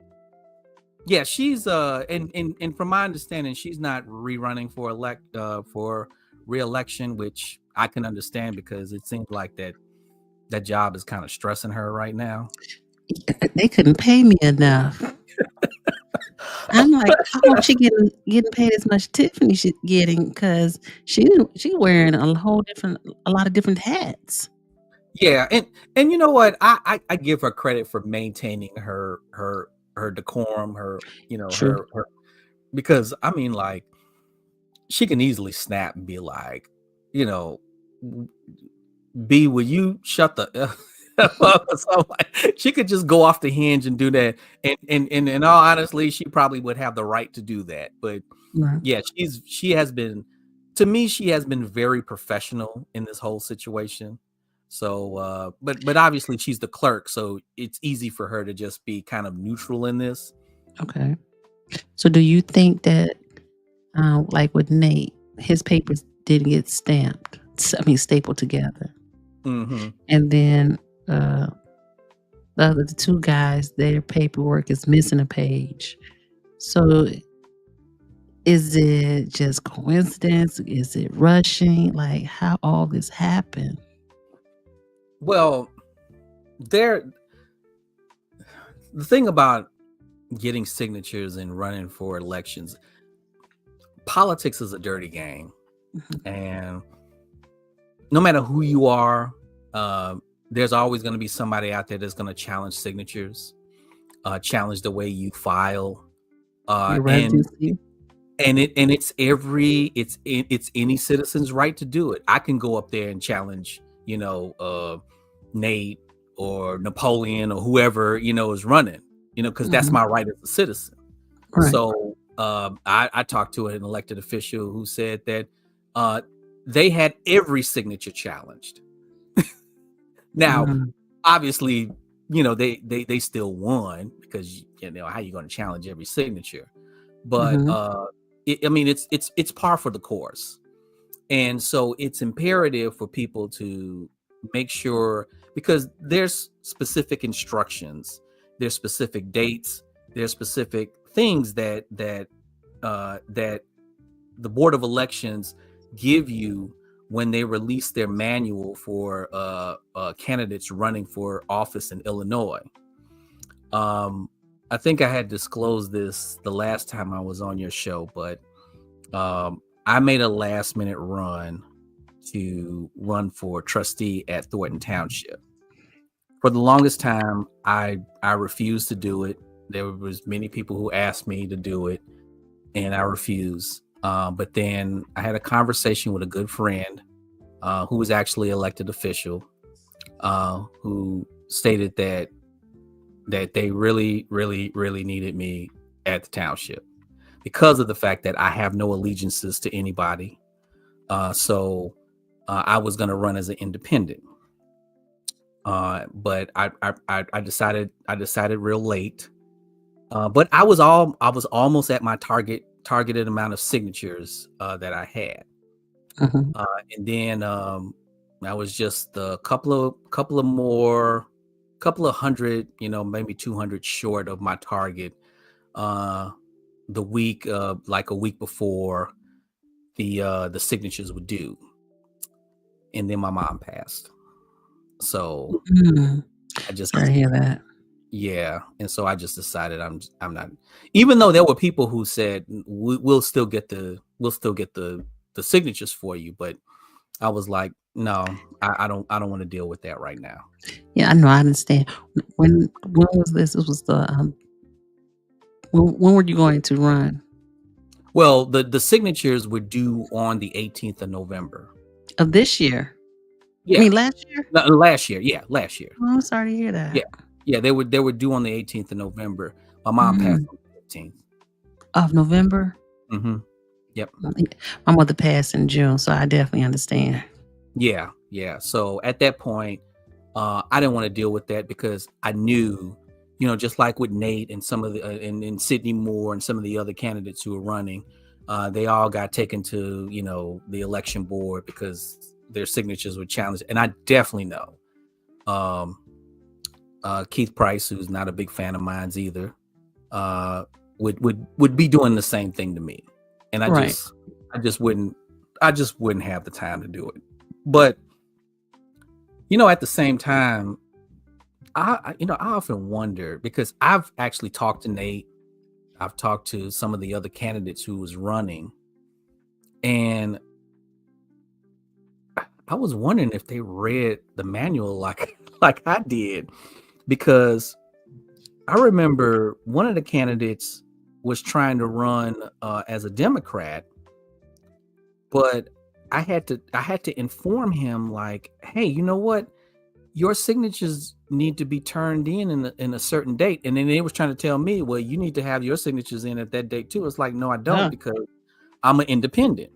yeah, she's and from my understanding, she's not rerunning for re-election, which I can understand because it seems like that job is kind of stressing her right now. They couldn't pay me enough. I'm like, I hope she getting paid as much Tiffany she getting because she wearing a lot of different hats. Yeah, and you know what? I give her credit for maintaining her decorum, her you know True. her because I mean like she can easily snap and be like, you know, B, will you shut the up? So like, she could just go off the hinge and do that. And in all honestly, she probably would have the right to do that. But Right. yeah, she has been to me, she has been very professional in this whole situation. So but obviously she's the clerk, so it's easy for her to just be kind of neutral in this. Okay. So do you think that, like with Nate, his papers didn't get stapled together, Hmm. and then uh, the two guys, their paperwork is missing a page. So is it just coincidence? Is it rushing? Like how all this happened? Well, there the thing about getting signatures and running for elections, politics is a dirty game, Mhm. and no matter who you are, uh, there's always going to be somebody out there that's going to challenge signatures, challenge the way you file, uh, Your and residency. it's any citizen's right to do it. I can go up there and challenge, Nate or Napoleon or whoever is running, because that's Mhm. my right as a citizen. Right. So I talked to an elected official who said that uh, they had every signature challenged. Now, Mhm. obviously, they still won because how you going to challenge every signature, but Mhm. I mean it's par for the course, and so it's imperative for people to make sure because there's specific instructions, there's specific dates, there's specific things that the Board of Elections give you when they release their manual for candidates running for office in Illinois. Um, I think I had disclosed this the last time I was on your show, but I made a last minute run to run for trustee at Thornton Township. For the longest time, I refused to do it. There was many people who asked me to do it, and I refused. But then I had a conversation with a good friend who was actually elected official, who stated that they really, really, really needed me at the township because of the fact that I have no allegiances to anybody. So I was going to run as an independent. But I decided real late. But I was almost at my targeted amount of signatures that I had. Mhm. And then I was just a couple of hundred, maybe 200 short of my target. Uh, like a week before the signatures were due, and then my mom passed. So Mm. I Sorry to just hear that. yeah, and so I just decided I'm not. Even though there were people who said we'll still get the signatures for you, but I was like, no, I don't want to deal with that right now. Yeah, I know, I understand. When was this? This was when were you going to run? Well, the signatures were due on the 18th of November. Of this year? I Yeah, mean, last year? last year. Yeah, last year. Oh, I'm sorry to hear Yeah, that. yeah. They were due on the 18th of November. My mom passed Mhm. on the 15th. Of November? Hmm. Yep. My mother passed in June, so I definitely understand. Yeah, yeah. So at that point, I didn't want to deal with that because I knew, just like with Nate and some of the and Sidney Moore and some of the other candidates who were running, they all got taken to the election board because their signatures were challenged. And I definitely know um, Keith Price, who's not a big fan of mine's either, uh, would be doing the same thing to me, and Right. I just wouldn't I just wouldn't have the time to do it. But at the same time, I often wonder because I've actually talked to Nate. I've talked to some of the other candidates who was running, and I was wondering if they read the manual like like I did, because I remember one of the candidates was trying to run as a Democrat, but I had to inform him like, hey, you know what? Your signatures need to be turned in a certain date. And then they was trying to tell me, well, you need to have your signatures in at that date too. It's like, no, I don't, Oh. because I'm an independent.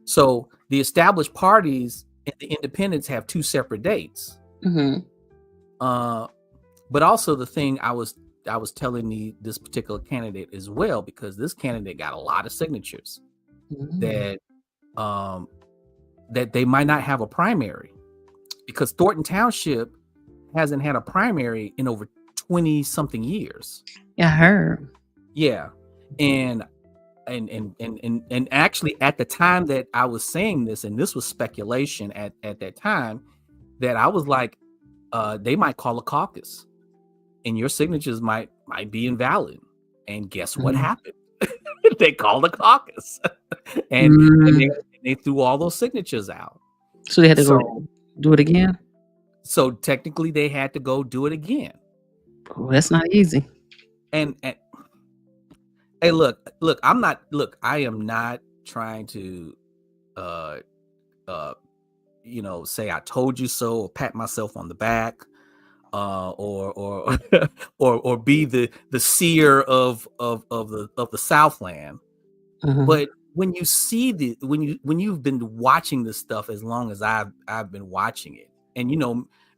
So the established parties and the independents have two separate dates. Mm-hmm. But also the thing I was telling this particular candidate as well, because this candidate got a lot of signatures that um that they might not have a primary, because Thornton Township hasn't had a primary in over 20 something years. Yeah, I heard. Yeah. And actually at the time that I was saying this, and this was speculation at that time, that I was like, they might call a caucus and your signatures might be invalid. And guess what happened? They called a caucus and they threw all those signatures out. So they had to go do it again? So technically they had to go do it again. Oh, that's not easy. And hey, look, I am not trying to say I told you so, or pat myself on the back, or or be the seer of the Southland. But when you see when you've been watching this stuff as long as I've been watching it, and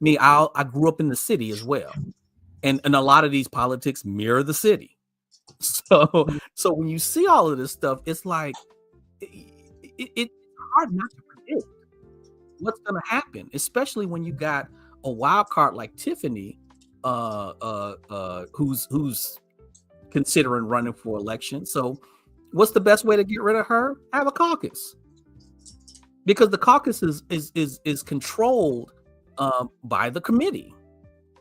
me, I grew up in the city as well, and a lot of these politics mirror the city. So when you see all of this stuff, it's like it's hard not to predict what's going to happen, especially when you got a wild card like Tiffany, who's considering running for election. So what's the best way to get rid of her? Have a caucus, because the caucus is controlled by the committee.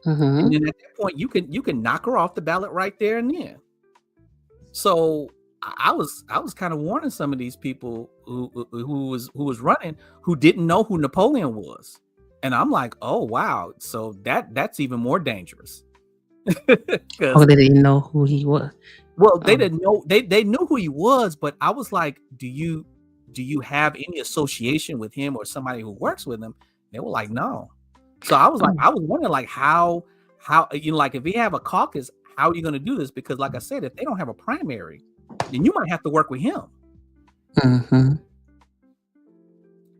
And then at that point you can knock her off the ballot right there and then. So I was kind of warning some of these people who was running, who didn't know who Napoleon was. And I'm like, oh wow, so that's even more dangerous. Oh, they didn't know who he was. Well, they didn't know, they knew who he was, but I was like, do you have any association with him or somebody who works with him? They were like, no. So I was like, I was wondering like how like if we have a caucus, how are you going to do this? Because like I said, if they don't have a primary, then you might have to work with him.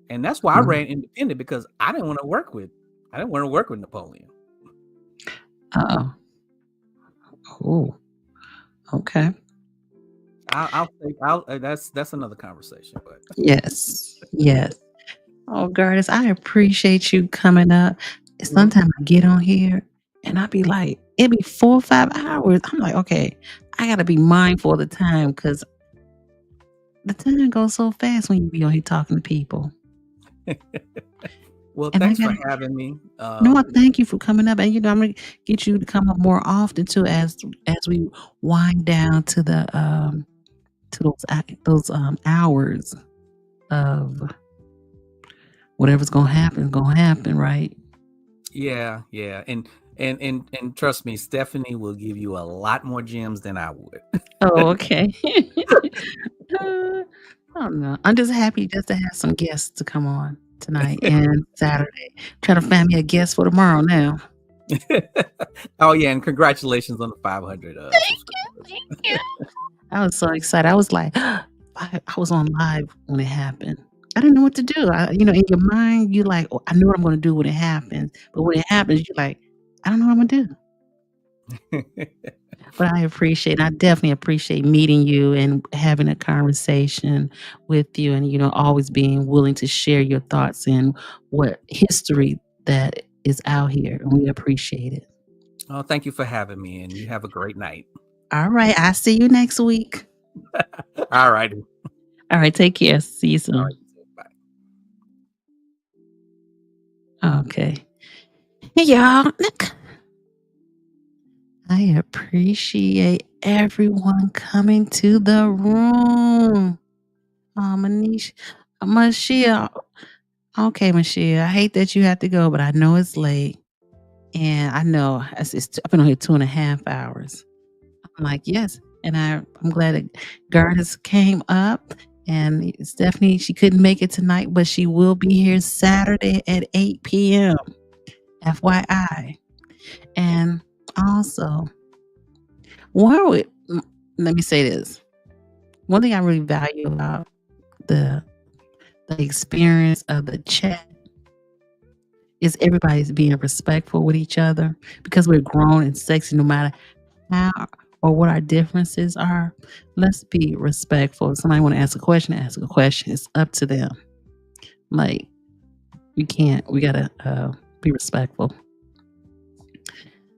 And that's why I ran independent, because I didn't want to work with Napoleon. Oh, okay. That's another conversation, but Yes. Oh, Gardis, I appreciate you coming up. Sometimes I get on here and I be like, it be 4 or 5 hours. I'm like, okay, I gotta be mindful of the time, because the time goes so fast when you be on here talking to people. Well, thanks for having me. No, thank you for coming up, and I'm gonna get you to come up more often too, as we wind down to the to those hours of whatever's gonna happen, right? Yeah, and trust me, Stephanie will give you a lot more gems than I would. Oh, okay. I don't know. I'm just happy just to have some guests to come on tonight and Saturday. Trying to find me a guest for tomorrow now. Oh yeah, and congratulations on the 500 Thank you. I was so excited. I was like, I was on live when it happened. I didn't know what to do. In your mind, you like, oh, I know what I'm going to do when it happens. But when it happens, you're like, I don't know what I'm going to do. But I definitely appreciate meeting you and having a conversation with you, and always being willing to share your thoughts and what history that is out here, and we appreciate it. Oh, thank you for having me, and you have a great night. All right, I'll see you next week. All right. All right, take care. See you soon. All right, bye. Okay. Hey y'all. I appreciate everyone coming to the room. Manish, Michelle. Okay, Michelle. I hate that you have to go, but I know it's late, and I know I've been on here 2.5 hours. I'm like, yes, and I'm glad that Gardas came up, and Stephanie, she couldn't make it tonight, but she will be here Saturday at 8 p.m. FYI. And also, one would let me say this. One thing I really value about the the experience of the chat is everybody's being respectful with each other because we're grown and sexy no matter how or what our differences are. Let's be respectful. If somebody want to ask a question. It's up to them. Like we gotta be respectful.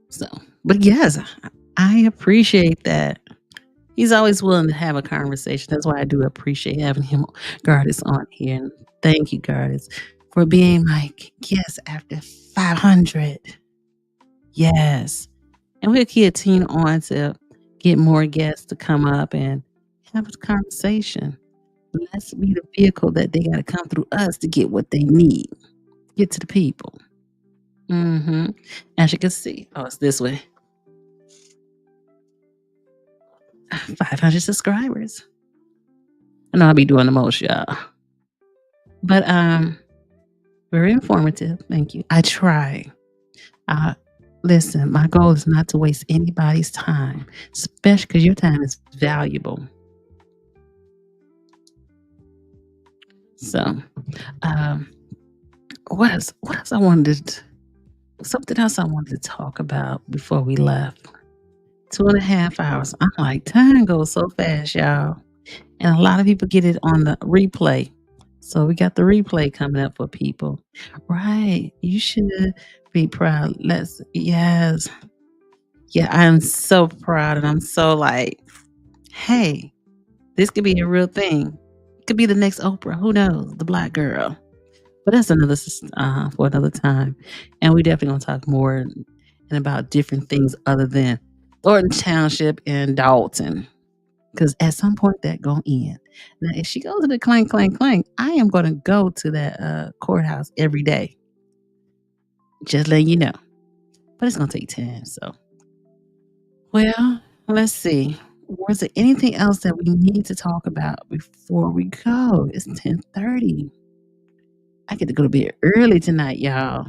So, but yes, I appreciate that. He's always willing to have a conversation. That's why I do appreciate having him, Gardis, on here. And thank you, Gardis, for being my guest after 500. Yes. And we'll continue on to get more guests to come up and have a conversation. Let's be the vehicle that they got to come through us to get what they need, get to the people. As you can see, oh, it's this way. 500 subscribers. I know I'll be doing the most, y'all. But very informative. Thank you. I try. Listen, my goal is not to waste anybody's time, especially because your time is valuable. So, what else? What else I wanted? Something else I wanted to talk about before we left. 2.5 hours. I'm like, time goes so fast, y'all. And a lot of people get it on the replay. So we got the replay coming up for people. Right. You should be proud. Yes. Yeah, I'm so proud. And I'm so like, hey, this could be a real thing. It could be the next Oprah. Who knows? The Black girl. But that's another for another time. And we definitely going to talk more and about different things other than Thornton Township and Dalton. Because at some point that going to end. Now, if she goes to the clank, clank, clank, I am going to go to that courthouse every day. Just letting you know. But it's going to take time. So, well, let's see. Was there anything else that we need to talk about before we go? It's 10:30. I get to go to bed early tonight, y'all.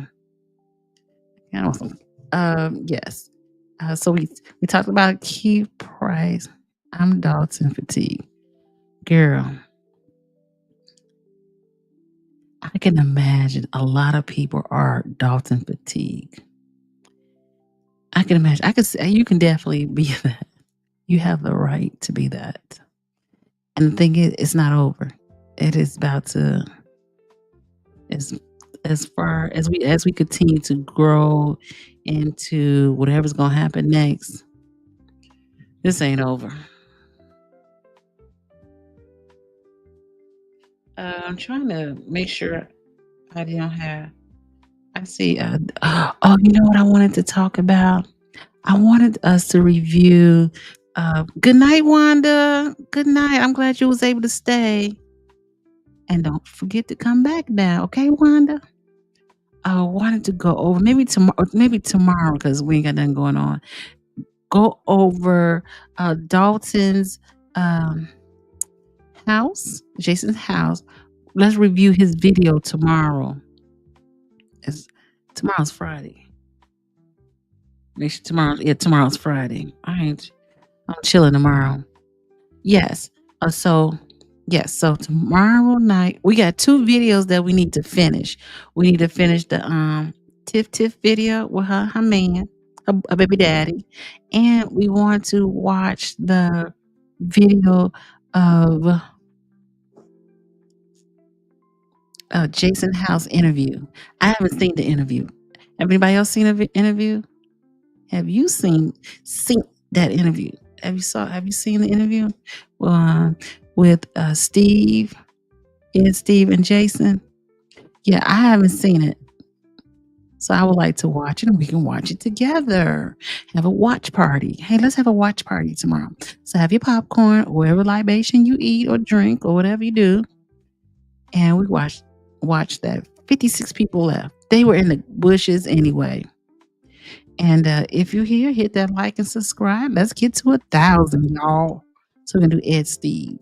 Yeah, awesome. Yes. So we talked about Keith Price. I'm Dalton fatigue. Girl, I can imagine a lot of people are Dalton fatigue. I can imagine. I can say you can definitely be that. You have the right to be that. And the thing is, it's not over. It is about to as far as we continue to grow into whatever's gonna happen next. This ain't over. I'm trying to make sure I don't have. I see. Oh, you know what I wanted to talk about? I wanted us to review. Good night, Wanda. Good night. I'm glad you was able to stay. And don't forget to come back now, okay, Wanda? I wanted to go over maybe tomorrow because we ain't got nothing going on. Go over Dalton's house, Jason's house. Let's review his video tomorrow. Tomorrow's Friday. Make sure tomorrow's Friday. I'm chilling tomorrow. Yes. So tomorrow night we got 2 videos that we need to finish. We need to finish the Tiff video with her man, her baby daddy, and we want to watch the video of Jason House interview. I haven't seen the interview. Have anybody else seen the interview? Have you seen that interview? Have you seen the interview with Steve and Jason? Yeah, I haven't seen it. So I would like to watch it and we can watch it together. Have a watch party. Hey, let's have a watch party tomorrow. So have your popcorn or whatever libation you eat or drink or whatever you do. And we watch that. 56 people left. They were in the bushes anyway. And if you're here, hit that like and subscribe. Let's get to 1,000, y'all. So we're gonna do Ed Steve.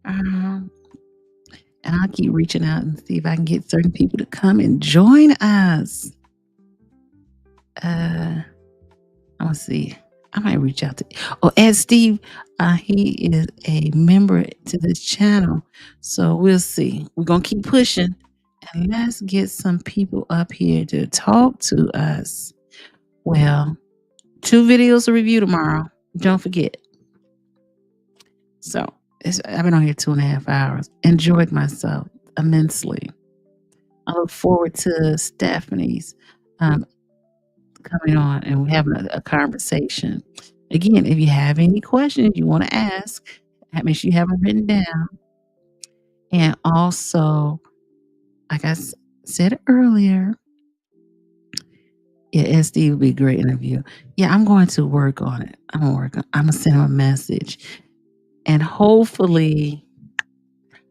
Um, and I'll keep reaching out and see if I can get certain people to come and join us. I want to see. I might reach out to. Oh, Ed Steve, he is a member to this channel, so we'll see. We're gonna keep pushing, and let's get some people up here to talk to us. Well, 2 videos to review tomorrow. Don't forget. So I've been on here 2.5 hours. Enjoyed myself immensely. I look forward to Stephanie's coming on and we're having a conversation. Again, if you have any questions you want to ask, make sure you have them written down. And also, like I said earlier, yeah, SD would be a great interview. Yeah, I'm going to work on it. I'm gonna send him a message. And hopefully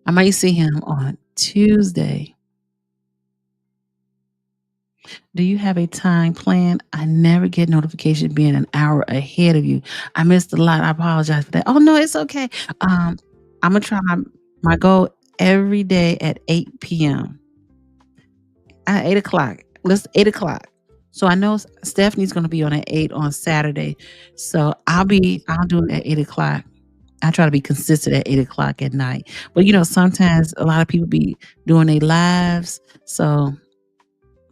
I might see him on Tuesday. Do you have a time plan? I never get notification being an hour ahead of you. I missed a lot. I apologize for that. Oh no, it's okay. I'm gonna try my goal every day at 8 p.m. At 8 o'clock. Let's 8 o'clock. So I know Stephanie's gonna be on at 8 on Saturday. So I'll do it at 8 o'clock. I try to be consistent at 8 o'clock at night. But sometimes a lot of people be doing their lives. So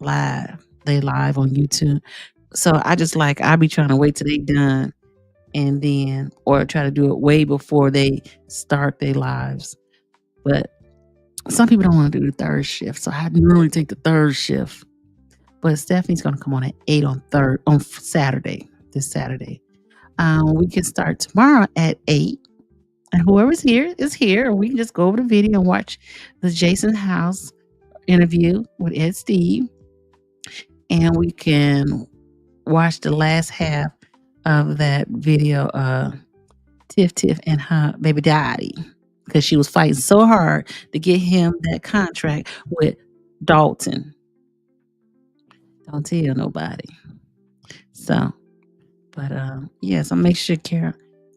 they live on YouTube. So I'll be trying to wait till they done and then, or try to do it way before they start their lives. But some people don't want to do the third shift. So I normally take the third shift. But Stephanie's going to come on at 8 on Saturday, this Saturday. We can start tomorrow at 8. And whoever's here is here. Or we can just go over the video and watch the Jason House interview with Ed Steve. And we can watch the last half of that video, Tiff and her baby daddy. Because she was fighting so hard to get him that contract with Dalton. Don't tell nobody. So, but so make sure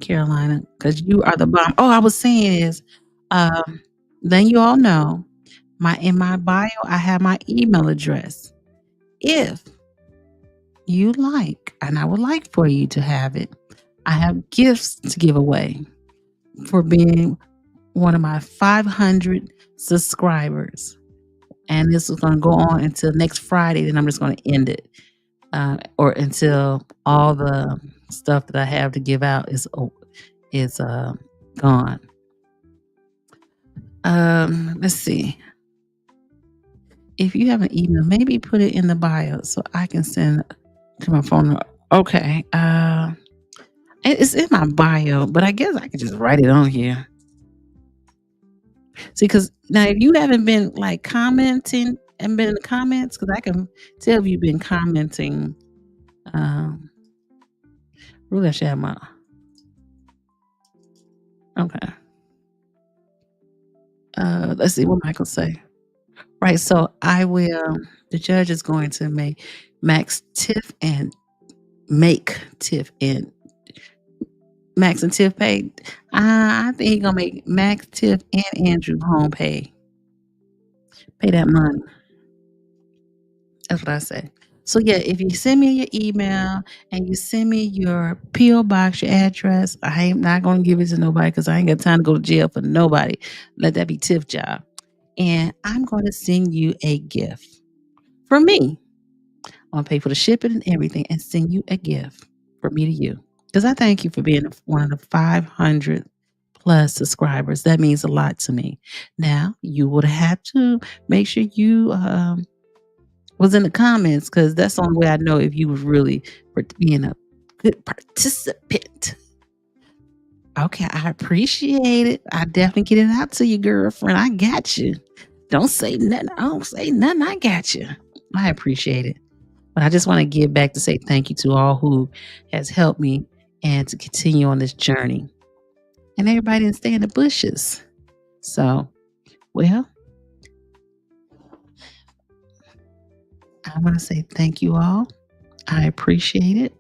Carolina, because you are the bomb. Oh, I was saying is, then you all know in my bio, I have my email address. If you like, and I would like for you to have it, I have gifts to give away for being one of my 500 subscribers. And this is going to go on until next Friday. Then I'm just going to end it. Or until all the stuff that I have to give out is gone. Let's see. If you have an email, maybe put it in the bio so I can send to my phone. Okay. It's in my bio, but I guess I can just write it on here. See, because now if you haven't been commenting and been in the comments, because I can tell if you've been commenting. Really, I should have my. Okay. Let's see what Michael say. Right, so I will. The judge is going to make Tiff and Max and Tiff pay. I think he's gonna make Max, Tiff, and Andrew home pay that money. That's what I say. So yeah, if you send me your email and you send me your PO box, your address, I am not gonna give it to nobody because I ain't got time to go to jail for nobody. Let that be Tiff's job. And I'm going to send you a gift from me. I'm going to pay for the shipping and everything and send you a gift from me to you. Because I thank you for being one of the 500 plus subscribers. That means a lot to me. Now, you would have to make sure you was in the comments because that's the only way I know if you was really being a good participant. Okay, I appreciate it. I definitely get it out to you, girlfriend. I got you. Don't say nothing. I don't say nothing. I got you. I appreciate it. But I just want to give back to say thank you to all who has helped me and to continue on this journey. And everybody didn't stay in the bushes. So, well, I want to say thank you all. I appreciate it.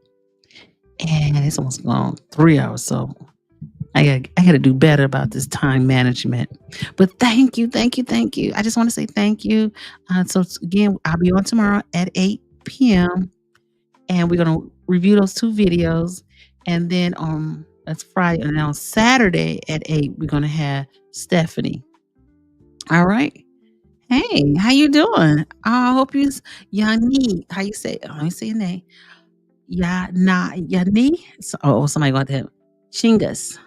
And it's almost gone 3 hours. So I got to do better about this time management. But thank you, thank you, thank you. I just want to say thank you. Again, I'll be on tomorrow at 8 p.m. and we're gonna review those 2 videos. And then that's Friday, and on Saturday at 8, we're gonna have Stephanie. All right. Hey, how you doing? I hope Yani. How you say? Let me say your name. Yani. Somebody got that. Chingas.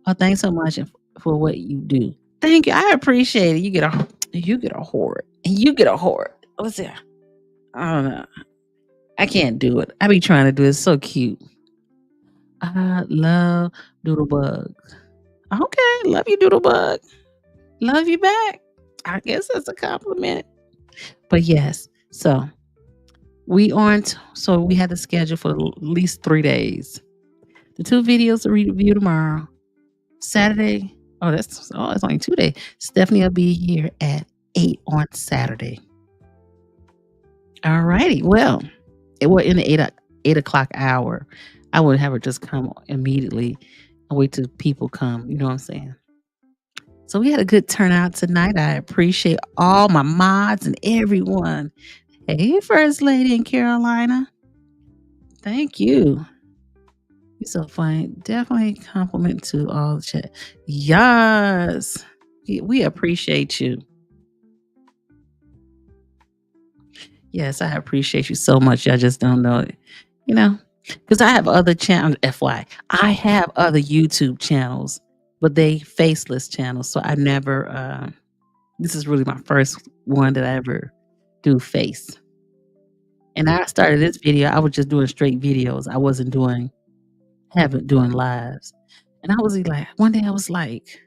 Oh, thanks so much for what you do. Thank you. I appreciate it. You get a horde. And you get a horde. What's that? I don't know. I can't do it. I be trying to do it. It's so cute. I love Doodlebug. Okay, love you, Doodlebug. Love you back. I guess that's a compliment. But yes, so we had the schedule for at least 3 days. The 2 videos to review tomorrow. Saturday. It's only 2 days. Stephanie will be here at 8 on Saturday. All righty. Well, in the 8 o'clock hour, I would have her just come immediately and wait till people come. You know what I'm saying? So we had a good turnout tonight. I appreciate all my mods and everyone. Hey, First Lady in Carolina. Thank you. You're so funny. Definitely compliment to all the chat. Yes. We appreciate you. Yes, I appreciate you so much. I just don't know it. Because I have other channels. FY, I have other YouTube channels, but they faceless channels. So I never, this is really my first one that I ever do face. And I started this video, I was just doing straight videos. I wasn't doing lives. And I was like, one day I was like,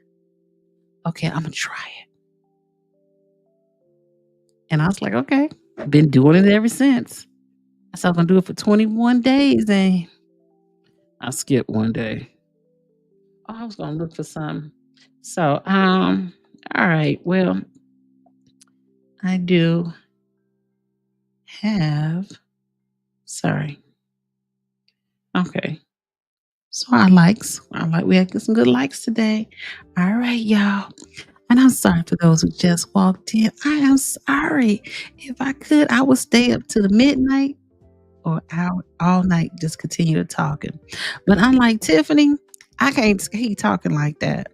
okay, I'm going to try it. And I was like, okay, I've been doing it ever since. So I'm going to do it for 21 days. And I skipped one day. Oh, I was going to look for some. So, all right. Well, I do have, sorry. Okay. So we had some good likes today. All right, y'all. And I'm sorry for those who just walked in. I am sorry. If I could, I would stay up to the midnight or out all night, just continue to talking. But unlike Tiffany, I can't keep talking like that.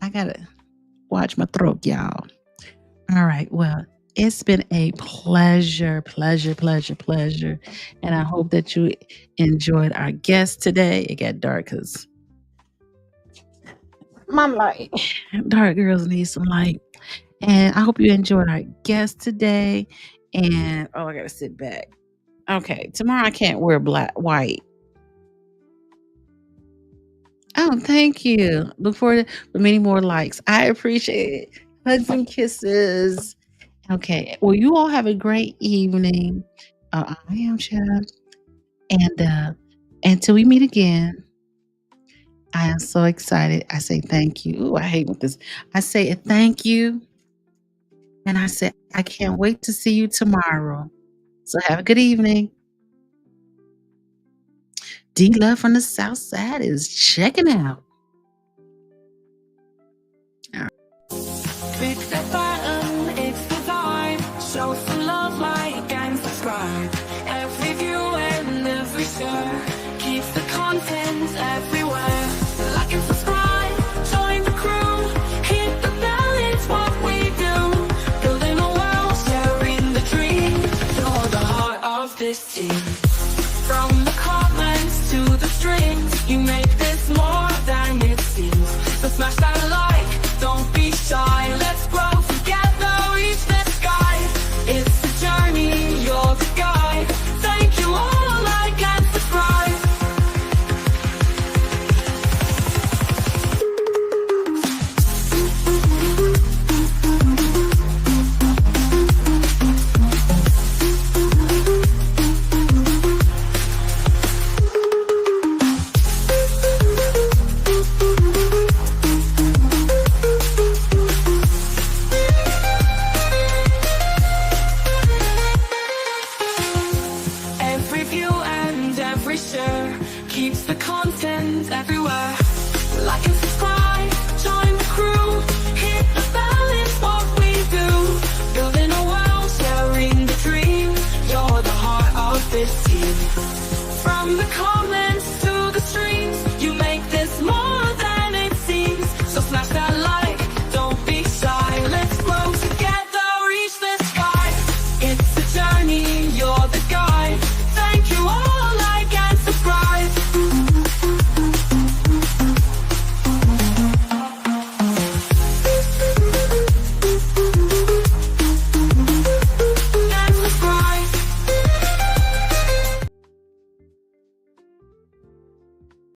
I gotta watch my throat, y'all. All right, well, it's been a pleasure. And I hope that you enjoyed our guest today. It got dark because my light. Dark girls need some light. And I hope you enjoyed our guest today. And I gotta sit back. Okay, tomorrow I can't wear white. Oh, thank you. Look forward to many more likes. I appreciate it. Hugs and kisses. Okay. Well, you all have a great evening. I am Chad. And until we meet again, I am so excited. I say thank you. Ooh, I hate with this. I say thank you. And I say, I can't wait to see you tomorrow. So have a good evening. D Love from the South Side is checking out. Click that button, it's the time. Show some love, like and subscribe. Every view and every share keeps the content everywhere. Like and subscribe, join the crew. Hit the bell, it's what we do. Building a world, sharing the dream. You're the heart of this team. From the comments to the streams, you make this more than it seems. So smash that like, don't be shy. Let's grow together, reach the sky. It's the journey, you're the guide. Thank you all, like and subscribe. keeps the content everywhere. Like